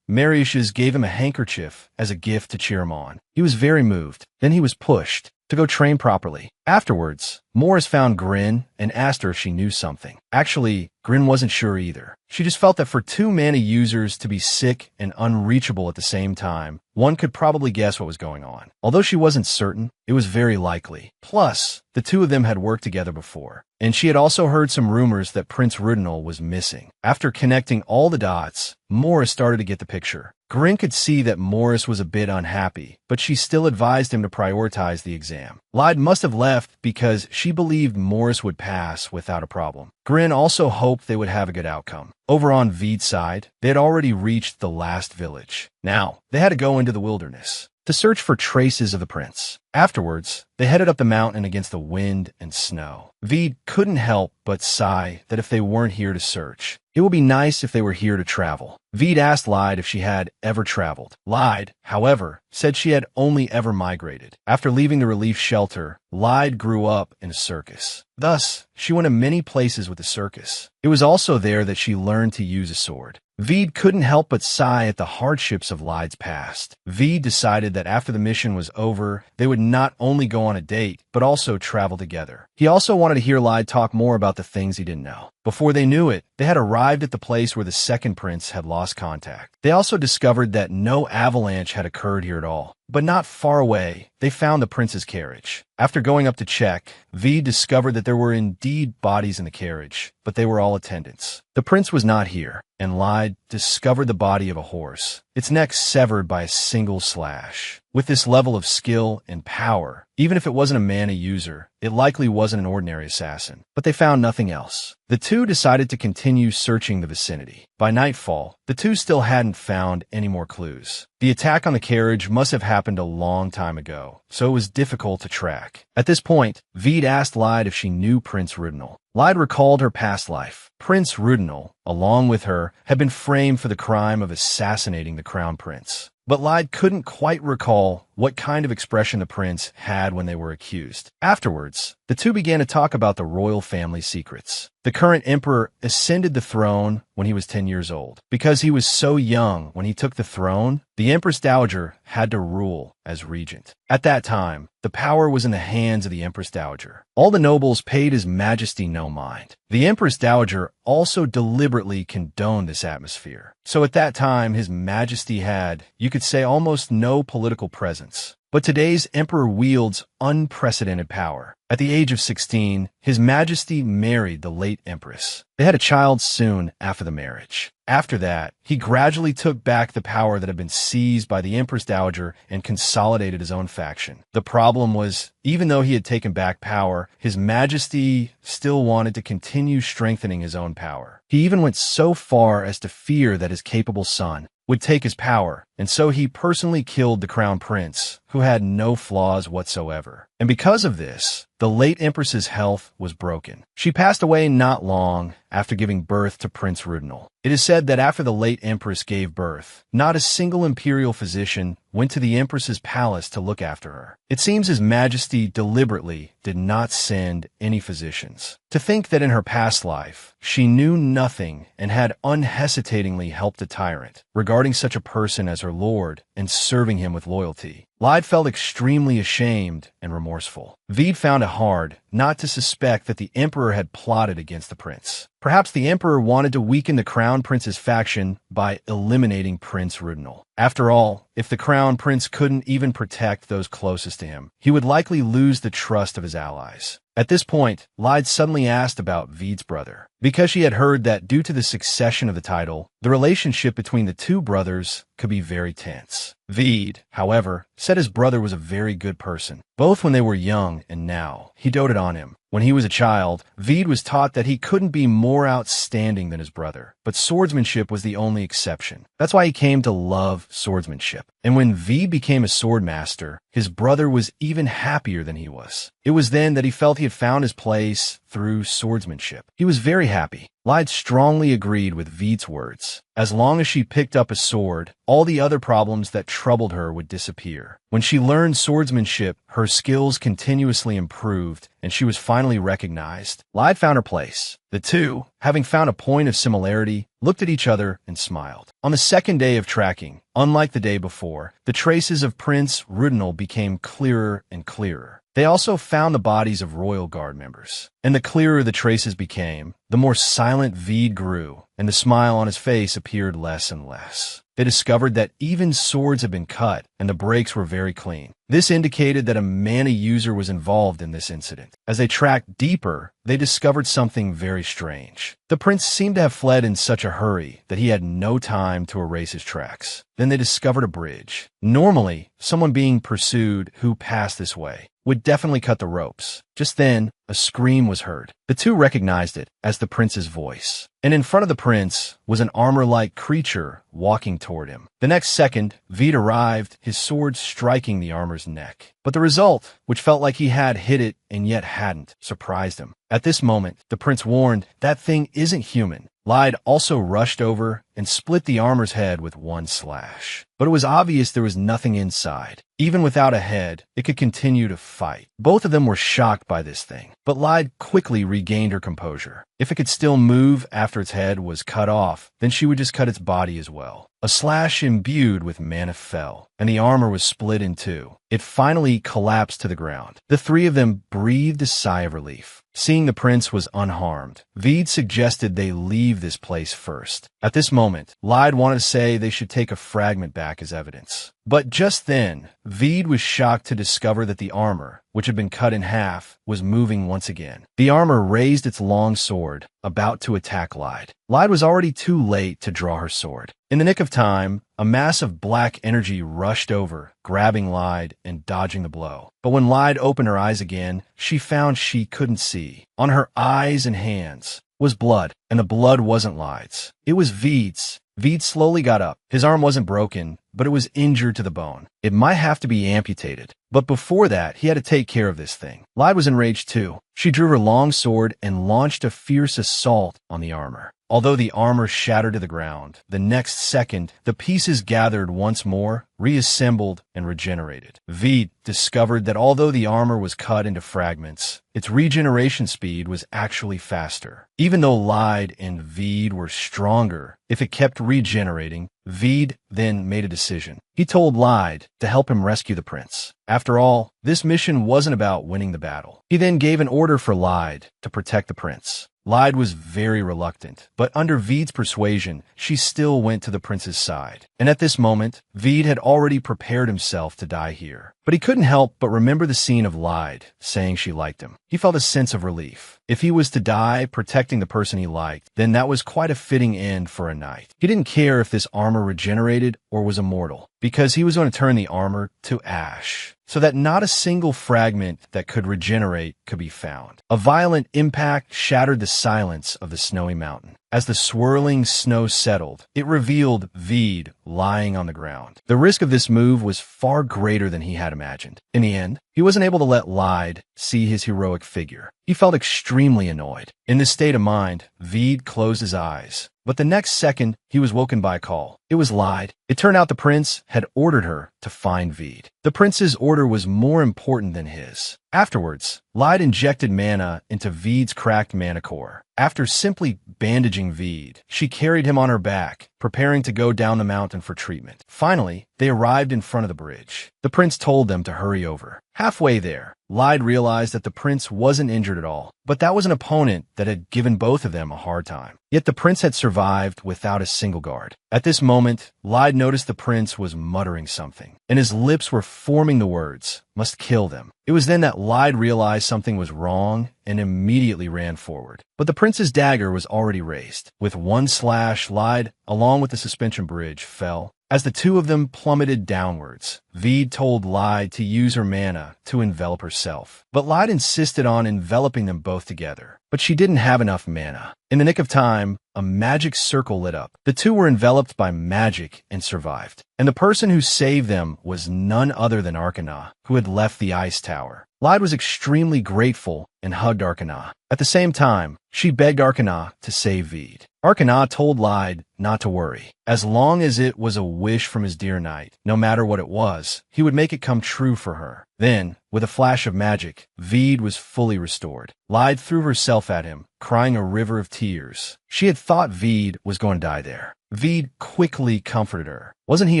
Marius's gave him a handkerchief as a gift to cheer him on. He was very moved. Then he was pushed to go train properly. Afterwards, Morris found Grin and asked her if she knew something. Actually, Grin wasn't sure either. She just felt that for two mana users to be sick and unreachable at the same time, one could probably guess what was going on. Although she wasn't certain, it was very likely. Plus, the two of them had worked together before, and she had also heard some rumors that Prince Rudinal was missing. After connecting all the dots, Morris started to get the picture. Grin could see that Morris was a bit unhappy, but she still advised him to prioritize the exam. Lyde must have left because she believed Morris would pass without a problem. Grin also hoped they would have a good outcome. Over on Veed's side, they had already reached the last village. Now, they had to go into the wilderness to search for traces of the prince. Afterwards, they headed up the mountain against the wind and snow. Veed couldn't help but sigh that if they weren't here to search, It would be nice if they were here to travel. Veed asked Lyde if she had ever traveled. Lyde, however, said she had only ever migrated. After leaving the relief shelter, Lyde grew up in a circus. Thus, she went to many places with the circus. It was also there that she learned to use a sword. Veed couldn't help but sigh at the hardships of Lyde's past. Veed decided that after the mission was over, they would not only go on a date, but also travel together. He also wanted to hear Lyde talk more about the things he didn't know. Before they knew it, they had arrived at the place where the second prince had lost contact. They also discovered that no avalanche had occurred here at all. But not far away, they found the prince's carriage. After going up to check, Veed discovered that there were indeed bodies in the carriage, but they were all attendants. The prince was not here, and Lyde discovered the body of a horse, its neck severed by a single slash. With this level of skill and power, even if it wasn't a mana user, it likely wasn't an ordinary assassin. But they found nothing else. The two decided to continue searching the vicinity. By nightfall, the two still hadn't found any more clues. The attack on the carriage must have happened a long time ago, so it was difficult to track. At this point, Veed asked Lyde if she knew Prince Rudinal. Lyde recalled her past life. Prince Rudinal, along with her, had been framed for the crime of assassinating the crown prince. But Lyde couldn't quite recall what kind of expression the prince had when they were accused. Afterwards, the two began to talk about the royal family secrets. The current emperor ascended the throne when he was 10 years old. Because he was so young when he took the throne, the Empress Dowager had to rule as regent. At that time, the power was in the hands of the Empress Dowager. All the nobles paid His Majesty no mind. The Empress Dowager also deliberately condoned this atmosphere. So at that time, His Majesty had, you could say, almost no political presence. But today's emperor wields unprecedented power. At the age of 16, His Majesty married the late empress. They had a child soon after the marriage. After that, he gradually took back the power that had been seized by the Empress Dowager and consolidated his own faction. The problem was, even though he had taken back power, His Majesty still wanted to continue strengthening his own power. He even went so far as to fear that his capable son would take his power, and so he personally killed the crown prince, who had no flaws whatsoever. And because of this, the late empress's health was broken. She passed away not long after giving birth to Prince Rudinal. It is said that after the late empress gave birth, not a single imperial physician went to the empress's palace to look after her. It seems His Majesty deliberately did not send any physicians. To think that in her past life, she knew nothing and had unhesitatingly helped a tyrant, regarding such a person as her lord and serving him with loyalty. Lyde felt extremely ashamed and remorseful. Veed found it hard not to suspect that the emperor had plotted against the prince. Perhaps the emperor wanted to weaken the crown prince's faction by eliminating Prince Rudinal. After all, if the crown prince couldn't even protect those closest to him, he would likely lose the trust of his allies. At this point, Lyde suddenly asked about Veed's brother, because she had heard that due to the succession of the title, the relationship between the two brothers could be very tense. Veed, however, said his brother was a very good person, both when they were young and now. He doted on him. When he was a child, Veed was taught that he couldn't be more outstanding than his brother, but swordsmanship was the only exception. That's why he came to love swordsmanship. And when Veed became a swordmaster, his brother was even happier than he was. It was then that he felt he had found his place through swordsmanship. He was very happy. Lyde strongly agreed with Veed's words. As long as she picked up a sword, all the other problems that troubled her would disappear. When she learned swordsmanship, her skills continuously improved, and she was finally recognized. Lyde found her place. The two, having found a point of similarity, looked at each other and smiled. On the second day of tracking, unlike the day before, the traces of Prince Rudinal became clearer and clearer. They also found the bodies of royal guard members. And the clearer the traces became, the more silent Veed grew, and the smile on his face appeared less and less. They discovered that even swords had been cut, and the breaks were very clean. This indicated that a mana user was involved in this incident. As they tracked deeper, they discovered something very strange. The prince seemed to have fled in such a hurry that he had no time to erase his tracks. Then they discovered a bridge. Normally, someone being pursued who passed this way would definitely cut the ropes. Just then, a scream was heard. The two recognized it as the prince's voice. And in front of the prince was an armor-like creature walking toward him. The next second, Veed arrived, his sword striking the armor's neck. But the result, which felt like he had hit it and yet hadn't, surprised him. At this moment, the prince warned, "That thing isn't human. Lyde also rushed over and split the armor's head with one slash. But it was obvious there was nothing inside. Even without a head, it could continue to fight. Both of them were shocked by this thing, but Lyde quickly regained her composure. If it could still move after its head was cut off, then she would just cut its body as well. A slash imbued with mana fell, and the armor was split in two. It finally collapsed to the ground. The three of them breathed a sigh of relief. Seeing the prince was unharmed, Veed suggested they leave this place first. At this moment, Lyde wanted to say they should take a fragment back as evidence. But just then, Veed was shocked to discover that the armor, which had been cut in half, was moving once again. The armor raised its long sword, about to attack Lyde. Lyde was already too late to draw her sword. In the nick of time, a mass of black energy rushed over, grabbing Lyde and dodging the blow. But when Lyde opened her eyes again, she found she couldn't see. On her eyes and hands was blood, and the blood wasn't Lyde's. It was Veed's. Veed slowly got up. His arm wasn't broken, but it was injured to the bone. It might have to be amputated. But before that, he had to take care of this thing. Lyde was enraged too. She drew her long sword and launched a fierce assault on the armor. Although the armor shattered to the ground, the next second, the pieces gathered once more, reassembled, and regenerated. Veed discovered that although the armor was cut into fragments, its regeneration speed was actually faster. Even though Lyde and Veed were stronger, if it kept regenerating, Veed then made a decision. He told Lyde to help him rescue the prince. After all, this mission wasn't about winning the battle. He then gave an order for Lyde to protect the prince. Lyde was very reluctant, but under Veed's persuasion, she still went to the prince's side. And at this moment, Veed had already prepared himself to die here. But he couldn't help but remember the scene of Lyde saying she liked him. He felt a sense of relief. If he was to die protecting the person he liked, then that was quite a fitting end for a knight. He didn't care if this armor regenerated or was immortal, because he was going to turn the armor to ash, so that not a single fragment that could regenerate could be found. A violent impact shattered the silence of the snowy mountain. As the swirling snow settled, it revealed Veed lying on the ground. The risk of this move was far greater than he had imagined. In the end, he wasn't able to let Lyde see his heroic figure. He felt extremely annoyed. In this state of mind, Veed closed his eyes. But the next second, he was woken by a call. It was Lyde. It turned out the prince had ordered her to find Veed. The prince's order was more important than his. Afterwards, Lyde injected mana into Veed's cracked mana core. After simply bandaging Veed, she carried him on her back, preparing to go down the mountain for treatment. Finally, they arrived in front of the bridge. The prince told them to hurry over. Halfway there, Lyde realized that the prince wasn't injured at all, but that was an opponent that had given both of them a hard time. Yet the prince had survived without a single guard. At this moment, Lyde noticed the prince was muttering something, and his lips were forming the words, "Must kill them." It was then that Lyde realized something was wrong and immediately ran forward. But the prince's dagger was already raised. With one slash, Lyde, along with the suspension bridge, fell. As the two of them plummeted downwards, Veed told Lyde to use her mana to envelop herself. But Lyde insisted on enveloping them both together. But she didn't have enough mana. In the nick of time, a magic circle lit up. The two were enveloped by magic and survived. And the person who saved them was none other than Arcana, who had left the ice tower. Lyde was extremely grateful and hugged Arcana. At the same time, she begged Arcana to save Veed. Arcana told Lyde not to worry. As long as it was a wish from his dear knight, no matter what it was, he would make it come true for her. Then, with a flash of magic, Veed was fully restored. Lyde threw herself at him, crying a river of tears. She had thought Veed was going to die there. Veed quickly comforted her. Wasn't he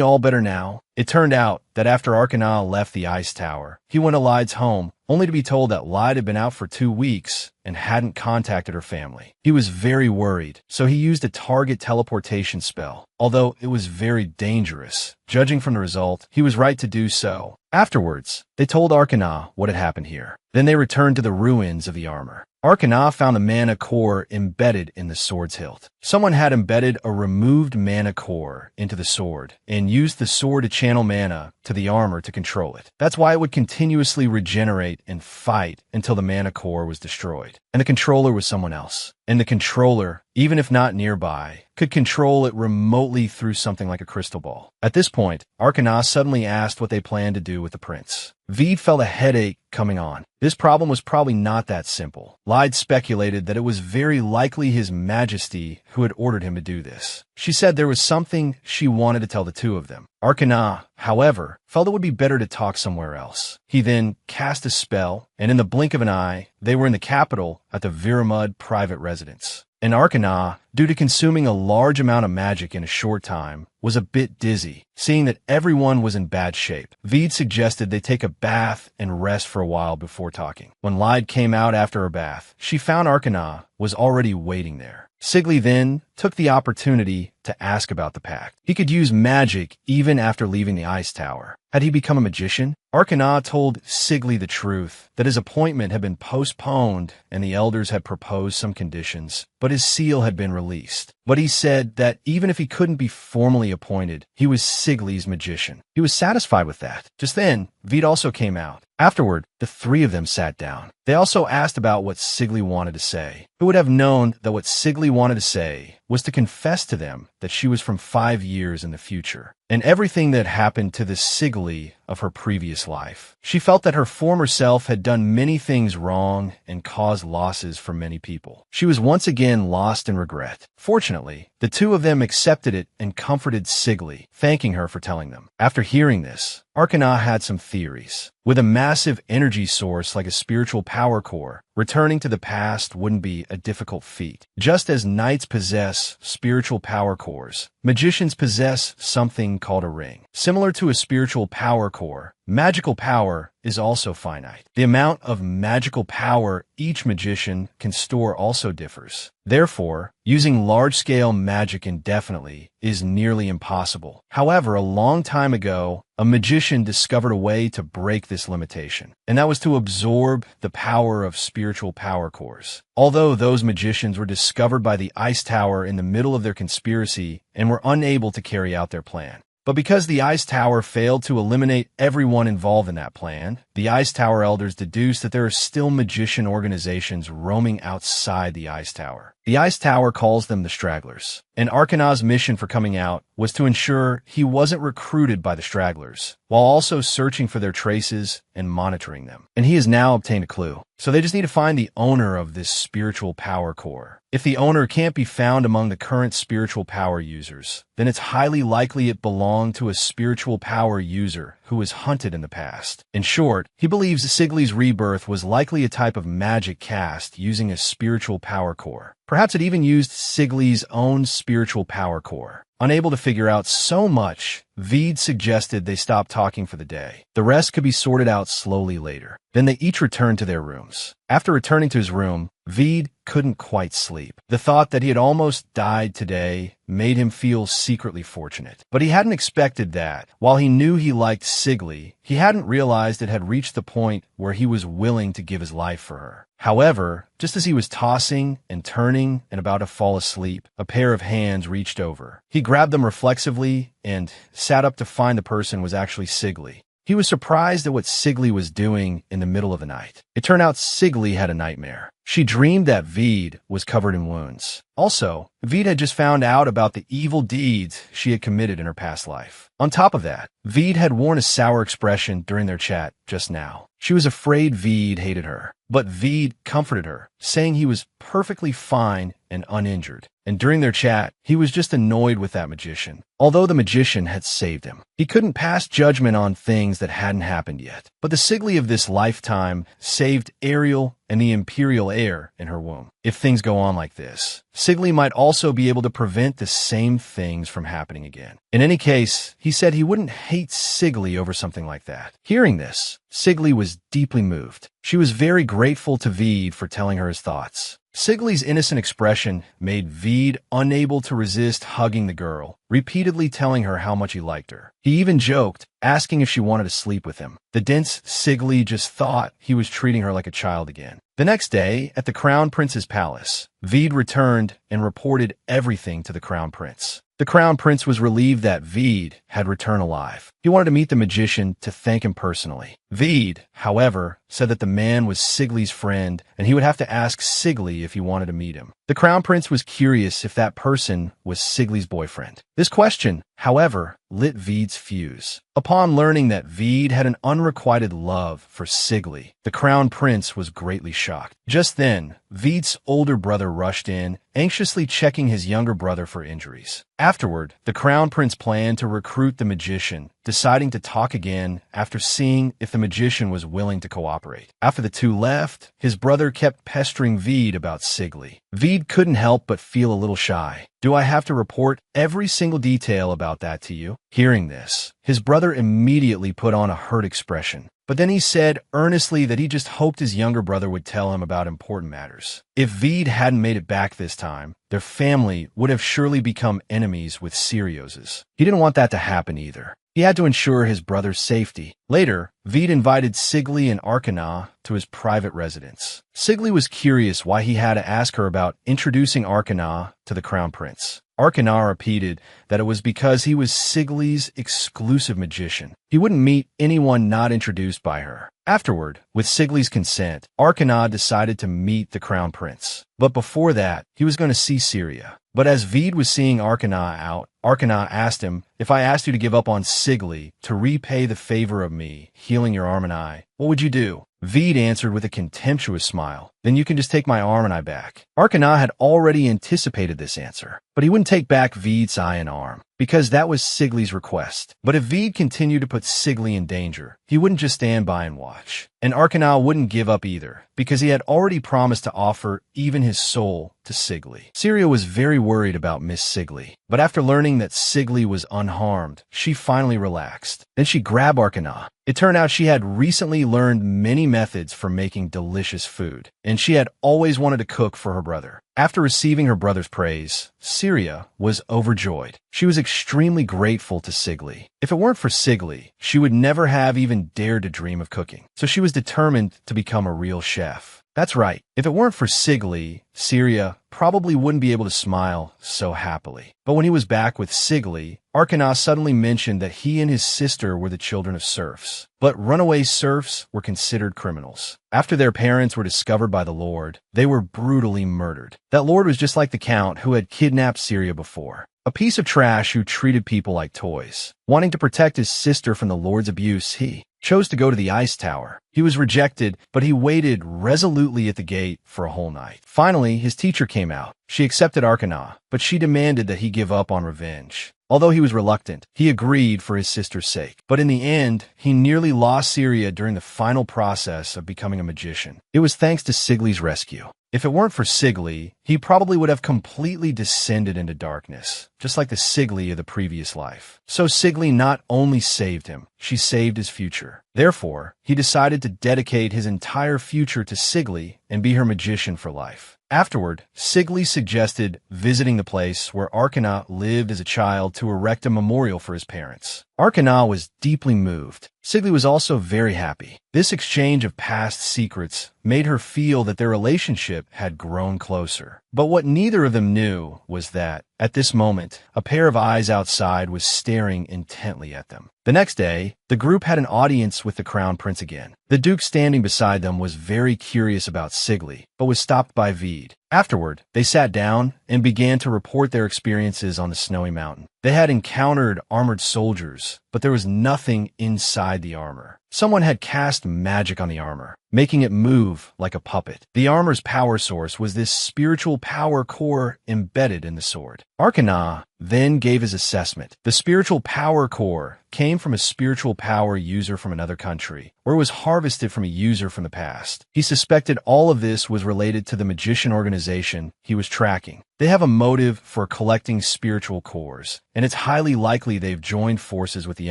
all better now? It turned out that after Arcana left the ice tower, he went to Lyde's home, only to be told that Lyde had been out for 2 weeks and hadn't contacted her family. He was very worried, so he used a target teleportation spell. Although it was very dangerous, judging from the result, he was right to do so. Afterwards, they told Arcana what had happened here. Then they returned to the ruins of the armor. Arcana found a mana core embedded in the sword's hilt. Someone had embedded a removed mana core into the sword and used the sword to channel mana to the armor to control it. That's why it would continuously regenerate and fight until the mana core was destroyed. And the controller was someone else. And the controller, even if not nearby, could control it remotely through something like a crystal ball. At this point, Arcana suddenly asked what they planned to do with the prince. Veed felt a headache coming on. This problem was probably not that simple. Lyde speculated that it was very likely His Majesty who had ordered him to do this. She said there was something she wanted to tell the two of them. Arcana, however, felt it would be better to talk somewhere else. He then cast a spell, and in the blink of an eye, they were in the capital at the Viramud private residence. And Arcana, due to consuming a large amount of magic in a short time, was a bit dizzy. Seeing that everyone was in bad shape, Veed suggested they take a bath and rest for a while before talking. When Lyde came out after her bath, she found Arcana was already waiting there. Sigli then took the opportunity to ask about the pact. He could use magic even after leaving the ice tower. Had he become a magician? Arcana told Sigli the truth, that his appointment had been postponed and the elders had proposed some conditions, but his seal had been released. But he said that even if he couldn't be formally appointed, he was Sigli's magician. He was satisfied with that. Just then, Veed also came out. Afterward, the three of them sat down. They also asked about what Sigli wanted to say. Who would have known that what Sigli wanted to say was to confess to them that she was from 5 years in the future, and everything that happened to the Sigli of her previous life. She felt that her former self had done many things wrong and caused losses for many people. She was once again lost in regret. Fortunately, the two of them accepted it and comforted Sigli, thanking her for telling them. After hearing this, Arcana had some theories. With a massive energy source like a spiritual power core, returning to the past wouldn't be a difficult feat. Just as knights possess spiritual power cores, magicians possess something called a ring. Similar to a spiritual power core, magical power is also finite. The amount of magical power each magician can store also differs. Therefore, using large-scale magic indefinitely is nearly impossible. However, a long time ago, a magician discovered a way to break this limitation, and that was to absorb the power of spiritual power cores. Although those magicians were discovered by the Ice Tower in the middle of their conspiracy and were unable to carry out their plan. But because the Ice Tower failed to eliminate everyone involved in that plan, the Ice Tower elders deduced that there are still magician organizations roaming outside the Ice Tower. The Ice Tower calls them the Stragglers, and Arcana's mission for coming out was to ensure he wasn't recruited by the Stragglers, while also searching for their traces and monitoring them. And he has now obtained a clue. So they just need to find the owner of this spiritual power core. If the owner can't be found among the current spiritual power users, then it's highly likely it belonged to a spiritual power user who was hunted in the past. In short, he believes Sigli's rebirth was likely a type of magic cast using a spiritual power core. Perhaps it even used Sigli's own spiritual power core. Unable to figure out so much, Veed suggested they stop talking for the day. The rest could be sorted out slowly later. Then they each returned to their rooms. After returning to his room, Veed couldn't quite sleep. The thought that he had almost died today made him feel secretly fortunate. But he hadn't expected that. While he knew he liked Sigli, he hadn't realized it had reached the point where he was willing to give his life for her. However, just as he was tossing and turning and about to fall asleep, a pair of hands reached over. He grabbed them reflexively and sat up to find the person was actually Sigli. He was surprised at what Sigli was doing in the middle of the night. It turned out Sigli had a nightmare. She dreamed that Veed was covered in wounds. Also, Veed had just found out about the evil deeds she had committed in her past life. On top of that, Veed had worn a sour expression during their chat just now. She was afraid Veed hated her, but Veed comforted her, saying he was perfectly fine and uninjured. And during their chat, he was just annoyed with that magician, although the magician had saved him. He couldn't pass judgment on things that hadn't happened yet. But the Sigli of this lifetime saved Ariel and the Imperial heir in her womb. If things go on like this, Sigli might also be able to prevent the same things from happening again. In any case, he said he wouldn't hate Sigli over something like that. Hearing this, Sigli was deeply moved. She was very grateful to Veed for telling her his thoughts. Sigli's innocent expression made Veed unable to resist hugging the girl, repeatedly telling her how much he liked her. He even joked, asking if she wanted to sleep with him. The dense Sigli just thought he was treating her like a child again. The next day, at the Crown Prince's palace, Veed returned and reported everything to the Crown Prince. The Crown Prince was relieved that Veed had returned alive. He wanted to meet the magician to thank him personally. Vede, however, said that the man was Sigley's friend and he would have to ask Sigley if he wanted to meet him. The Crown Prince was curious if that person was Sigley's boyfriend. This question, however, lit Vede's fuse. Upon learning that Vede had an unrequited love for Sigley, the Crown Prince was greatly shocked. Just then, Vede's older brother rushed in, anxiously checking his younger brother for injuries. Afterward, the Crown Prince planned to recruit the magician, deciding to talk again after seeing if the magician was willing to cooperate. After the two left, his brother kept pestering Vede about Sigley. Vede couldn't help but feel a little shy. "Do I have to report every single detail about that to you?" Hearing this, his brother immediately put on a hurt expression. But then he said earnestly that he just hoped his younger brother would tell him about important matters. If Vede hadn't made it back this time, their family would have surely become enemies with Sirius's. He didn't want that to happen either. He had to ensure his brother's safety. Later, Vede invited Sigley and Arkana to his private residence. Sigley was curious why he had to ask her about introducing Arkana to the Crown Prince. Arkana repeated that it was because he was Sigley's exclusive magician. He wouldn't meet anyone not introduced by her. Afterward, with Sigley's consent, Arkana decided to meet the Crown Prince. But before that, he was going to see Syria. But as Vede was seeing Arkana out, Arkana asked him, "If I asked you to give up on Sigley to repay the favor of me, healing your arm and eye, what would you do?" Vede answered with a contemptuous smile, "Then you can just take my arm and eye back." Arkana had already anticipated this answer, but he wouldn't take back Vede's eye and arm, because that was Sigley's request. But if Vede continued to put Sigley in danger, he wouldn't just stand by and watch. And Arkana wouldn't give up either, because he had already promised to offer even his soul to Sigley. Syria was very worried about Miss Sigley, but after learning that Sigley was unharmed, she finally relaxed. Then she grabbed Arkana. It turned out she had recently learned many methods for making delicious food, and she had always wanted to cook for her brother. After receiving her brother's praise, Syria was overjoyed. She was extremely grateful to Sigley. If it weren't for Sigley, she would never have even dared to dream of cooking. So she was determined to become a real chef. That's right. If it weren't for Sigley, Syria probably wouldn't be able to smile so happily. But when he was back with Sigley, Arkana suddenly mentioned that he and his sister were the children of serfs. But runaway serfs were considered criminals. After their parents were discovered by the Lord, they were brutally murdered. That Lord was just like the Count who had kidnapped Syria before. A piece of trash who treated people like toys. Wanting to protect his sister from the Lord's abuse, he chose to go to the ice tower. He was rejected, but he waited resolutely at the gate for a whole night. Finally, his teacher came out. She accepted Arkana, but she demanded that he give up on revenge. Although he was reluctant, he agreed for his sister's sake. But in the end, he nearly lost Syria during the final process of becoming a magician. It was thanks to Sigley's rescue. If it weren't for Sigley, he probably would have completely descended into darkness, just like the Sigley of the previous life. So Sigley not only saved him, she saved his future. Therefore, he decided to dedicate his entire future to Sigley and be her magician for life. Afterward, Sigley suggested visiting the place where Arkana lived as a child to erect a memorial for his parents. Arkana was deeply moved. Sigley was also very happy. This exchange of past secrets made her feel that their relationship had grown closer. But what neither of them knew was that, at this moment, a pair of eyes outside was staring intently at them. The next day, the group had an audience with the Crown Prince again. The Duke standing beside them was very curious about Sigley, but was stopped by Vede. Afterward, they sat down and began to report their experiences on the snowy mountain. They had encountered armored soldiers, but there was nothing inside the armor. Someone had cast magic on the armor, making it move like a puppet. The armor's power source was this spiritual power core embedded in the sword. Arkana then gave his assessment. The spiritual power core came from a spiritual power user from another country, or was harvested from a user from the past. He suspected all of this was related to the magician organization he was tracking. They have a motive for collecting spiritual cores, and it's highly likely they've joined forces with the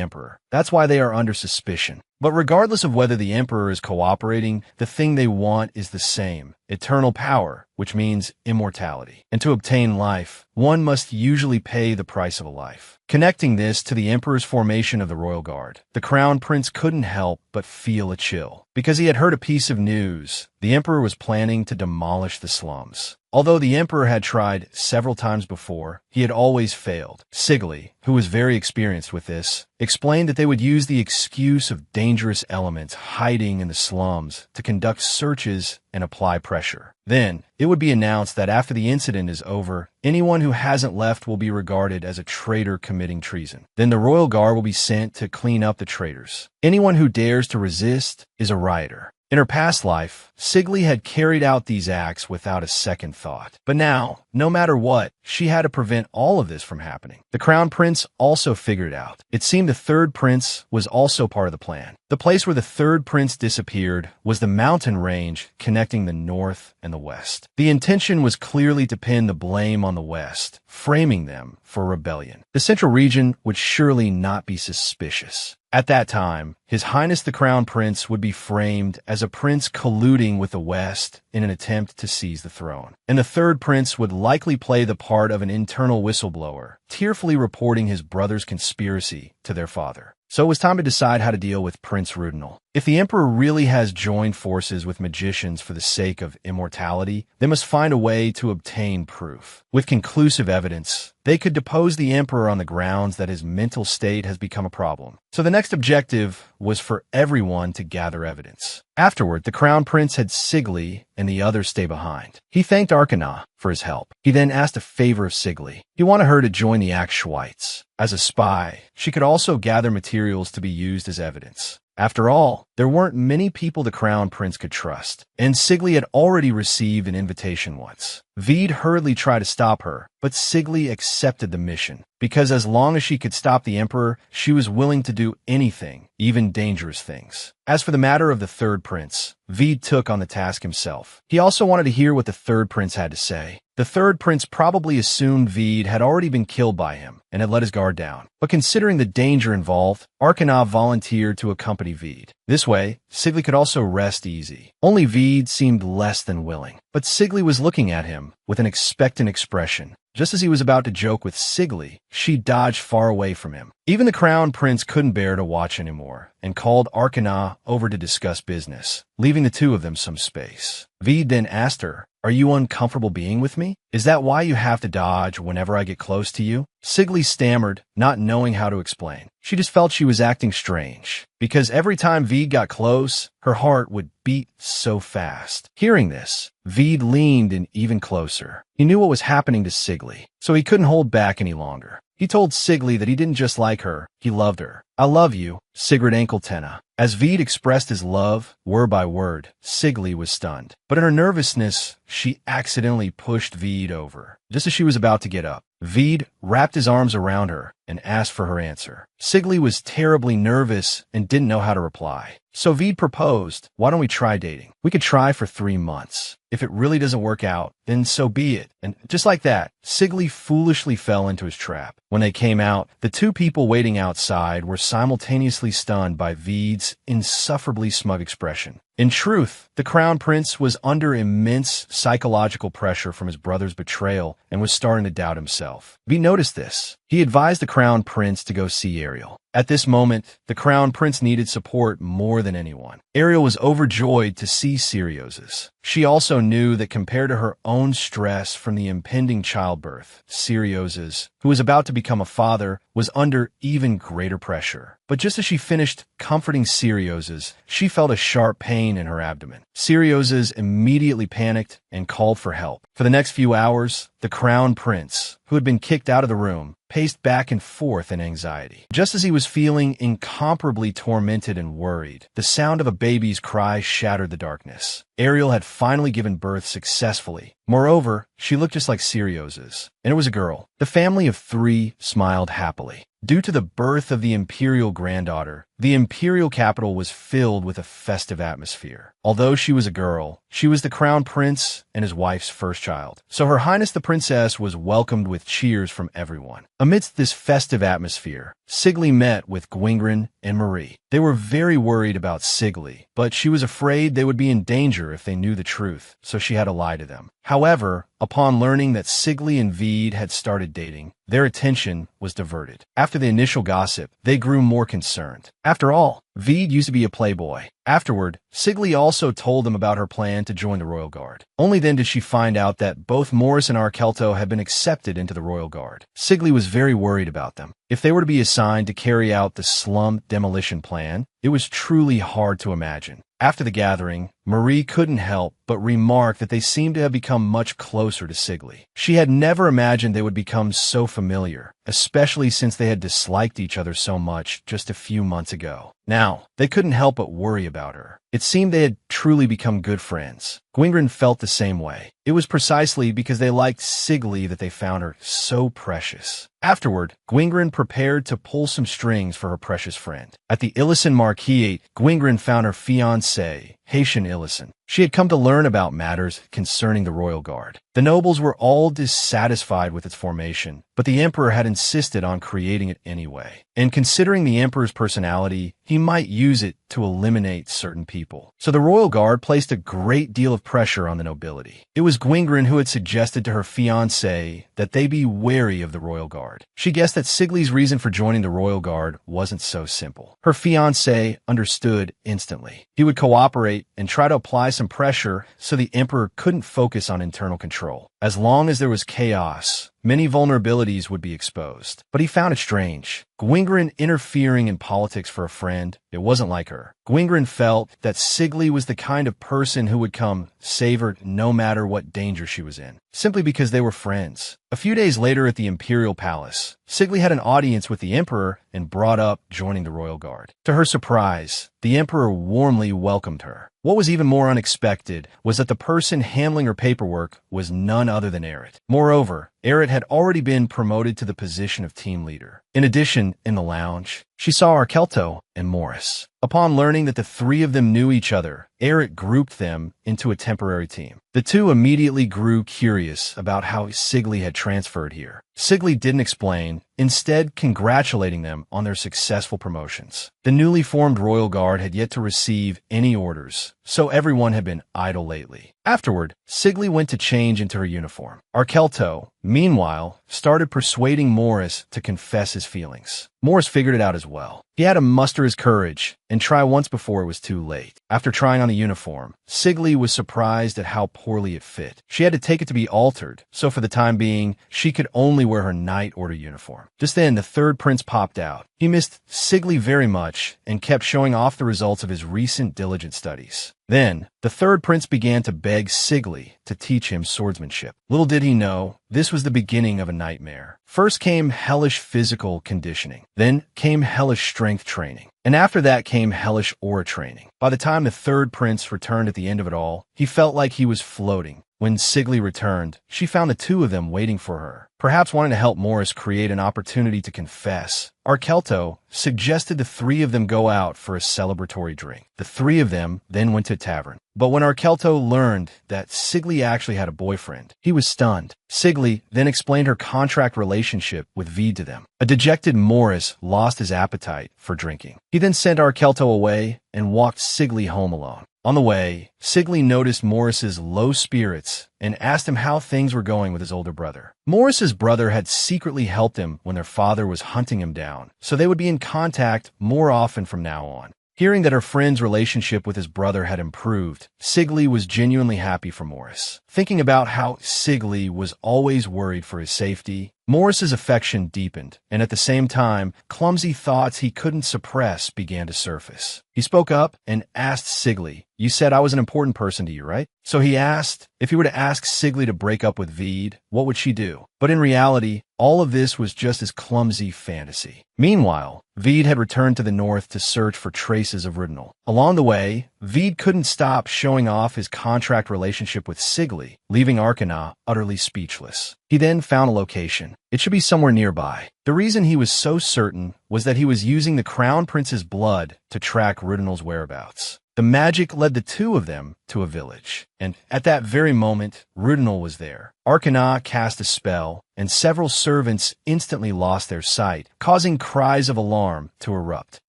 Emperor. That's why they are under suspicion. But regardless of whether the Emperor is cooperating, the thing they want is the same: eternal power, which means immortality. And to obtain life, one must usually pay the price of a life. Connecting this to the Emperor's formation of the Royal Guard, the Crown Prince couldn't help but feel a chill, because he had heard a piece of news. The Emperor was planning to demolish the slums. Although the emperor had tried several times before, he had always failed. Sigli, who was very experienced with this, explained that they would use the excuse of dangerous elements hiding in the slums to conduct searches and apply pressure. Then, it would be announced that after the incident is over, anyone who hasn't left will be regarded as a traitor committing treason. Then the royal guard will be sent to clean up the traitors. Anyone who dares to resist is a rioter. In her past life, Sigli had carried out these acts without a second thought. But now, no matter what, she had to prevent all of this from happening. The crown prince also figured it out. It seemed the third prince was also part of the plan. The place where the third prince disappeared was the mountain range connecting the north and the west. The intention was clearly to pin the blame on the west, framing them for rebellion. The central region would surely not be suspicious. At that time, His Highness the Crown Prince would be framed as a prince colluding with the West in an attempt to seize the throne. And the third prince would likely play the part of an internal whistleblower, tearfully reporting his brother's conspiracy to their father. So it was time to decide how to deal with Prince Rudinal. If the emperor really has joined forces with magicians for the sake of immortality, they must find a way to obtain proof. With conclusive evidence, they could depose the emperor on the grounds that his mental state has become a problem. So the next objective was for everyone to gather evidence. Afterward, the crown prince had Sigli and the others stay behind. He thanked Arkana for his help. He then asked a favor of Sigli. He wanted her to join the Akshwites. As a spy, she could also gather materials to be used as evidence. After all, there weren't many people the crown prince could trust, and Sigli had already received an invitation once. Veed hurriedly tried to stop her, but Sigli accepted the mission, because as long as she could stop the emperor, she was willing to do anything, even dangerous things. As for the matter of the third prince, Veed took on the task himself. He also wanted to hear what the third prince had to say. The third prince probably assumed Veed had already been killed by him and had let his guard down. But considering the danger involved, Arkana volunteered to accompany Veed. This way, Sigli could also rest easy. Only Veed seemed less than willing. But Sigli was looking at him with an expectant expression. Just as he was about to joke with Sigli, she dodged far away from him. Even the crown prince couldn't bear to watch anymore and called Arkana over to discuss business, leaving the two of them some space. Veed then asked her, "Are you uncomfortable being with me? Is that why you have to dodge whenever I get close to you?" Sigli stammered, not knowing how to explain. She just felt she was acting strange, because every time Veed got close, her heart would beat so fast. Hearing this, Veed leaned in even closer. He knew what was happening to Sigli, so he couldn't hold back any longer. He told Sigli that he didn't just like her, he loved her. "I love you, Sigrid Enkeltenna." As Veed expressed his love, word by word, Sigli was stunned. But in her nervousness, she accidentally pushed Veed over. Just as she was about to get up, Veed wrapped his arms around her and asked for her answer. Sigli was terribly nervous and didn't know how to reply. So Veed proposed, "Why don't we try dating? We could try for 3 months. If it really doesn't work out, then so be it." And just like that, Sigli foolishly fell into his trap. When they came out, the two people waiting outside were simultaneously stunned by Veed's insufferably smug expression. In truth, the crown prince was under immense psychological pressure from his brother's betrayal and was starting to doubt himself. Veed noticed this. He advised the crown prince to go see Ariel. At this moment, the crown prince needed support more than anyone. Ariel was overjoyed to see Sirius's. She also knew that compared to her own stress from the impending childbirth, Sirius's, who was about to become a father, was under even greater pressure. But just as she finished comforting Sirius's, she felt a sharp pain in her abdomen. Sirius's immediately panicked and called for help. For the next few hours, the crown prince, who had been kicked out of the room, paced back and forth in anxiety. Just as he was feeling incomparably tormented and worried, the sound of a baby's cry shattered the darkness. Ariel had finally given birth successfully. Moreover, she looked just like Sirius's, and it was a girl. The family of 3 smiled happily. Due to the birth of the imperial granddaughter, the imperial capital was filled with a festive atmosphere. Although she was a girl, she was the crown prince and his wife's first child. So Her Highness the Princess was welcomed with cheers from everyone. Amidst this festive atmosphere, Sigli met with Gwingrin and Marie. They were very worried about Sigli, but she was afraid they would be in danger if they knew the truth, so she had to lie to them. However, upon learning that Sigli and Veed had started dating, their attention was diverted. After the initial gossip, they grew more concerned. After all, Veed used to be a playboy. Afterward, Sigly also told them about her plan to join the Royal Guard. Only then did she find out that both Morris and Arkelto had been accepted into the Royal Guard. Sigly was very worried about them. If they were to be assigned to carry out the slum demolition plan, it was truly hard to imagine. After the gathering, Marie couldn't help but remark that they seemed to have become much closer to Sigly. She had never imagined they would become so familiar, especially since they had disliked each other so much just a few months ago. Now, they couldn't help but worry about her. It seemed they had truly become good friends. Gwingren felt the same way. It was precisely because they liked Sigly that they found her so precious. Afterward, Gwingren prepared to pull some strings for her precious friend. At the Illison Marquis, Gwingren found her fiancé, Haitian Illison. She had come to learn about matters concerning the Royal Guard. The nobles were all dissatisfied with its formation, but the emperor had insisted on creating it anyway. And considering the emperor's personality, he might use it to eliminate certain people. So the Royal Guard placed a great deal of pressure on the nobility. It was Gwingren who had suggested to her fiancé that they be wary of the Royal Guard. She guessed that Sigly's reason for joining the Royal Guard wasn't so simple. Her fiancé understood instantly. He would cooperate and try to apply some pressure so the emperor couldn't focus on internal control. As long as there was chaos, many vulnerabilities would be exposed. But he found it strange. Gwingren interfering in politics for a friend, it wasn't like her. Gwingren felt that Sigly was the kind of person who would come save her no matter what danger she was in, simply because they were friends. A few days later at the Imperial Palace, Sigly had an audience with the emperor and brought up joining the Royal Guard. To her surprise, the emperor warmly welcomed her. What was even more unexpected was that the person handling her paperwork was none other than Eret. Moreover, Eret had already been promoted to the position of team leader. In addition, in the lounge, she saw Arkelto and Morris. Upon learning that the three of them knew each other, Eret grouped them into a temporary team. The two immediately grew curious about how Sigly had transferred here. Sigly didn't explain, instead congratulating them on their successful promotions. The newly formed Royal Guard had yet to receive any orders, so everyone had been idle lately. Afterward, Sigly went to change into her uniform. Arkelto, meanwhile, started persuading Morris to confess his feelings. Morris figured it out as well. He had to muster his courage and try once before it was too late. After trying on the uniform, Sigly was surprised at how poorly it fit. She had to take it to be altered, so for the time being, she could only wear her Knight Order uniform. Just then, the third prince popped out. He missed Sigly very much and kept showing off the results of his recent diligent studies. Then, the third prince began to beg Sigly to teach him swordsmanship. Little did he know, this was the beginning of a nightmare. First came hellish physical conditioning. Then came hellish strength training. And after that came hellish aura training. By the time the third prince returned at the end of it all, he felt like he was floating. When Sigly returned, she found the two of them waiting for her. Perhaps wanting to help Morris create an opportunity to confess, Arkelto suggested the three of them go out for a celebratory drink. The three of them then went to a tavern. But when Arkelto learned that Sigly actually had a boyfriend, he was stunned. Sigly then explained her contract relationship with Veed to them. A dejected Morris lost his appetite for drinking. He then sent Arkelto away and walked Sigly home alone. On the way, Sigly noticed Morris's low spirits and asked him how things were going with his older brother. Morris's brother had secretly helped him when their father was hunting him down, so they would be in contact more often from now on. Hearing that her friend's relationship with his brother had improved, Sigly was genuinely happy for Morris. Thinking about how Sigly was always worried for his safety, Morris's affection deepened, and at the same time, clumsy thoughts he couldn't suppress began to surface. He spoke up and asked Sigly, "You said I was an important person to you, right?" So he asked, if he were to ask Sigly to break up with Veed, what would she do? But in reality, all of this was just his clumsy fantasy. Meanwhile, Veed had returned to the north to search for traces of Ridinal. Along the way, Veed couldn't stop showing off his contract relationship with Sigly, leaving Arkana utterly speechless. He then found a location. It should be somewhere nearby. The reason he was so certain was that he was using the Crown Prince's blood to track Ridinal's whereabouts. The magic led the two of them to a village, and at that very moment, Ridinal was there. Arkana cast a spell, and several servants instantly lost their sight, causing cries of alarm to erupt.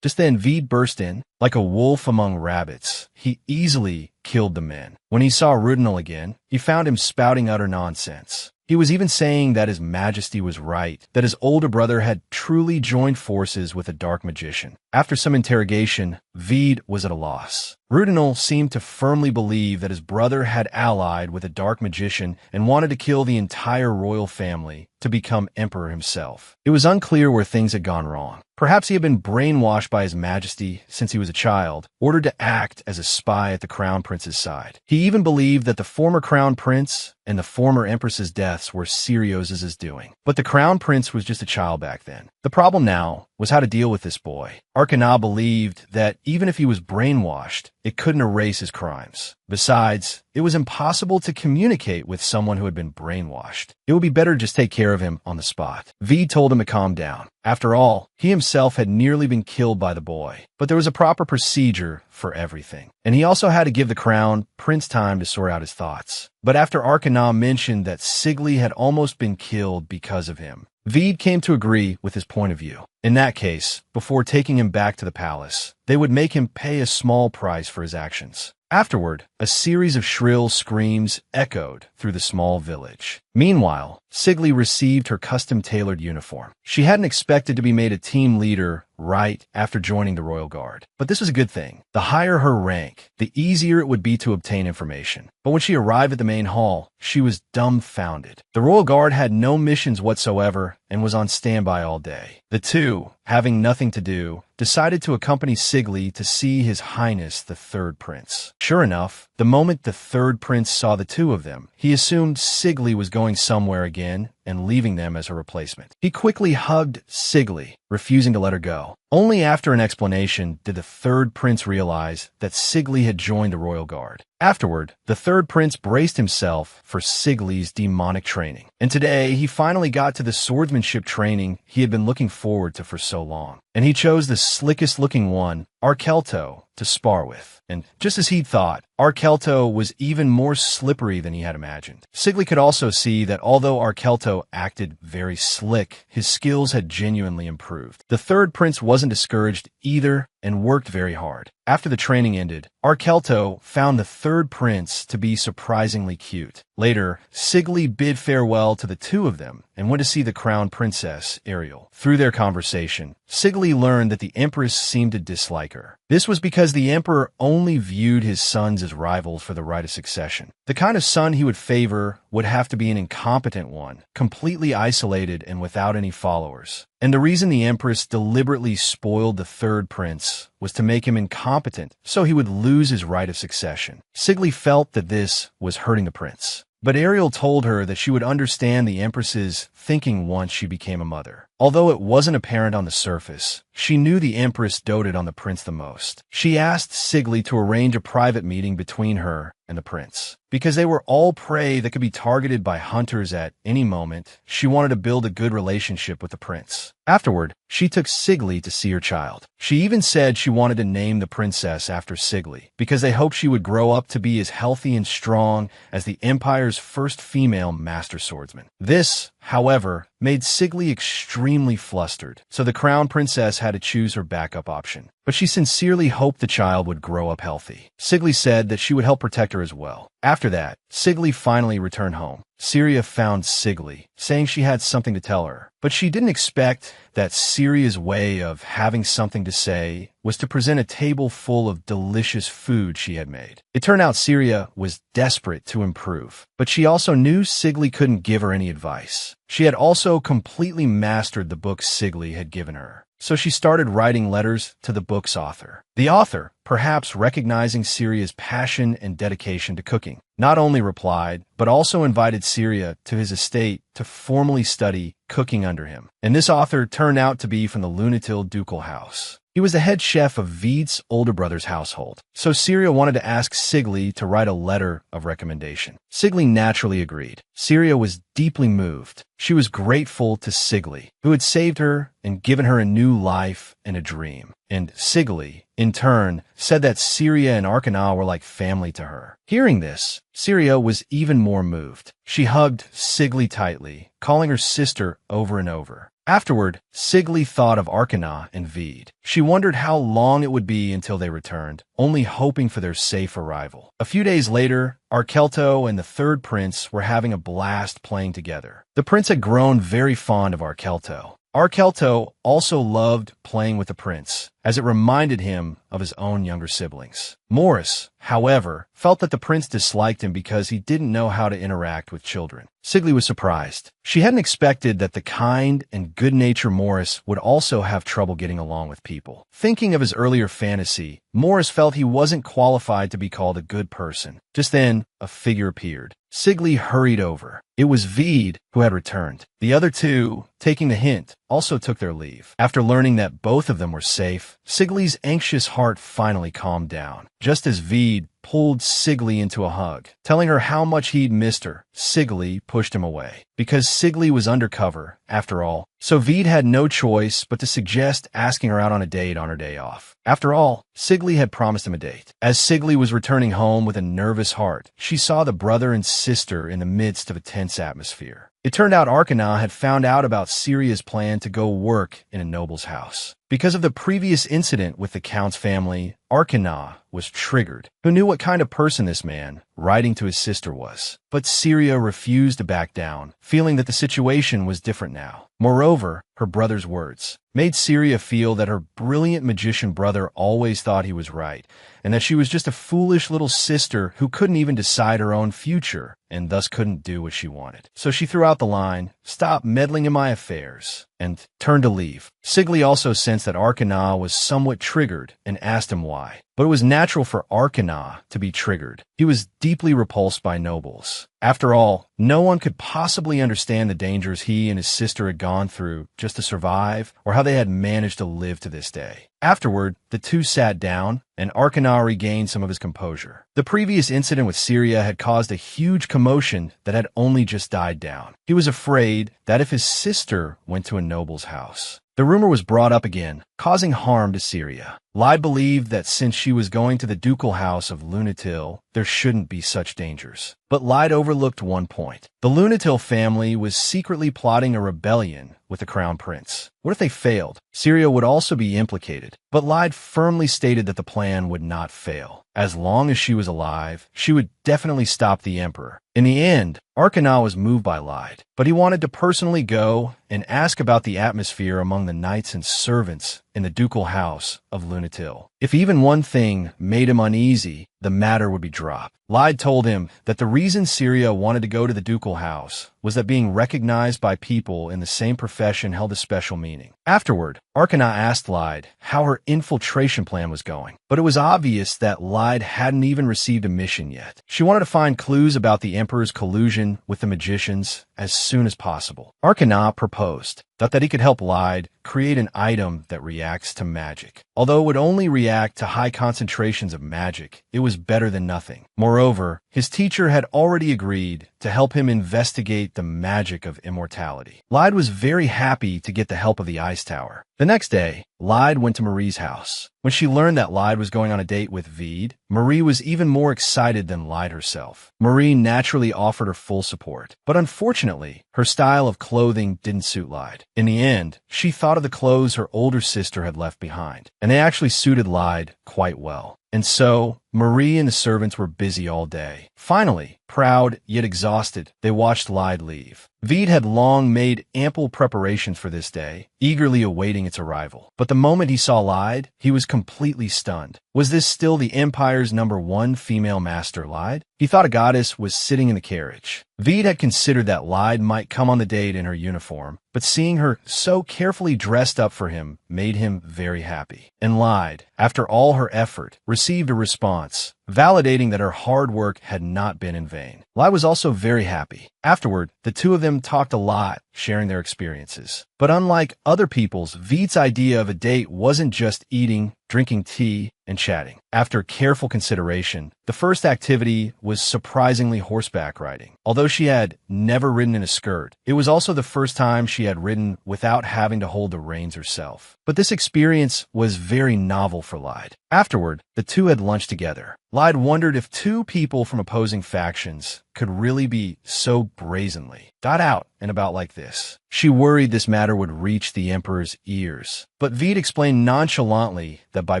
Just then, Veed burst in. Like a wolf among rabbits, he easily killed the men. When he saw Ridinal again, he found him spouting utter nonsense. He was even saying that His Majesty was right, that his older brother had truly joined forces with a dark magician. After some interrogation, Vede was at a loss. Rudinal seemed to firmly believe that his brother had allied with a dark magician and wanted to kill the entire royal family to become emperor himself. It was unclear where things had gone wrong. Perhaps he had been brainwashed by His Majesty since he was a child, ordered to act as a spy at the Crown Prince's side. He even believed that the former Crown Prince and the former Empress's deaths were Sirius's doing. But the Crown Prince was just a child back then. The problem now was how to deal with this boy. Arcana believed that even if he was brainwashed, it couldn't erase his crimes. Besides, it was impossible to communicate with someone who had been brainwashed. It would be better to just take care of him on the spot. V told him to calm down. After all, he himself had nearly been killed by the boy. But there was a proper procedure for everything. And he also had to give the Crown Prince time to sort out his thoughts. But after Arcana mentioned that Sigli had almost been killed because of him, Vede came to agree with his point of view. In that case, before taking him back to the palace, they would make him pay a small price for his actions. Afterward, a series of shrill screams echoed through the small village. Meanwhile, Sigli received her custom-tailored uniform. She hadn't expected to be made a team leader right after joining the Royal Guard. But this was a good thing. The higher her rank, the easier it would be to obtain information. But when she arrived at the main hall, she was dumbfounded. The Royal Guard had no missions whatsoever and was on standby all day. The two, having nothing to do, decided to accompany Sigli to see His Highness the Third Prince. Sure enough, the moment the Third Prince saw the two of them, he assumed Sigli was going somewhere again and leaving them as her replacement. He quickly hugged Sigli, refusing to let her go. Only after an explanation did the Third Prince realize that Sigli had joined the Royal Guard. Afterward, the Third Prince braced himself for Sigli's demonic training. And today, he finally got to the swordsmanship training he had been looking forward to for so long. And he chose the slickest-looking one, Arkelto, to spar with. And just as he'd thought, Arkelto was even more slippery than he had imagined. Sigli could also see that although Arkelto acted very slick, his skills had genuinely improved. The Third Prince wasn't discouraged either and worked very hard. After the training ended, Arkelto found the Third Prince to be surprisingly cute. Later, Sigli bid farewell to the two of them and went to see the Crown Princess, Ariel. Through their conversation, Sigli learned that the Empress seemed to dislike her. This was because the Emperor only viewed his sons as rivals for the right of succession. The kind of son he would favor would have to be an incompetent one, completely isolated and without any followers. And the reason the Empress deliberately spoiled the Third Prince was to make him incompetent, so he would lose his right of succession. Sigli felt that this was hurting the prince. But Ariel told her that she would understand the Empress's thinking once she became a mother. Although it wasn't apparent on the surface, she knew the Empress doted on the prince the most. She asked Sigli to arrange a private meeting between her and the prince. Because they were all prey that could be targeted by hunters at any moment, she wanted to build a good relationship with the prince. Afterward, she took Sigli to see her child. She even said she wanted to name the princess after Sigli, because they hoped she would grow up to be as healthy and strong as the Empire's first female master swordsman. This, however, made Sigli extremely flustered, so the Crown Princess had to choose her backup option. But she sincerely hoped the child would grow up healthy. Sigli said that she would help protect her as well. After that, Sigli finally returned home. Syria found Sigli, saying she had something to tell her. But she didn't expect that Syria's way of having something to say was to present a table full of delicious food she had made. It turned out Syria was desperate to improve, but she also knew Sigli couldn't give her any advice. She had also completely mastered the book Sigli had given her. So she started writing letters to the book's author. The author, perhaps recognizing Syria's passion and dedication to cooking, not only replied, but also invited Syria to his estate to formally study cooking under him. And this author turned out to be from the Lunatil ducal house. He was the head chef of Vede's older brother's household, so Syria wanted to ask Sigli to write a letter of recommendation. Sigli naturally agreed. Syria was deeply moved. She was grateful to Sigli, who had saved her and given her a new life and a dream. And Sigli, in turn, said that Syria and Arcana were like family to her. Hearing this, Syria was even more moved. She hugged Sigli tightly, calling her sister over and over. Afterward, Sigly thought of Arkana and Vede. She wondered how long it would be until they returned, only hoping for their safe arrival. A few days later, Arkelto and the third prince were having a blast playing together. The prince had grown very fond of Arkelto. Arkelto also loved playing with the prince, as it reminded him of his own younger siblings. Morris, however, felt that the prince disliked him because he didn't know how to interact with children. Sigly was surprised. She hadn't expected that the kind and good-natured Morris would also have trouble getting along with people. Thinking of his earlier fantasy, Morris felt he wasn't qualified to be called a good person. Just then, a figure appeared. Sigly hurried over. It was Vede who had returned. The other two, taking the hint, also took their leave. After learning that both of them were safe, Sigly's anxious heart finally calmed down. Just as Vede pulled Sigly into a hug, telling her how much he'd missed her, Sigly pushed him away. Because Sigly was undercover, after all, so Vede had no choice but to suggest asking her out on a date on her day off. After all, Sigly had promised him a date. As Sigly was returning home with a nervous heart, she saw the brother and sister in the midst of a tense atmosphere. It turned out Arkana had found out about Syria's plan to go work in a noble's house. Because of the previous incident with the Count's family, Arkana was triggered. Who knew what kind of person this man, writing to his sister, was? But Syria refused to back down, feeling that the situation was different now. Moreover, her brother's words made Syria feel that her brilliant magician brother always thought he was right, and that she was just a foolish little sister who couldn't even decide her own future, and thus couldn't do what she wanted. So she threw out the line, "Stop meddling in my affairs," and turned to leave. Sigly also sensed that Arkana was somewhat triggered and asked him why. But it was natural for Arkana to be triggered. He was deeply repulsed by nobles. After all, no one could possibly understand the dangers he and his sister had gone through just to survive, or how they had managed to live to this day. Afterward, the two sat down, and Arkana regained some of his composure. The previous incident with Syria had caused a huge commotion that had only just died down. He was afraid that if his sister went to a noble's house, the rumor was brought up again, causing harm to Syria. Lyde believed that since she was going to the ducal house of Lunatil, there shouldn't be such dangers. But Lyde overlooked one point. The Lunatil family was secretly plotting a rebellion with the crown prince. What if they failed? Syria would also be implicated. But Lyde firmly stated that the plan would not fail. As long as she was alive, she would definitely stop the emperor. In the end, Arkana was moved by Lyde, but he wanted to personally go and ask about the atmosphere among the knights and servants in the ducal house of Lunatil. If even one thing made him uneasy, the matter would be dropped. Lyde told him that the reason Syria wanted to go to the ducal house was that being recognized by people in the same profession held a special meaning. Afterward, Arkana asked Lyde how her infiltration plan was going, but it was obvious that Lyde hadn't even received a mission yet. She wanted to find clues about the emperor's collusion with the magicians as soon as possible. Arkana proposed that he could help Lyde create an item that reacts to magic. Although it would only react to high concentrations of magic, it was better than nothing. Moreover, his teacher had already agreed to help him investigate the magic of immortality. Lyde was very happy to get the help of the Ice Tower. The next day, Lyde went to Marie's house. When she learned that Lyde was going on a date with Vede, Marie was even more excited than Lyde herself. Marie naturally offered her full support, but unfortunately, her style of clothing didn't suit Lyde. In the end, she thought of the clothes her older sister had left behind, and they actually suited Lyde quite well. And so, Marie and the servants were busy all day. Finally, proud yet exhausted, they watched Lyde leave. Vede had long made ample preparations for this day, eagerly awaiting its arrival. But the moment he saw Lyde, he was completely stunned. Was this still the Empire's #1 female master, Lyde? He thought a goddess was sitting in the carriage. Vede had considered that Lyde might come on the date in her uniform, but seeing her so carefully dressed up for him made him very happy. And Lyde, after all her effort, received a response, validating that her hard work had not been in vain. Lyde was also very happy. Afterward, the two of them talked a lot, sharing their experiences. But unlike other people's, Vede's idea of a date wasn't just eating, drinking tea, and chatting. After careful consideration, the first activity was surprisingly horseback riding. Although she had never ridden in a skirt, it was also the first time she had ridden without having to hold the reins herself. But this experience was very novel for Lyde. Afterward, the the two had lunch together. Lyde wondered if two people from opposing factions could really be so brazenly out and about like this. She worried this matter would reach the Emperor's ears. But Vede explained nonchalantly that by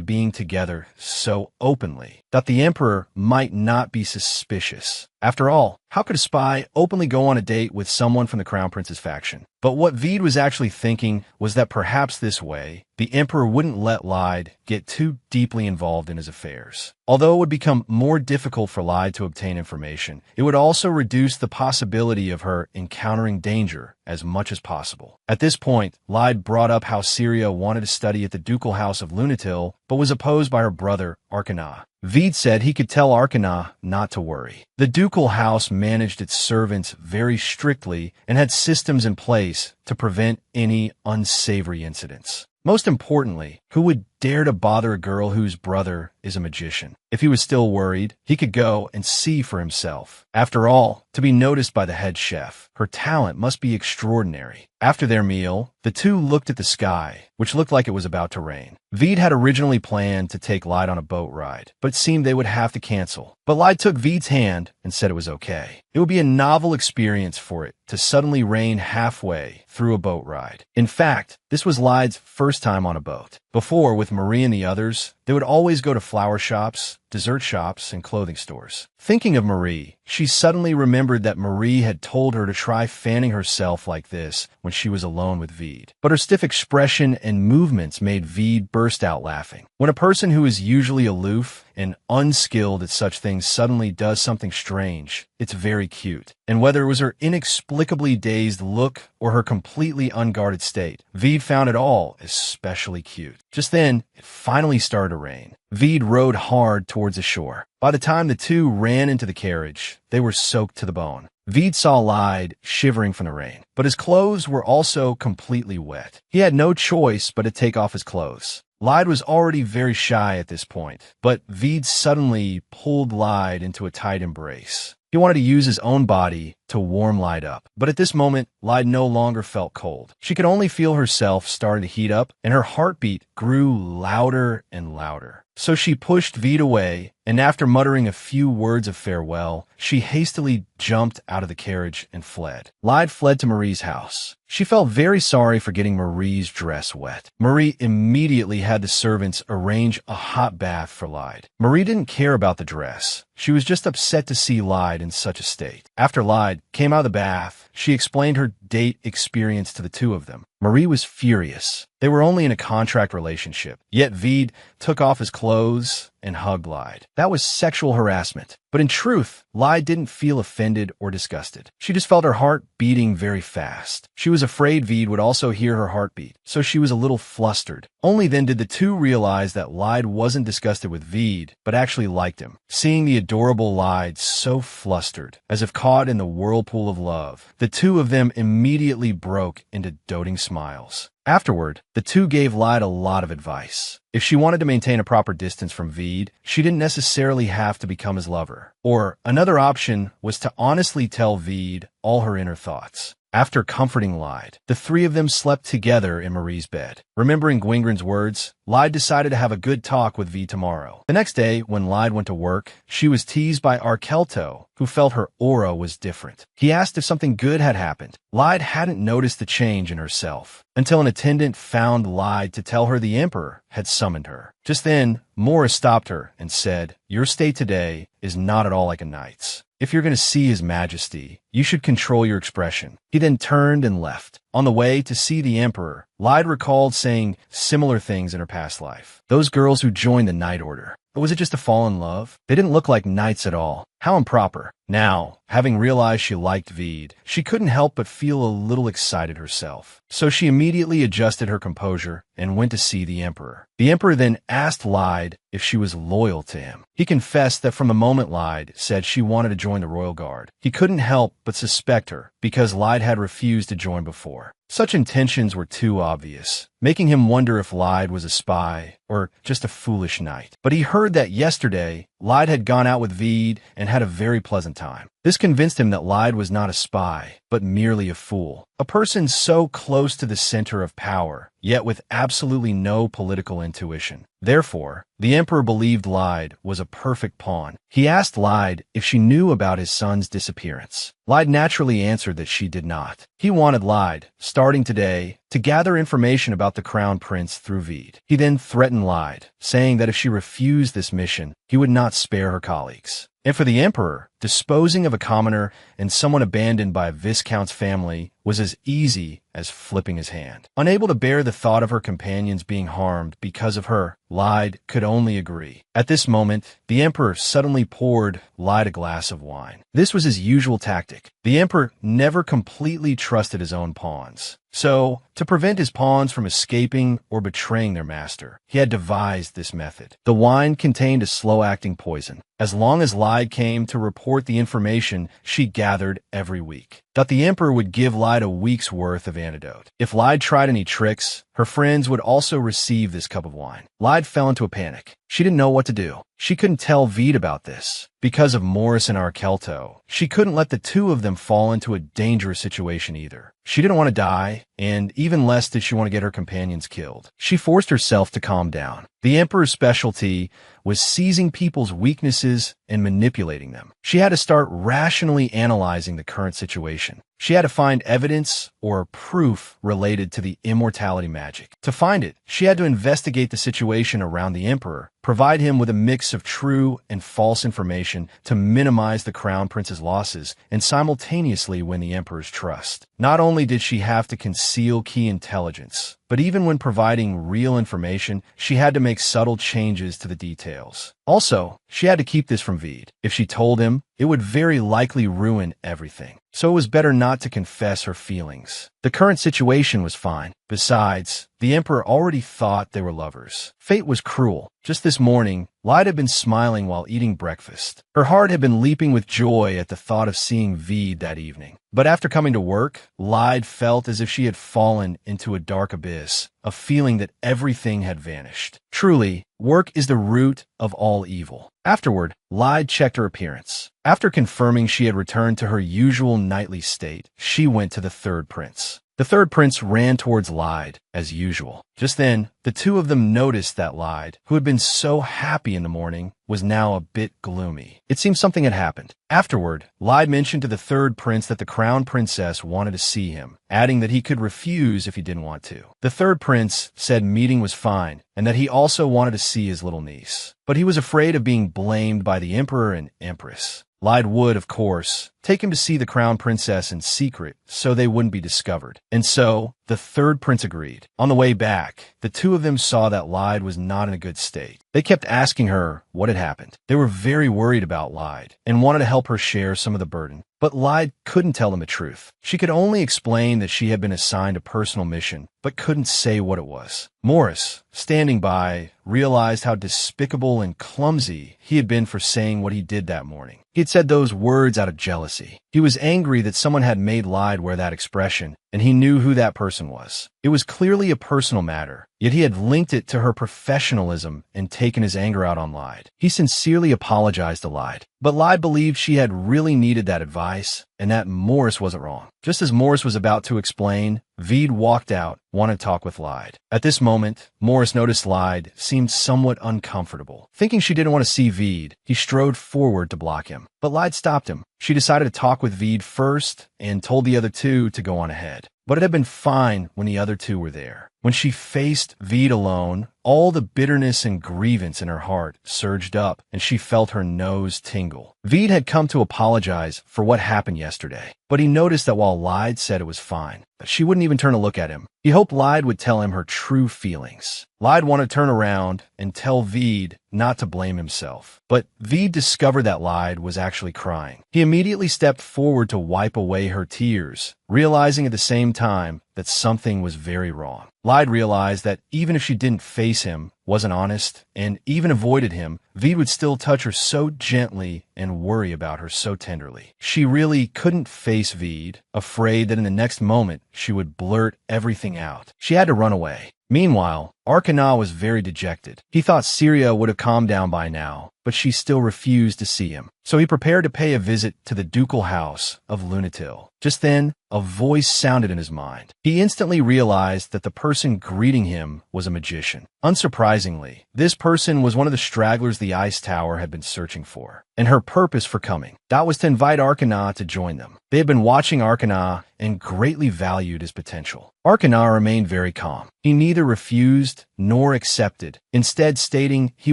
being together so openly, that the Emperor might not be suspicious. After all, how could a spy openly go on a date with someone from the Crown Prince's faction? But what Vede was actually thinking was that perhaps this way, the Emperor wouldn't let Lyde get too deeply involved in his affairs. Although it would become more difficult for Lyde to obtain information, it would also reduce the possibility of her encountering danger as much as possible. At this point, Lyde brought up how Syria wanted to study at the ducal house of Lunatil, but was opposed by her brother, Arcana. Vede said he could tell Arcana not to worry. The ducal house managed its servants very strictly and had systems in place to prevent any unsavory incidents. Most importantly, who would dare to bother a girl whose brother is a magician? If he was still worried, he could go and see for himself. After all, to be noticed by the head chef, her talent must be extraordinary. After their meal, the two looked at the sky, which looked like it was about to rain. Vede had originally planned to take Lyde on a boat ride, but it seemed they would have to cancel. But Lyde took Vede's hand and said it was okay. It would be a novel experience for it to suddenly rain halfway through a boat ride. In fact, this was Lyde's first time on a boat. Before, with Marie and the others, they would always go to flower shops, dessert shops, and clothing stores. Thinking of Marie, she suddenly remembered that Marie had told her to try fanning herself like this when she was alone with Vede. But her stiff expression and movements made Vede burst out laughing. When a person who is usually aloof and unskilled at such things suddenly does something strange, it's very cute. And whether it was her inexplicably dazed look or her completely unguarded state, Vede found it all especially cute. Just then, it finally started to rain. Vede rowed hard towards the shore. By the time the two ran into the carriage, they were soaked to the bone. Vede saw Lyde shivering from the rain, but his clothes were also completely wet. He had no choice but to take off his clothes. Lyde was already very shy at this point, but Vede suddenly pulled Lyde into a tight embrace. He wanted to use his own body to warm Lyde up. But at this moment, Lyde no longer felt cold. She could only feel herself starting to heat up, and her heartbeat grew louder and louder. So she pushed Vede away, and after muttering a few words of farewell, she hastily jumped out of the carriage and fled. Lyde fled to Marie's house. She felt very sorry for getting Marie's dress wet. Marie immediately had the servants arrange a hot bath for Lyde. Marie didn't care about the dress. She was just upset to see Lyde in such a state. After Lyde came out of the bath, she explained her date experience to the two of them. Marie was furious. They were only in a contract relationship, yet Vede took off his clothes and hugged Lyde. That was sexual harassment. But in truth, Lyde didn't feel offended or disgusted. She just felt her heart beating very fast. She was afraid Vede would also hear her heartbeat, so she was a little flustered. Only then did the two realize that Lyde wasn't disgusted with Vede, but actually liked him. Seeing the adorable Lyde so flustered, as if caught in the whirlpool of love, the two of them immediately broke into doting smiles. Afterward, the two gave Lyde a lot of advice. If she wanted to maintain a proper distance from Vede, she didn't necessarily have to become his lover. Or another option was to honestly tell Vede all her inner thoughts. After comforting Lyde, the three of them slept together in Marie's bed. Remembering Gwingren's words, Lyde decided to have a good talk with Vede tomorrow. The next day, when Lyde went to work, she was teased by Arkelto, who felt her aura was different. He asked if something good had happened. Lyde hadn't noticed the change in herself, until an attendant found Lyde to tell her the Emperor had summoned her. Just then, Morris stopped her and said, "Your state today is not at all like a knight's. If you're going to see His Majesty, you should control your expression." He then turned and left. On the way to see the Emperor, Lyde recalled saying similar things in her past life. Those girls who joined the Knight Order. But was it just to fall in love? They didn't look like knights at all. How improper. Now, having realized she liked Vede, she couldn't help but feel a little excited herself. So she immediately adjusted her composure and went to see the Emperor. The Emperor then asked Lyde if she was loyal to him. He confessed that from the moment Lyde said she wanted to join the Royal Guard, he couldn't help but suspect her because Lyde had refused to join before. Such intentions were too obvious, making him wonder if Lyde was a spy or just a foolish knight. But he heard that yesterday, Lyde had gone out with Vede and had a very pleasant time. This convinced him that Lyde was not a spy, but merely a fool. A person so close to the center of power, yet with absolutely no political intuition. Therefore, the emperor believed Lyde was a perfect pawn. He asked Lyde if she knew about his son's disappearance. Lyde naturally answered that she did not. He wanted Lyde, starting today, to gather information about the crown prince through Vede. He then threatened Lyde, saying that if she refused this mission, he would not spare her colleagues. And for the emperor, disposing of a commoner and someone abandoned by a viscount's family was as easy as flipping his hand. Unable to bear the thought of her companions being harmed because of her, Lyde could only agree. At this moment, the emperor suddenly poured Lyde a glass of wine. This was his usual tactic. The emperor never completely trusted his own pawns. So, to prevent his pawns from escaping or betraying their master, he had devised this method. The wine contained a slow-acting poison. As long as Lyde came to report the information she gathered every week, thought the emperor would give Lyde a week's worth of antidote. If Lyde tried any tricks, her friends would also receive this cup of wine. Lyde fell into a panic. She didn't know what to do. She couldn't tell Vede about this. Because of Morris and Arkelto, she couldn't let the two of them fall into a dangerous situation either. She didn't want to die, and even less did she want to get her companions killed. She forced herself to calm down. The emperor's specialty was seizing people's weaknesses and manipulating them. She had to start rationally analyzing the current situation. She had to find evidence or proof related to the immortality magic. To find it, she had to investigate the situation around the emperor, provide him with a mix of true and false information to minimize the crown prince's losses, and simultaneously win the emperor's trust. Not only did she have to conceal key intelligence, but even when providing real information, she had to make subtle changes to the details. Also, she had to keep this from Vede. If she told him, it would very likely ruin everything. So it was better not to confess her feelings. The current situation was fine. Besides, the emperor already thought they were lovers. Fate was cruel. Just this morning, Lyde had been smiling while eating breakfast. Her heart had been leaping with joy at the thought of seeing Vede that evening. But after coming to work, Lyde felt as if she had fallen into a dark abyss, a feeling that everything had vanished. Truly, work is the root of all evil. Afterward, Lyde checked her appearance. After confirming she had returned to her usual nightly state, she went to the third prince. The third prince ran towards Lyde, as usual. Just then, the two of them noticed that Lyde, who had been so happy in the morning, was now a bit gloomy. It seemed something had happened. Afterward, Lyde mentioned to the third prince that the crown princess wanted to see him, adding that he could refuse if he didn't want to. The third prince said meeting was fine, and that he also wanted to see his little niece. But he was afraid of being blamed by the emperor and empress. Lyde would, of course, take him to see the crown princess in secret so they wouldn't be discovered. And so, the third prince agreed. On the way back, the two of them saw that Lyde was not in a good state. They kept asking her what had happened. They were very worried about Lyde and wanted to help her share some of the burden. But Lyde couldn't tell them the truth. She could only explain that she had been assigned a personal mission, but couldn't say what it was. Morris, standing by, realized how despicable and clumsy he had been for saying what he did that morning. He had said those words out of jealousy. He was angry that someone had made Lyde wear that expression, and he knew who that person was. It was clearly a personal matter, yet he had linked it to her professionalism and taken his anger out on Lyde. He sincerely apologized to Lyde, but Lyde believed she had really needed that advice, and that Morris wasn't wrong. Just as Morris was about to explain, Vede walked out, wanted to talk with Lyde. At this moment, Morris noticed Lyde seemed somewhat uncomfortable. Thinking she didn't want to see Vede, he strode forward to block him. But Lyde stopped him. She decided to talk with Vede first and told the other two to go on ahead. But it had been fine when the other two were there. When she faced Vede alone, all the bitterness and grievance in her heart surged up, and she felt her nose tingle. Vede had come to apologize for what happened yesterday, but he noticed that while Lyde said it was fine, that she wouldn't even turn to look at him. He hoped Lyde would tell him her true feelings. Lyde wanted to turn around and tell Vede not to blame himself, but Vede discovered that Lyde was actually crying. He immediately stepped forward to wipe away her tears, realizing at the same time that something was very wrong. Lyde realized that even if she didn't face him, wasn't honest, and even avoided him, Vede would still touch her so gently and worry about her so tenderly. She really couldn't face Vede, afraid that in the next moment she would blurt everything out. She had to run away. Meanwhile, Arkana was very dejected. He thought Syria would have calmed down by now, but she still refused to see him. So he prepared to pay a visit to the ducal house of Lunatil. Just then, a voice sounded in his mind. He instantly realized that the person greeting him was a magician. Unsurprisingly, this person was one of the stragglers the ice tower had been searching for, and her purpose for coming, that was to invite Arkana to join them. They had been watching Arkana and greatly valued his potential. Arkana remained very calm. He neither refused nor accepted, instead stating he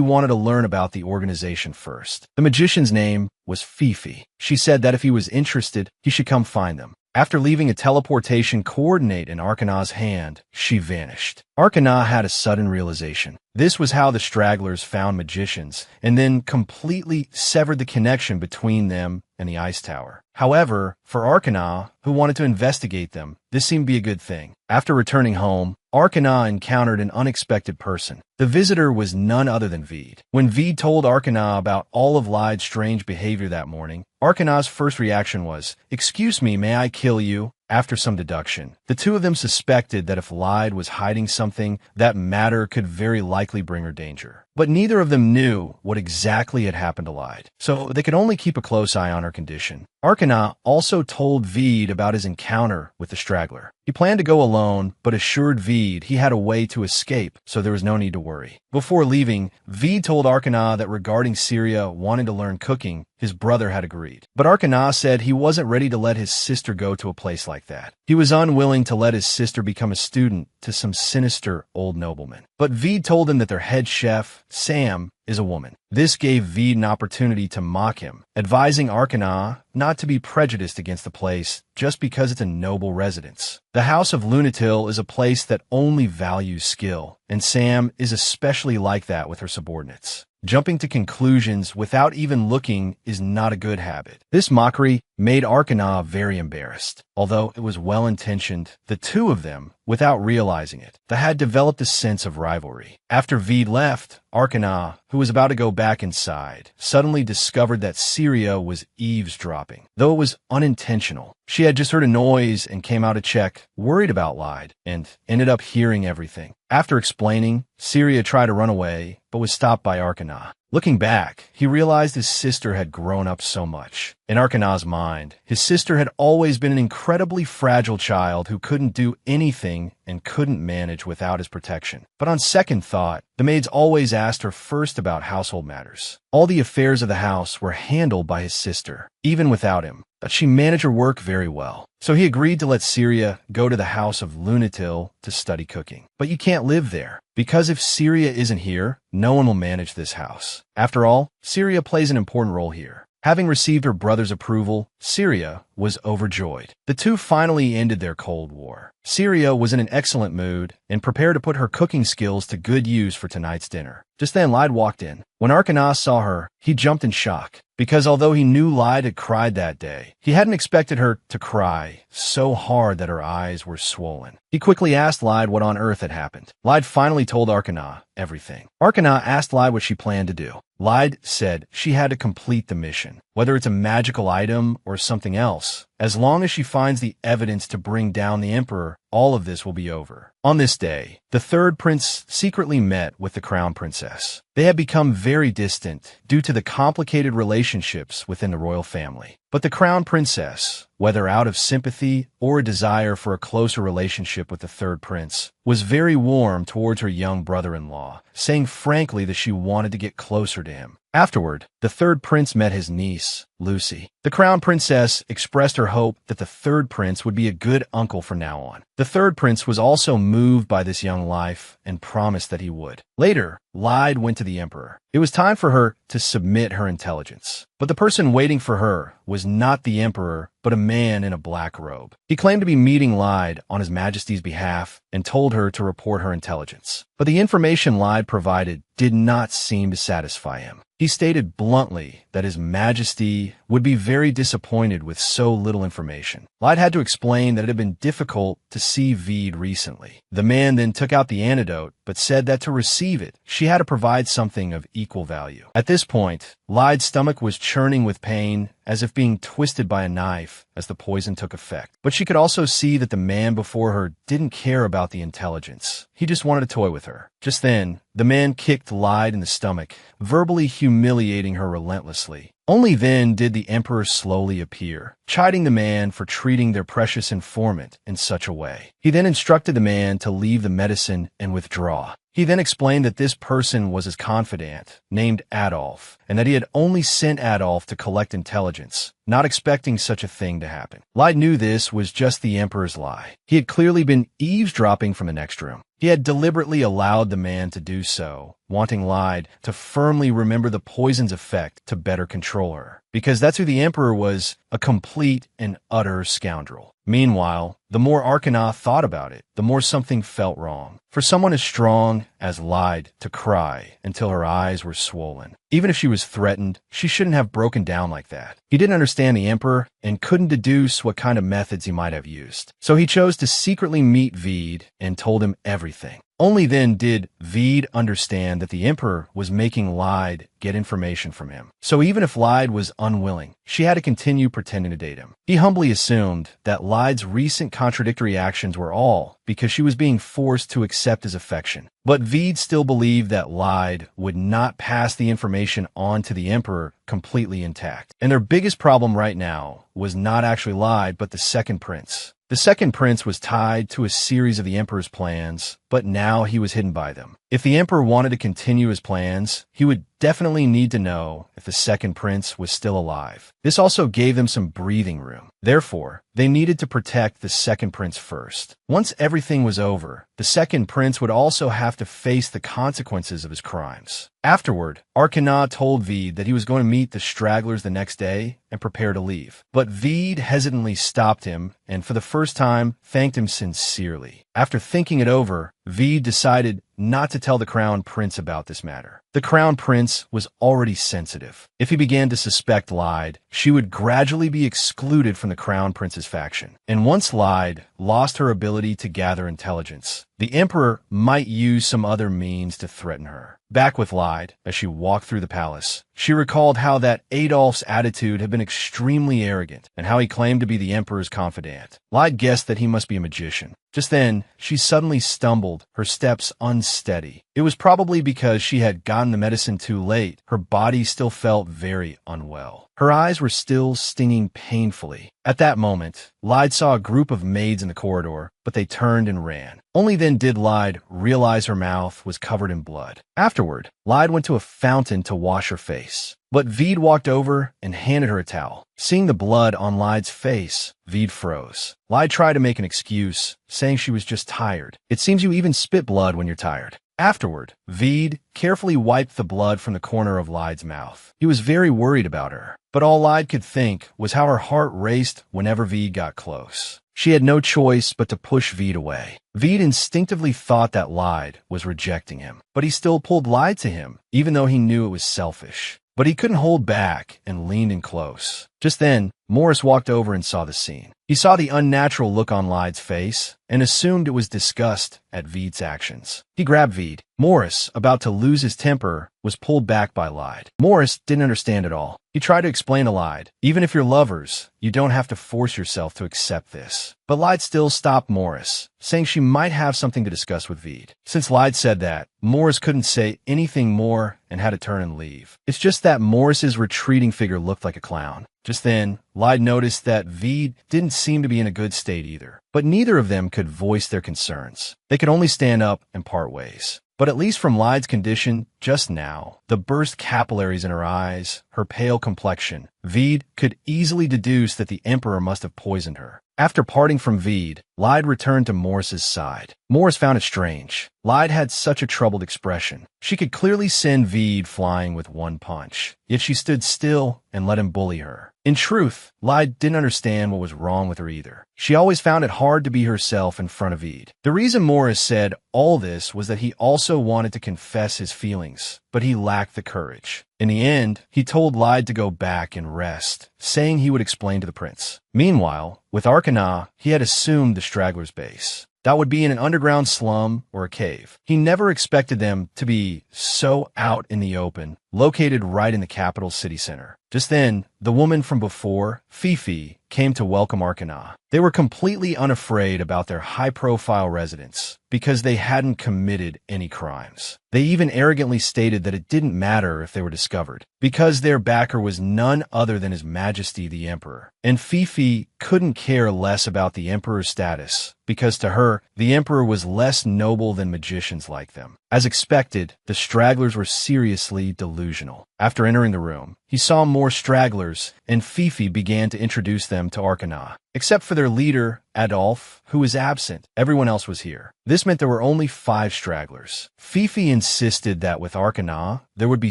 wanted to learn about the organization first. The magician's name was Fifi. She said that if he was interested, he should come find them. After leaving a teleportation coordinate in Arkana's hand, she vanished. Arkana had a sudden realization. This was how the stragglers found magicians, and then completely severed the connection between them and the ice tower. However, for Arkana, who wanted to investigate them, this seemed to be a good thing. After returning home, Arkana encountered an unexpected person. The visitor was none other than Veed. When Veed told Arkana about all of Lyde's strange behavior that morning, Arkana's first reaction was, "Excuse me, may I kill you?" After some deduction, the two of them suspected that if Lyde was hiding something, that matter could very likely bring her danger. But neither of them knew what exactly had happened to Lyde, so they could only keep a close eye on her condition. Arkana also told Veed about his encounter with the straggler. He planned to go alone, but assured Veed he had a way to escape, so there was no need to worry. Before leaving, Veed told Arkana that regarding Syria wanting to learn cooking, his brother had agreed. But Arkana said he wasn't ready to let his sister go to a place like that. He was unwilling to let his sister become a student to some sinister old nobleman. But Veed told him that their head chef, Sam, is a woman. This gave Veed an opportunity to mock him, advising Arkana not to be prejudiced against the place just because it's a noble residence. The House of Lunatil is a place that only values skill, and Sam is especially like that with her subordinates. Jumping to conclusions without even looking is not a good habit. This mockery made Arkana very embarrassed. Although it was well-intentioned, the two of them, without realizing it, they had developed a sense of rivalry. After Veed left, Arkana, who was about to go back inside, suddenly discovered that Syria was eavesdropping, though it was unintentional. She had just heard a noise and came out to check, worried about Lyde, and ended up hearing everything. After explaining, Syria tried to run away, but was stopped by Arkana. Looking back, he realized his sister had grown up so much. In Arkana's mind, his sister had always been an incredibly fragile child who couldn't do anything and couldn't manage without his protection. But on second thought, the maids always asked her first about household matters. All the affairs of the house were handled by his sister, even without him, but she managed her work very well. So he agreed to let Syria go to the House of Lunatil to study cooking. But you can't live there, because if Syria isn't here, no one will manage this house. After all, Syria plays an important role here. Having received her brother's approval, Syria was overjoyed. The two finally ended their Cold War. Syria was in an excellent mood and prepared to put her cooking skills to good use for tonight's dinner. Just then, Lyde walked in. When Arkana saw her, he jumped in shock, because although he knew Lyde had cried that day, he hadn't expected her to cry so hard that her eyes were swollen. He quickly asked Lyde what on earth had happened. Lyde finally told Arkana everything. Arkana asked Lyde what she planned to do. Lyde said she had to complete the mission, whether it's a magical item or something else. As long as she finds the evidence to bring down the Emperor, all of this will be over. On this day, the third prince secretly met with the crown princess. They had become very distant due to the complicated relationships within the royal family. But the crown princess, whether out of sympathy or a desire for a closer relationship with the third prince, was very warm towards her young brother-in-law, saying frankly that she wanted to get closer to him. Afterward, the third prince met his niece, Lucy. The crown princess expressed her hope that the third prince would be a good uncle from now on. The third prince was also moved by this young life and promised that he would. Later, Lyde went to the emperor. It was time for her to submit her intelligence. But the person waiting for her was not the emperor, but a man in a black robe. He claimed to be meeting Lyde on his majesty's behalf and told her to report her intelligence. But the information Lyde provided did not seem to satisfy him. He stated bluntly that his majesty would be very disappointed with so little information. Lyde had to explain that it had been difficult to see Veed recently. The man then took out the antidote, but said that to receive it, she had to provide something of equal value. At this point, Lide's stomach was churning with pain, as if being twisted by a knife as the poison took effect. But she could also see that the man before her didn't care about the intelligence. He just wanted to toy with her. Just then, the man kicked Lide in the stomach, verbally humiliating her relentlessly. Only then did the Emperor slowly appear, chiding the man for treating their precious informant in such a way. He then instructed the man to leave the medicine and withdraw. He then explained that this person was his confidant, named Adolf, and that he had only sent Adolf to collect intelligence, not expecting such a thing to happen. Lide knew this was just the Emperor's lie. He had clearly been eavesdropping from the next room. He had deliberately allowed the man to do so, wanting Lide to firmly remember the poison's effect to better control her, because that's who the Emperor was, a complete and utter scoundrel. Meanwhile, the more Arcana thought about it, the more something felt wrong. For someone as strong as Lide to cry until her eyes were swollen. Even if she was threatened, she shouldn't have broken down like that. He didn't understand the Emperor and couldn't deduce what kind of methods he might have used. So he chose to secretly meet Veed and told him everything. Only then did Veed understand that the Emperor was making Lide get information from him. So even if Lide was unwilling, she had to continue pretending to date him. He humbly assumed that Lide's recent contradictory actions were all because she was being forced to accept his affection. But Veed still believed that Lide would not pass the information on to the Emperor completely intact. And their biggest problem right now was not actually Lide, but the second prince. The second prince was tied to a series of the Emperor's plans, but now he was hidden by them. If the Emperor wanted to continue his plans, he would definitely need to know if the second prince was still alive. This also gave them some breathing room. Therefore, they needed to protect the second prince first. Once everything was over, the second prince would also have to face the consequences of his crimes. Afterward, Arcana told Veed that he was going to meet the stragglers the next day and prepare to leave. But Veed hesitantly stopped him and for the first time thanked him sincerely. After thinking it over, Veed decided not to tell the Crown Prince about this matter. The Crown Prince was already sensitive. If he began to suspect Lide, she would gradually be excluded from the Crown Prince's faction. And once Lide lost her ability to gather intelligence, the Emperor might use some other means to threaten her. Back with Lide, as she walked through the palace, she recalled how that Adolf's attitude had been extremely arrogant and how he claimed to be the Emperor's confidant. Lide guessed that he must be a magician. Just then, she suddenly stumbled, her steps unsteady. It was probably because she had gotten the medicine too late. Her body still felt very unwell. Her eyes were still stinging painfully. At that moment, Lide saw a group of maids in the corridor, but they turned and ran. Only then did Lide realize her mouth was covered in blood. Afterward, Lide went to a fountain to wash her face. But Veed walked over and handed her a towel. Seeing the blood on Lide's face, Veed froze. Lide tried to make an excuse, saying she was just tired. It seems you even spit blood when you're tired. Afterward, Veed carefully wiped the blood from the corner of Lide's mouth. He was very worried about her, but all Lide could think was how her heart raced whenever Veed got close. She had no choice but to push Veed away. Veed instinctively thought that Lide was rejecting him, but he still pulled Lide to him, even though he knew it was selfish. But he couldn't hold back and leaned in close. Just then, Morris walked over and saw the scene. He saw the unnatural look on Lide's face and assumed it was disgust at Veed's actions. He grabbed Veed. Morris, about to lose his temper, was pulled back by Lide. Morris didn't understand at all. He tried to explain to Lide, even if you're lovers, you don't have to force yourself to accept this. But Lide still stopped Morris, saying she might have something to discuss with Veed. Since Lide said that, Morris couldn't say anything more and had to turn and leave. It's just that Morris's retreating figure looked like a clown. Just then, Lide noticed that Veed didn't seem to be in a good state either. But neither of them could voice their concerns. They could only stand up and part ways. But at least from Lide's condition, just now, the burst capillaries in her eyes, her pale complexion, Veed could easily deduce that the Emperor must have poisoned her. After parting from Veed, Lide returned to Morris's side. Morris found it strange. Lide had such a troubled expression. She could clearly send Veed flying with one punch, yet she stood still and let him bully her. In truth, Lide didn't understand what was wrong with her either. She always found it hard to be herself in front of Veed. The reason Morris said all this was that he also wanted to confess his feelings, but he lacked the courage. In the end, he told Lide to go back and rest, saying he would explain to the prince. Meanwhile, with Arcana, he had assumed the stragglers' base. That would be in an underground slum or a cave. He never expected them to be so out in the open located right in the capital city center. Just then, the woman from before, Fifi, came to welcome Arcana. They were completely unafraid about their high-profile residence because they hadn't committed any crimes. They even arrogantly stated that it didn't matter if they were discovered, because their backer was none other than His Majesty the Emperor. And Fifi couldn't care less about the Emperor's status, because to her, the Emperor was less noble than magicians like them. As expected, the stragglers were seriously delusional. After entering the room, he saw more stragglers, and Fifi began to introduce them to Arcana. Except for their leader, Adolphe, who was absent, everyone else was here. This meant there were only 5 stragglers. Fifi insisted that with Arcana, there would be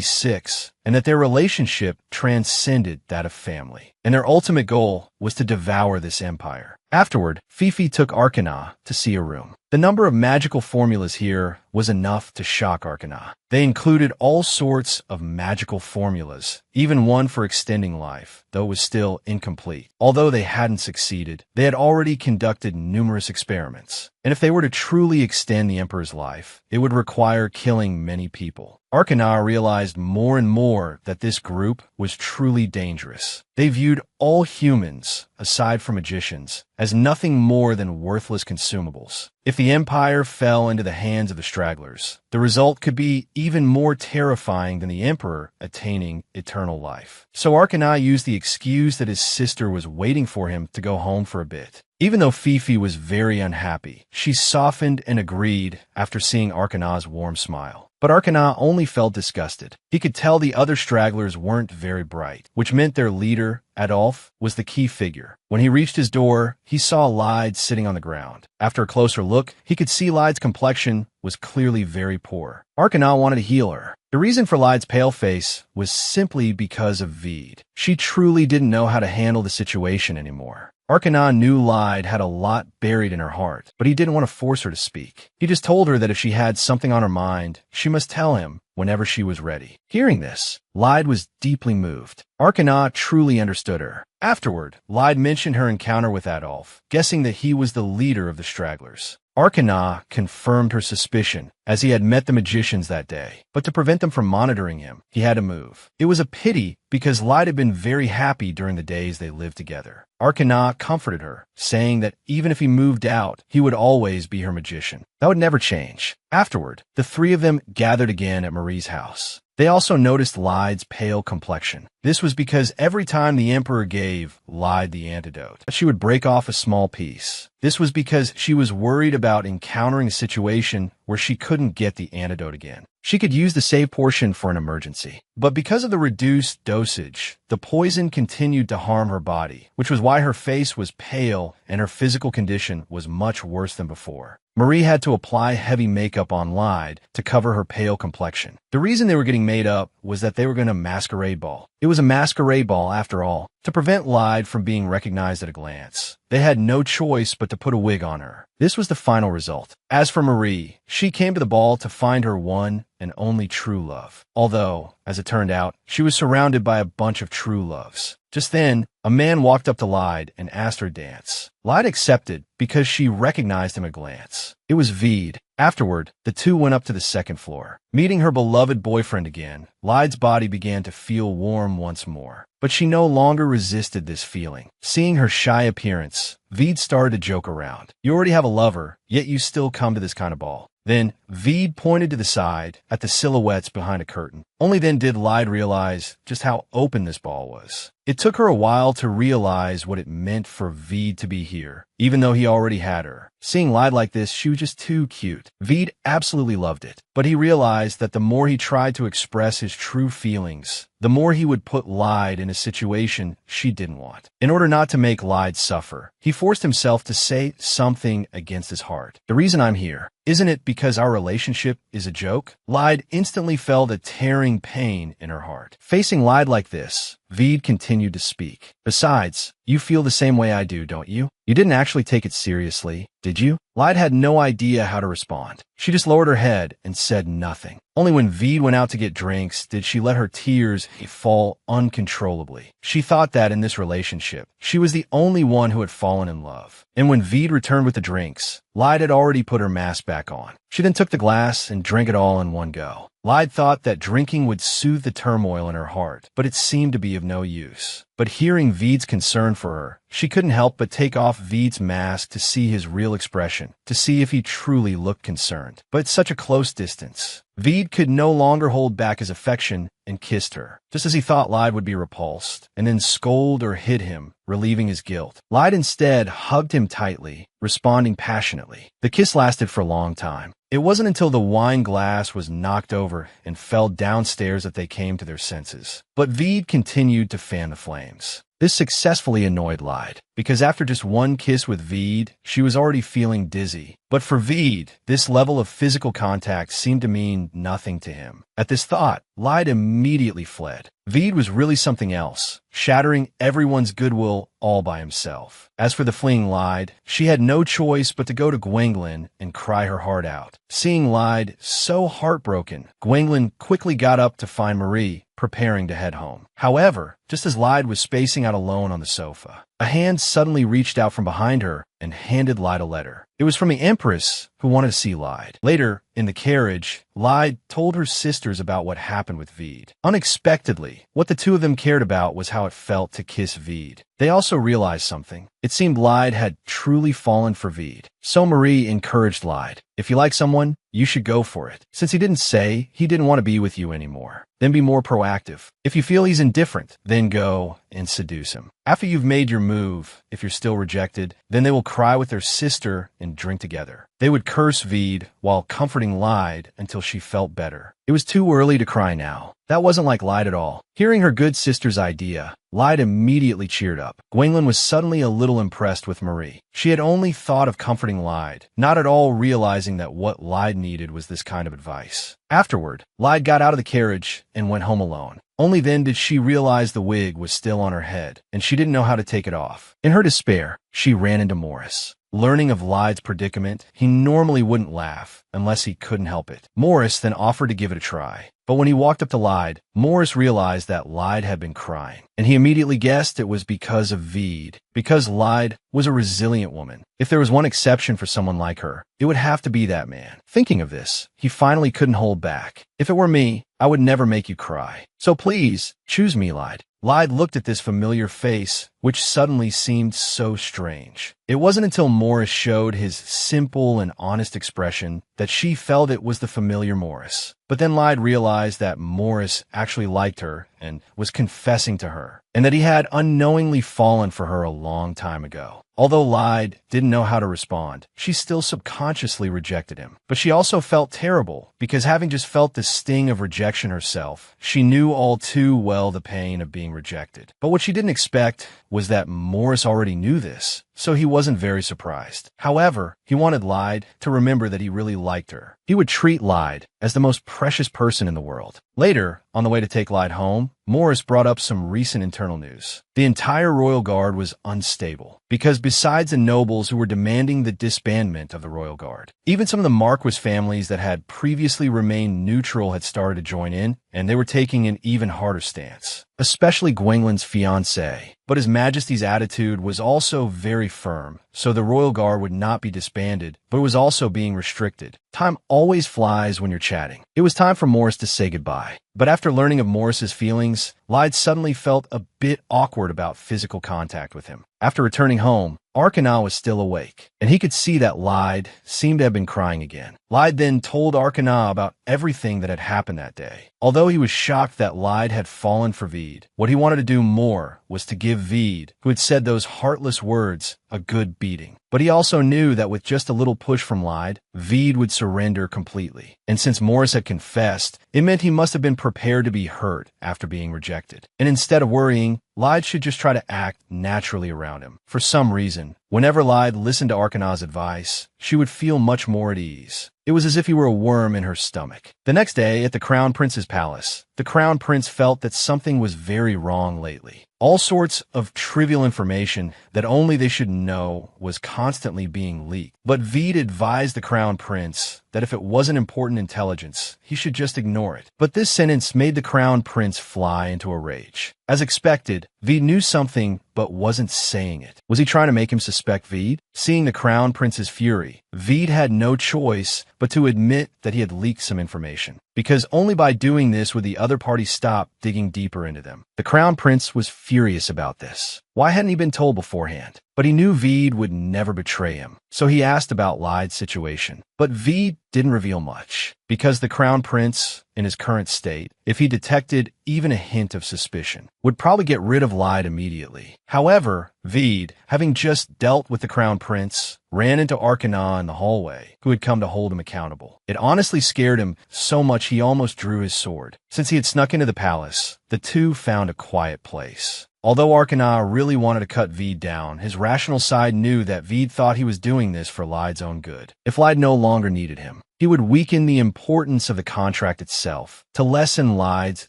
6, and that their relationship transcended that of family. And their ultimate goal was to devour this empire. Afterward, Fifi took Arcana to see a room. The number of magical formulas here was enough to shock Arcana. They included all sorts of magical formulas, even one for extending life, though it was still incomplete. Although they hadn't succeeded, they had already conducted numerous experiments. And if they were to truly extend the Emperor's life, it would require killing many people. Arcana realized more and more that this group was truly dangerous. They viewed all humans, aside from magicians, as nothing more than worthless consumables. If the Empire fell into the hands of the stragglers, the result could be even more terrifying than the Emperor attaining eternal life. So Arcana used the excuse that his sister was waiting for him to go home for a bit. Even though Fifi was very unhappy, she softened and agreed after seeing Arcana's warm smile. But Arcana only felt disgusted. He could tell the other stragglers weren't very bright, which meant their leader, Adolphe, was the key figure. When he reached his door, he saw Lyde sitting on the ground. After a closer look, he could see Lyde's complexion was clearly very poor. Arcana wanted to heal her. The reason for Lyde's pale face was simply because of Vide. She truly didn't know how to handle the situation anymore. Arcana knew Lyde had a lot buried in her heart, but he didn't want to force her to speak. He just told her that if she had something on her mind, she must tell him whenever she was ready. Hearing this, Lyde was deeply moved. Arcana truly understood her. Afterward, Lyde mentioned her encounter with Adolphe, guessing that he was the leader of the stragglers. Arcana confirmed her suspicion, as he had met the magicians that day. But to prevent them from monitoring him, he had to move. It was a pity, because Lyde had been very happy during the days they lived together. Arcana comforted her, saying that even if he moved out, he would always be her magician. That would never change. Afterward, the 3 of them gathered again at Marie's house. They also noticed Lyde's pale complexion. This was because every time the Emperor gave Lyde the antidote, she would break off a small piece. This was because she was worried about encountering a situation where she couldn't get the antidote again. She could use the saved portion for an emergency. But because of the reduced dosage, the poison continued to harm her body, which was why her face was pale and her physical condition was much worse than before. Marie had to apply heavy makeup on Lyde to cover her pale complexion. The reason they were getting made up was that they were going to masquerade ball. It was a masquerade ball after all, to prevent Lyde from being recognized at a glance. They had no choice but to put a wig on her. This was the final result. As for Marie, she came to the ball to find her one and only true love. Although, as it turned out, she was surrounded by a bunch of true loves. Just then, a man walked up to Lyde and asked her to dance. Lyde accepted because she recognized him at a glance. It was Vide. Afterward, the 2 went up to the 2nd floor. Meeting her beloved boyfriend again, Lyde's body began to feel warm once more. But she no longer resisted this feeling. Seeing her shy appearance, Vide started to joke around. You already have a lover, yet you still come to this kind of ball. Then, Vide pointed to the side, at the silhouettes behind a curtain. Only then did Lyde realize just how open this ball was. It took her a while to realize what it meant for Vide to be here, even though he already had her. Seeing Lyde like this, she was just too cute. Vide absolutely loved it, but he realized that the more he tried to express his true feelings, the more he would put Lyde in a situation she didn't want. In order not to make Lyde suffer, he forced himself to say something against his heart. The reason I'm here, isn't it because our relationship is a joke? Lyde instantly felt a tearing pain in her heart. Facing Lyde like this, Vide continued to speak. Besides, you feel the same way I do, don't you? You didn't actually take it seriously, did you? Lyde had no idea how to respond. She just lowered her head and said nothing. Only when Vide went out to get drinks did she let her tears fall uncontrollably. She thought that in this relationship, she was the only one who had fallen in love. And when Vide returned with the drinks, Lyde had already put her mask back on. She then took the glass and drank it all in one go. Lyde thought that drinking would soothe the turmoil in her heart, but it seemed to be of no use. But hearing Veid's concern for her, she couldn't help but take off Veid's mask to see his real expression, to see if he truly looked concerned. But at such a close distance, Veid could no longer hold back his affection and kissed her, just as he thought Lyde would be repulsed, and then scold or hit him, relieving his guilt. Lyde instead hugged him tightly, responding passionately. The kiss lasted for a long time. It wasn't until the wine glass was knocked over and fell downstairs that they came to their senses. But Veid continued to fan the flames. This successfully annoyed Lyde, because after just one kiss with Veid, she was already feeling dizzy. But for Veid, this level of physical contact seemed to mean nothing to him. At this thought, Lyde immediately fled. Veid was really something else, shattering everyone's goodwill all by himself. As for the fleeing Lyde, she had no choice but to go to Gwendolyn and cry her heart out. Seeing Lyde so heartbroken, Gwendolyn quickly got up to find Marie, preparing to head home. However, just as Lyde was spacing out alone on the sofa, a hand suddenly reached out from behind her and handed Lyde a letter. It was from the Empress, who wanted to see Lyde. Later, in the carriage, Lyde told her sisters about what happened with Veid. Unexpectedly, what the two of them cared about was how it felt to kiss Veid. They also realized something. It seemed Lyde had truly fallen for Veid. So Marie encouraged Lyde. If you like someone, you should go for it. Since he didn't say he didn't want to be with you anymore, then be more proactive. If you feel he's indifferent, then go and seduce him. After you've made your move, if you're still rejected, then they will cry with their sister and drink together. They would curse Veid while comforting Lyde until she felt better. It was too early to cry now. That wasn't like Lyde at all. Hearing her good sister's idea, Lyde immediately cheered up. Gwendolyn was suddenly a little impressed with Marie. She had only thought of comforting Lyde, not at all realizing that what Lyde needed was this kind of advice. Afterward, Lyde got out of the carriage and went home alone. Only then did she realize the wig was still on her head, and she didn't know how to take it off. In her despair, she ran into Morris. Learning of Lyde's predicament, he normally wouldn't laugh unless he couldn't help it. Morris then offered to give it a try. But when he walked up to Lyde, Morris realized that Lyde had been crying, and he immediately guessed it was because of Veid, because Lyde was a resilient woman. If there was one exception for someone like her, it would have to be that man. Thinking of this, he finally couldn't hold back. If it were me, I would never make you cry. So please, choose me, Lyde. Lyde looked at this familiar face, which suddenly seemed so strange. It wasn't until Morris showed his simple and honest expression that she felt it was the familiar Morris. But then Lyde realized that Morris actually liked her and was confessing to her, and that he had unknowingly fallen for her a long time ago. Although Lyde didn't know how to respond, she still subconsciously rejected him. But she also felt terrible, because having just felt the sting of rejection herself, she knew all too well the pain of being rejected. But what she didn't expect was that Morris already knew this, so he wasn't very surprised. However, he wanted Lyde to remember that he really liked her. He would treat Lyde as the most precious person in the world. Later, on the way to take Lyde home, Morris brought up some recent internal news. The entire royal guard was unstable, because besides the nobles who were demanding the disbandment of the royal guard, even some of the Marquis families that had previously remained neutral had started to join in, and they were taking an even harder stance. Especially Gwendolyn's fiancé. But His Majesty's attitude was also very firm, so the royal guard would not be disbanded, but it was also being restricted. Time always flies when you're chatting. It was time for Morris to say goodbye. But after learning of Morris's feelings, Lyde suddenly felt a bit awkward about physical contact with him. After returning home, Arcana was still awake, and he could see that Lyde seemed to have been crying again. Lyde then told Arcana about everything that had happened that day. Although he was shocked that Lyde had fallen for Veid, what he wanted to do more was to give Veid, who had said those heartless words, a good beating. But he also knew that with just a little push from Lyde, Veid would surrender completely. And since Morris had confessed, it meant he must have been prepared to be hurt after being rejected. And instead of worrying, Lyde should just try to act naturally around him. For some reason, whenever Lyde listened to Arcana's advice, she would feel much more at ease. It was as if he were a worm in her stomach. The next day, at the Crown Prince's palace, the Crown Prince felt that something was very wrong lately. All sorts of trivial information that only they should know was constantly being leaked. But Veid advised the Crown Prince that if it wasn't important intelligence, he should just ignore it. But this sentence made the Crown Prince fly into a rage. As expected, Veid knew something, but wasn't saying it. Was he trying to make him suspect Vede? Seeing the Crown Prince's fury, Vede had no choice but to admit that he had leaked some information, because only by doing this would the other party stop digging deeper into them. The Crown Prince was furious about this. Why hadn't he been told beforehand? But he knew Vede would never betray him, so he asked about Lyde's situation. But Vede didn't reveal much, because the Crown Prince, in his current state, if he detected even a hint of suspicion, would probably get rid of Lyde immediately. However, Vede, having just dealt with the Crown Prince, ran into Arcana in the hallway, who had come to hold him accountable. It honestly scared him so much he almost drew his sword. Since he had snuck into the palace, the two found a quiet place. Although Arcana really wanted to cut Vede down, his rational side knew that Vede thought he was doing this for Lyde's own good. If Lyde no longer needed him, he would weaken the importance of the contract itself to lessen Lyde's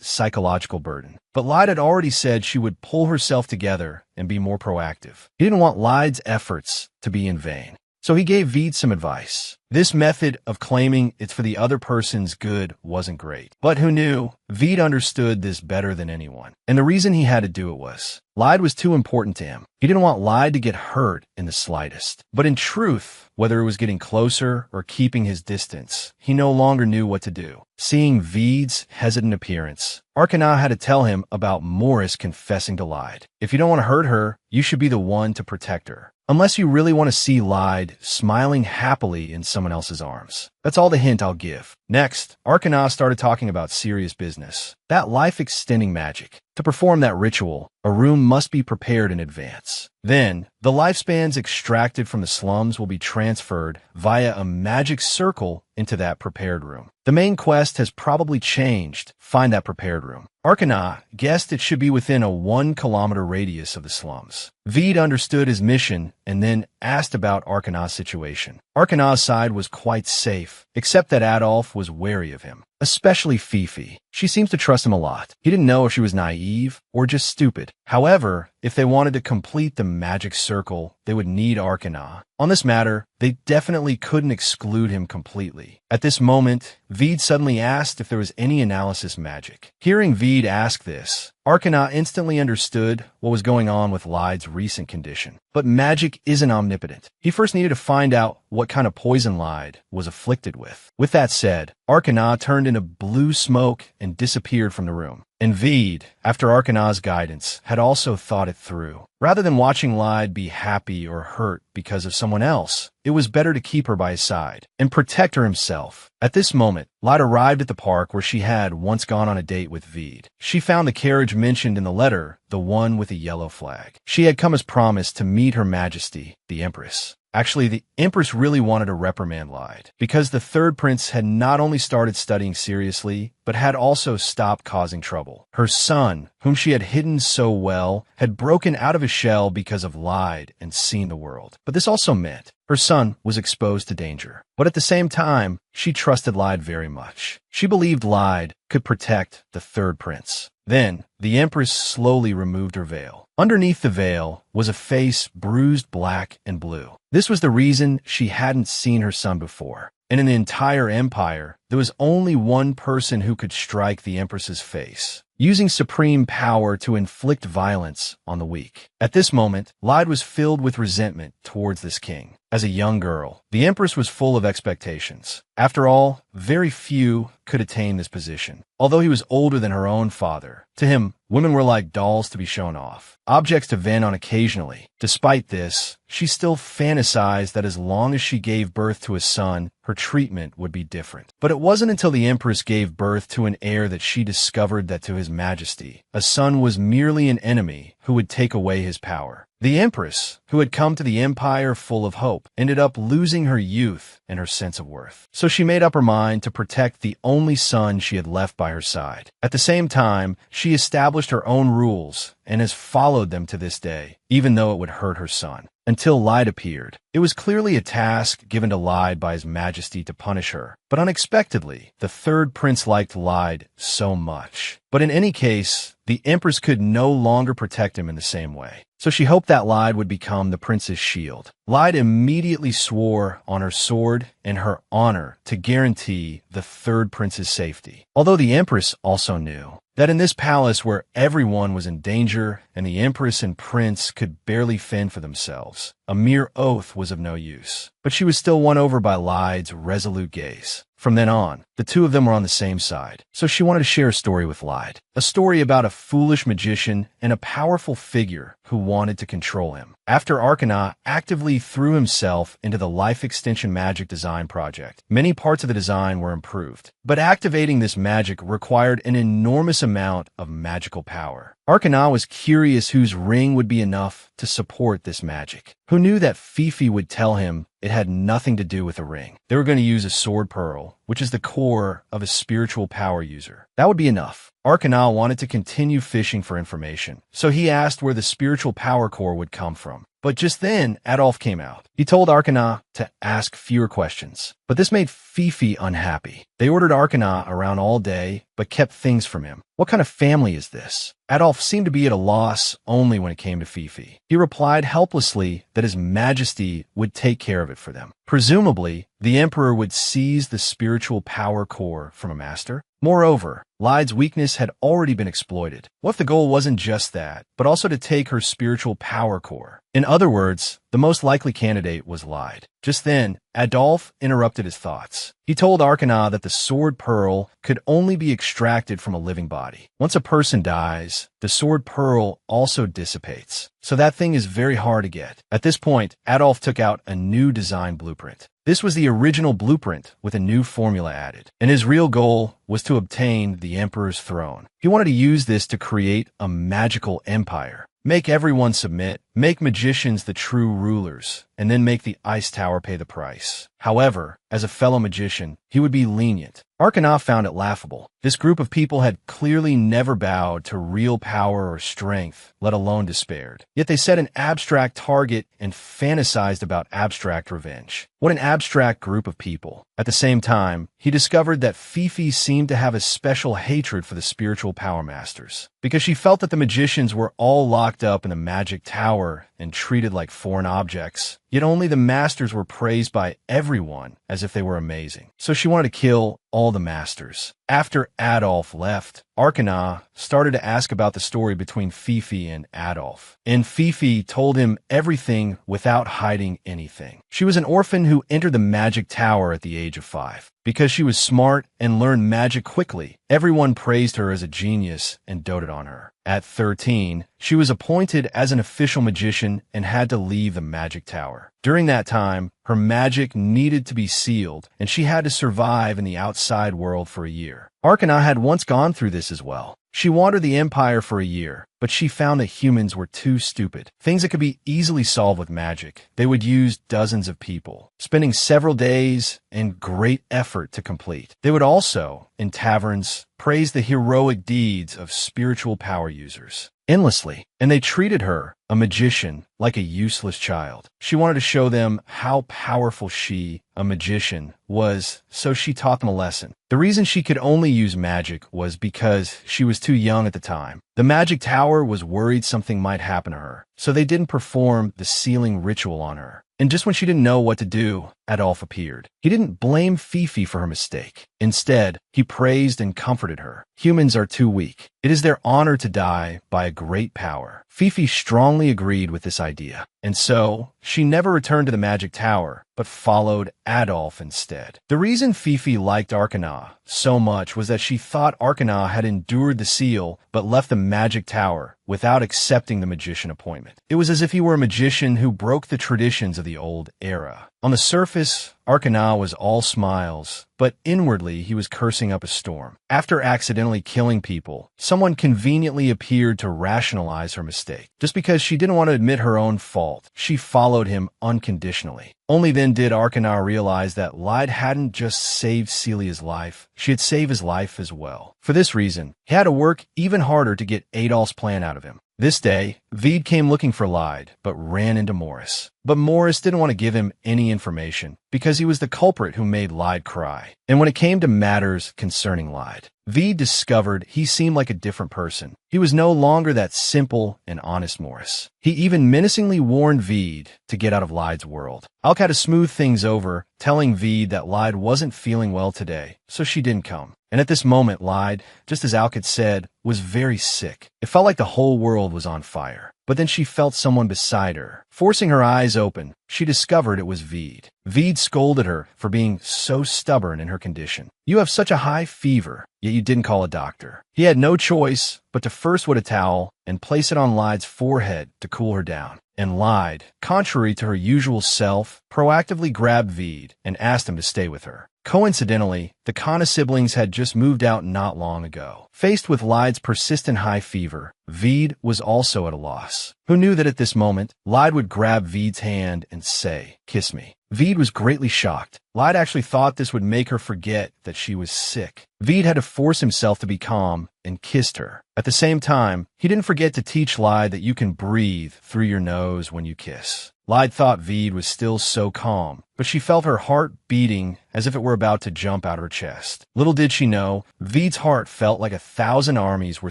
psychological burden. But Lyde had already said she would pull herself together and be more proactive. He didn't want Lyde's efforts to be in vain. So he gave Vede some advice. This method of claiming it's for the other person's good wasn't great. But who knew? Vede understood this better than anyone. And the reason he had to do it was, Lyde was too important to him. He didn't want Lyde to get hurt in the slightest. But in truth, whether it was getting closer or keeping his distance, he no longer knew what to do. Seeing Vede's hesitant appearance, Arcana had to tell him about Morris confessing to Lyde. If you don't want to hurt her, you should be the one to protect her. Unless you really want to see Lyde smiling happily in someone else's arms. That's all the hint I'll give. Next, Arcana started talking about serious business. That life-extending magic. To perform that ritual, a room must be prepared in advance. Then, the lifespans extracted from the slums will be transferred via a magic circle into that prepared room. The main quest has probably changed. Find that prepared room. Arcana guessed it should be within a 1-kilometer radius of the slums. Vede understood his mission and then asked about Arcana's situation. Arcana's side was quite safe, except that Adolf was wary of him, especially Fifi. She seems to trust him a lot. He didn't know if she was naive or just stupid. However, if they wanted to complete the magic circle, they would need Arcana. On this matter, they definitely couldn't exclude him completely. At this moment, Vede suddenly asked if there was any analysis magic. Hearing Vede ask this, Arcana instantly understood what was going on with Lyde's recent condition. But magic isn't omnipotent. He first needed to find out what kind of poison Lyde was afflicted with. With that said, Arcana turned into blue smoke and disappeared from the room. And Vede, after Arcana's guidance, had also thought it through. Rather than watching Lyde be happy or hurt because of someone else, it was better to keep her by his side and protect her himself. At this moment, Lyde arrived at the park where she had once gone on a date with Vede. She found the carriage mentioned in the letter, the one with a yellow flag. She had come as promised to meet Her Majesty, the Empress. Actually, the Empress really wanted to reprimand Lyde, because the third prince had not only started studying seriously, but had also stopped causing trouble. Her son, whom she had hidden so well, had broken out of his shell because of Lyde and seen the world. But this also meant her son was exposed to danger. But at the same time, she trusted Lyde very much. She believed Lyde could protect the third prince. Then, the Empress slowly removed her veil. Underneath the veil was a face bruised black and blue. This was the reason she hadn't seen her son before. In an entire empire, there was only one person who could strike the Empress's face, using supreme power to inflict violence on the weak. At this moment, Lyde was filled with resentment towards this king. As a young girl, the Empress was full of expectations. After all, very few could attain this position. Although he was older than her own father, to him, women were like dolls to be shown off, objects to vent on occasionally. Despite this, she still fantasized that as long as she gave birth to a son, her treatment would be different. But it wasn't until the Empress gave birth to an heir that she discovered that to His Majesty, a son was merely an enemy who would take away his power. The Empress, who had come to the empire full of hope, ended up losing her youth and her sense of worth. So she made up her mind to protect the only son she had left by her side. At the same time, she established her own rules and has followed them to this day, even though it would hurt her son. Until Lyde appeared. It was clearly a task given to Lyde by His Majesty to punish her. But unexpectedly, the third prince liked Lyde so much. But in any case, the Empress could no longer protect him in the same way. So she hoped that Lyde would become the prince's shield. Lyde immediately swore on her sword and her honor to guarantee the third prince's safety. Although the Empress also knew that in this palace where everyone was in danger and the empress and prince could barely fend for themselves, a mere oath was of no use. But she was still won over by Lyde's resolute gaze. From then on, the two of them were on the same side, so she wanted to share a story with Lyde. A story about a foolish magician and a powerful figure who wanted to control him. After Arcana actively threw himself into the life extension magic design project, many parts of the design were improved. But activating this magic required an enormous amount of magical power. Arcana was curious whose ring would be enough to support this magic. Who knew that Fifi would tell him it had nothing to do with a ring? They were going to use a sword pearl, which is the core of a spiritual power user. That would be enough. Arcana wanted to continue fishing for information, so he asked where the spiritual power core would come from. But just then, Adolf came out. He told Arcana to ask fewer questions. But this made Fifi unhappy. They ordered Arcana around all day, but kept things from him. What kind of family is this? Adolf seemed to be at a loss only when it came to Fifi. He replied helplessly that His Majesty would take care of it for them. Presumably, the Emperor would seize the spiritual power core from a master. Moreover, Lyde's weakness had already been exploited. What if the goal wasn't just that, but also to take her spiritual power core? In other words, the most likely candidate was Lyde. Just then, Adolf interrupted his thoughts. He told Arcana that the sword pearl could only be extracted from a living body. Once a person dies, the sword pearl also dissipates. So that thing is very hard to get. At this point, Adolf took out a new design blueprint. This was the original blueprint with a new formula added, and his real goal was to obtain the Emperor's throne. He wanted to use this to create a magical empire. Make everyone submit, make magicians the true rulers, and then make the Ice Tower pay the price. However, as a fellow magician, he would be lenient. Arcana found it laughable. This group of people had clearly never bowed to real power or strength, let alone despaired. Yet they set an abstract target and fantasized about abstract revenge. What an abstract group of people. At the same time, he discovered that Fifi seemed to have a special hatred for the spiritual power masters, because she felt that the magicians were all locked up in the magic tower and treated like foreign objects. Yet only the masters were praised by everyone as if they were amazing. So she wanted to kill all the masters. After Adolf left, Arcana started to ask about the story between Fifi and Adolf. And Fifi told him everything without hiding anything. She was an orphan who entered the magic tower at the age of 5. Because she was smart and learned magic quickly, everyone praised her as a genius and doted on her. At 13, she was appointed as an official magician and had to leave the magic tower. During that time, her magic needed to be sealed, and she had to survive in the outside world for a year. Arcana had once gone through this as well. She wandered the Empire for a year, but she found that humans were too stupid. Things that could be easily solved with magic, they would use dozens of people, spending several days and great effort to complete. They would also, in taverns, praise the heroic deeds of spiritual power users endlessly, and they treated her, a magician, like a useless child. She wanted to show them how powerful she, a magician, was, so she taught them a lesson. The reason she could only use magic was because she was too young at the time. The magic tower was worried something might happen to her, so they didn't perform the sealing ritual on her. And just when she didn't know what to do, Adolf appeared. He didn't blame Fifi for her mistake. Instead, he praised and comforted her. Humans are too weak. It is their honor to die by a great power. Fifi strongly agreed with this idea, and so she never returned to the magic tower, but followed Adolf instead. The reason Fifi liked Arcana so much was that she thought Arcana had endured the seal but left the magic tower without accepting the magician appointment. It was as if he were a magician who broke the traditions of the old era. On the surface, Arcana was all smiles, but inwardly he was cursing up a storm. After accidentally killing people, someone conveniently appeared to rationalize her mistake. Just because she didn't want to admit her own fault, she followed him unconditionally. Only then did Arcana realize that Lyde hadn't just saved Celia's life, she had saved his life as well. For this reason, he had to work even harder to get Adolf's plan out of him. This day, Veed came looking for Lyde, but ran into Morris. But Morris didn't want to give him any information because he was the culprit who made Lyde cry. And when it came to matters concerning Lyde, Vede discovered he seemed like a different person. He was no longer that simple and honest Morris. He even menacingly warned Vede to get out of Lyde's world. Alk had to smooth things over, telling Vede that Lyde wasn't feeling well today, so she didn't come. And at this moment, Lyde, just as Alk had said, was very sick. It felt like the whole world was on fire. But then she felt someone beside her. Forcing her eyes open, she discovered it was Vede. Vede scolded her for being so stubborn in her condition. You have such a high fever, yet you didn't call a doctor. He had no choice but to first wet a towel and place it on Lyde's forehead to cool her down. And Lyde, contrary to her usual self, proactively grabbed Vede and asked him to stay with her. Coincidentally, the Kana siblings had just moved out not long ago. Faced with Lyde's persistent high fever, Vede was also at a loss. Who knew that at this moment, Lyde would grab Vede's hand and say, "Kiss me." Vede was greatly shocked. Lyde actually thought this would make her forget that she was sick. Vede had to force himself to be calm and kissed her. At the same time, he didn't forget to teach Lyde that you can breathe through your nose when you kiss. Lyde thought Vede was still so calm, but she felt her heart beating as if it were about to jump out of her chest. Little did she know, Vede's heart felt like 1,000 armies were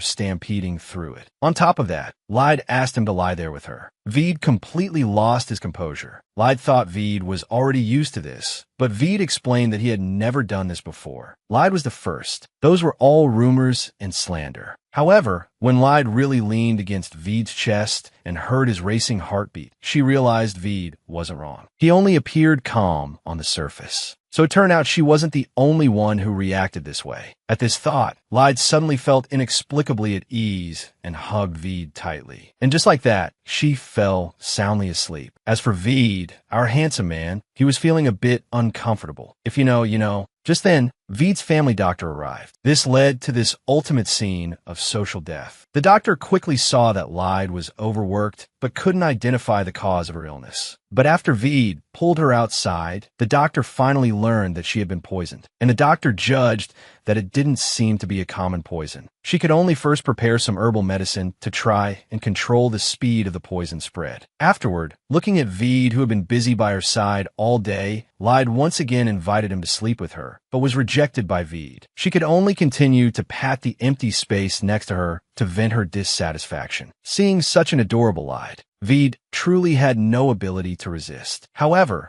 stampeding through it. On top of that, Lyde asked him to lie there with her. Vede completely lost his composure. Lyde thought Vede was already used to this, but Vede explained that he had never done this before. Lyde was the first. Those were all rumors and slander. However, when Lyde really leaned against Vede's chest and heard his racing heartbeat, she realized Vede wasn't wrong. He only appeared calm on the surface. So it turned out she wasn't the only one who reacted this way. At this thought, Lyde suddenly felt inexplicably at ease and hugged Vede tightly. And just like that, she fell soundly asleep. As for Vede, our handsome man, he was feeling a bit uncomfortable. If you know. Just then, Vede's family doctor arrived. This led to this ultimate scene of social death. The doctor quickly saw that Lyde was overworked, but couldn't identify the cause of her illness. But after Vede pulled her outside, the doctor finally learned that she had been poisoned. And the doctor judged that it didn't seem to be a common poison. She could only first prepare some herbal medicine to try and control the speed of the poison spread. Afterward, looking at Vede, who had been busy by her side all day, Lyde once again invited him to sleep with her, but was rejected by Vede. She could only continue to pat the empty space next to her to vent her dissatisfaction. Seeing such an adorable Lyde, Vede truly had no ability to resist. However,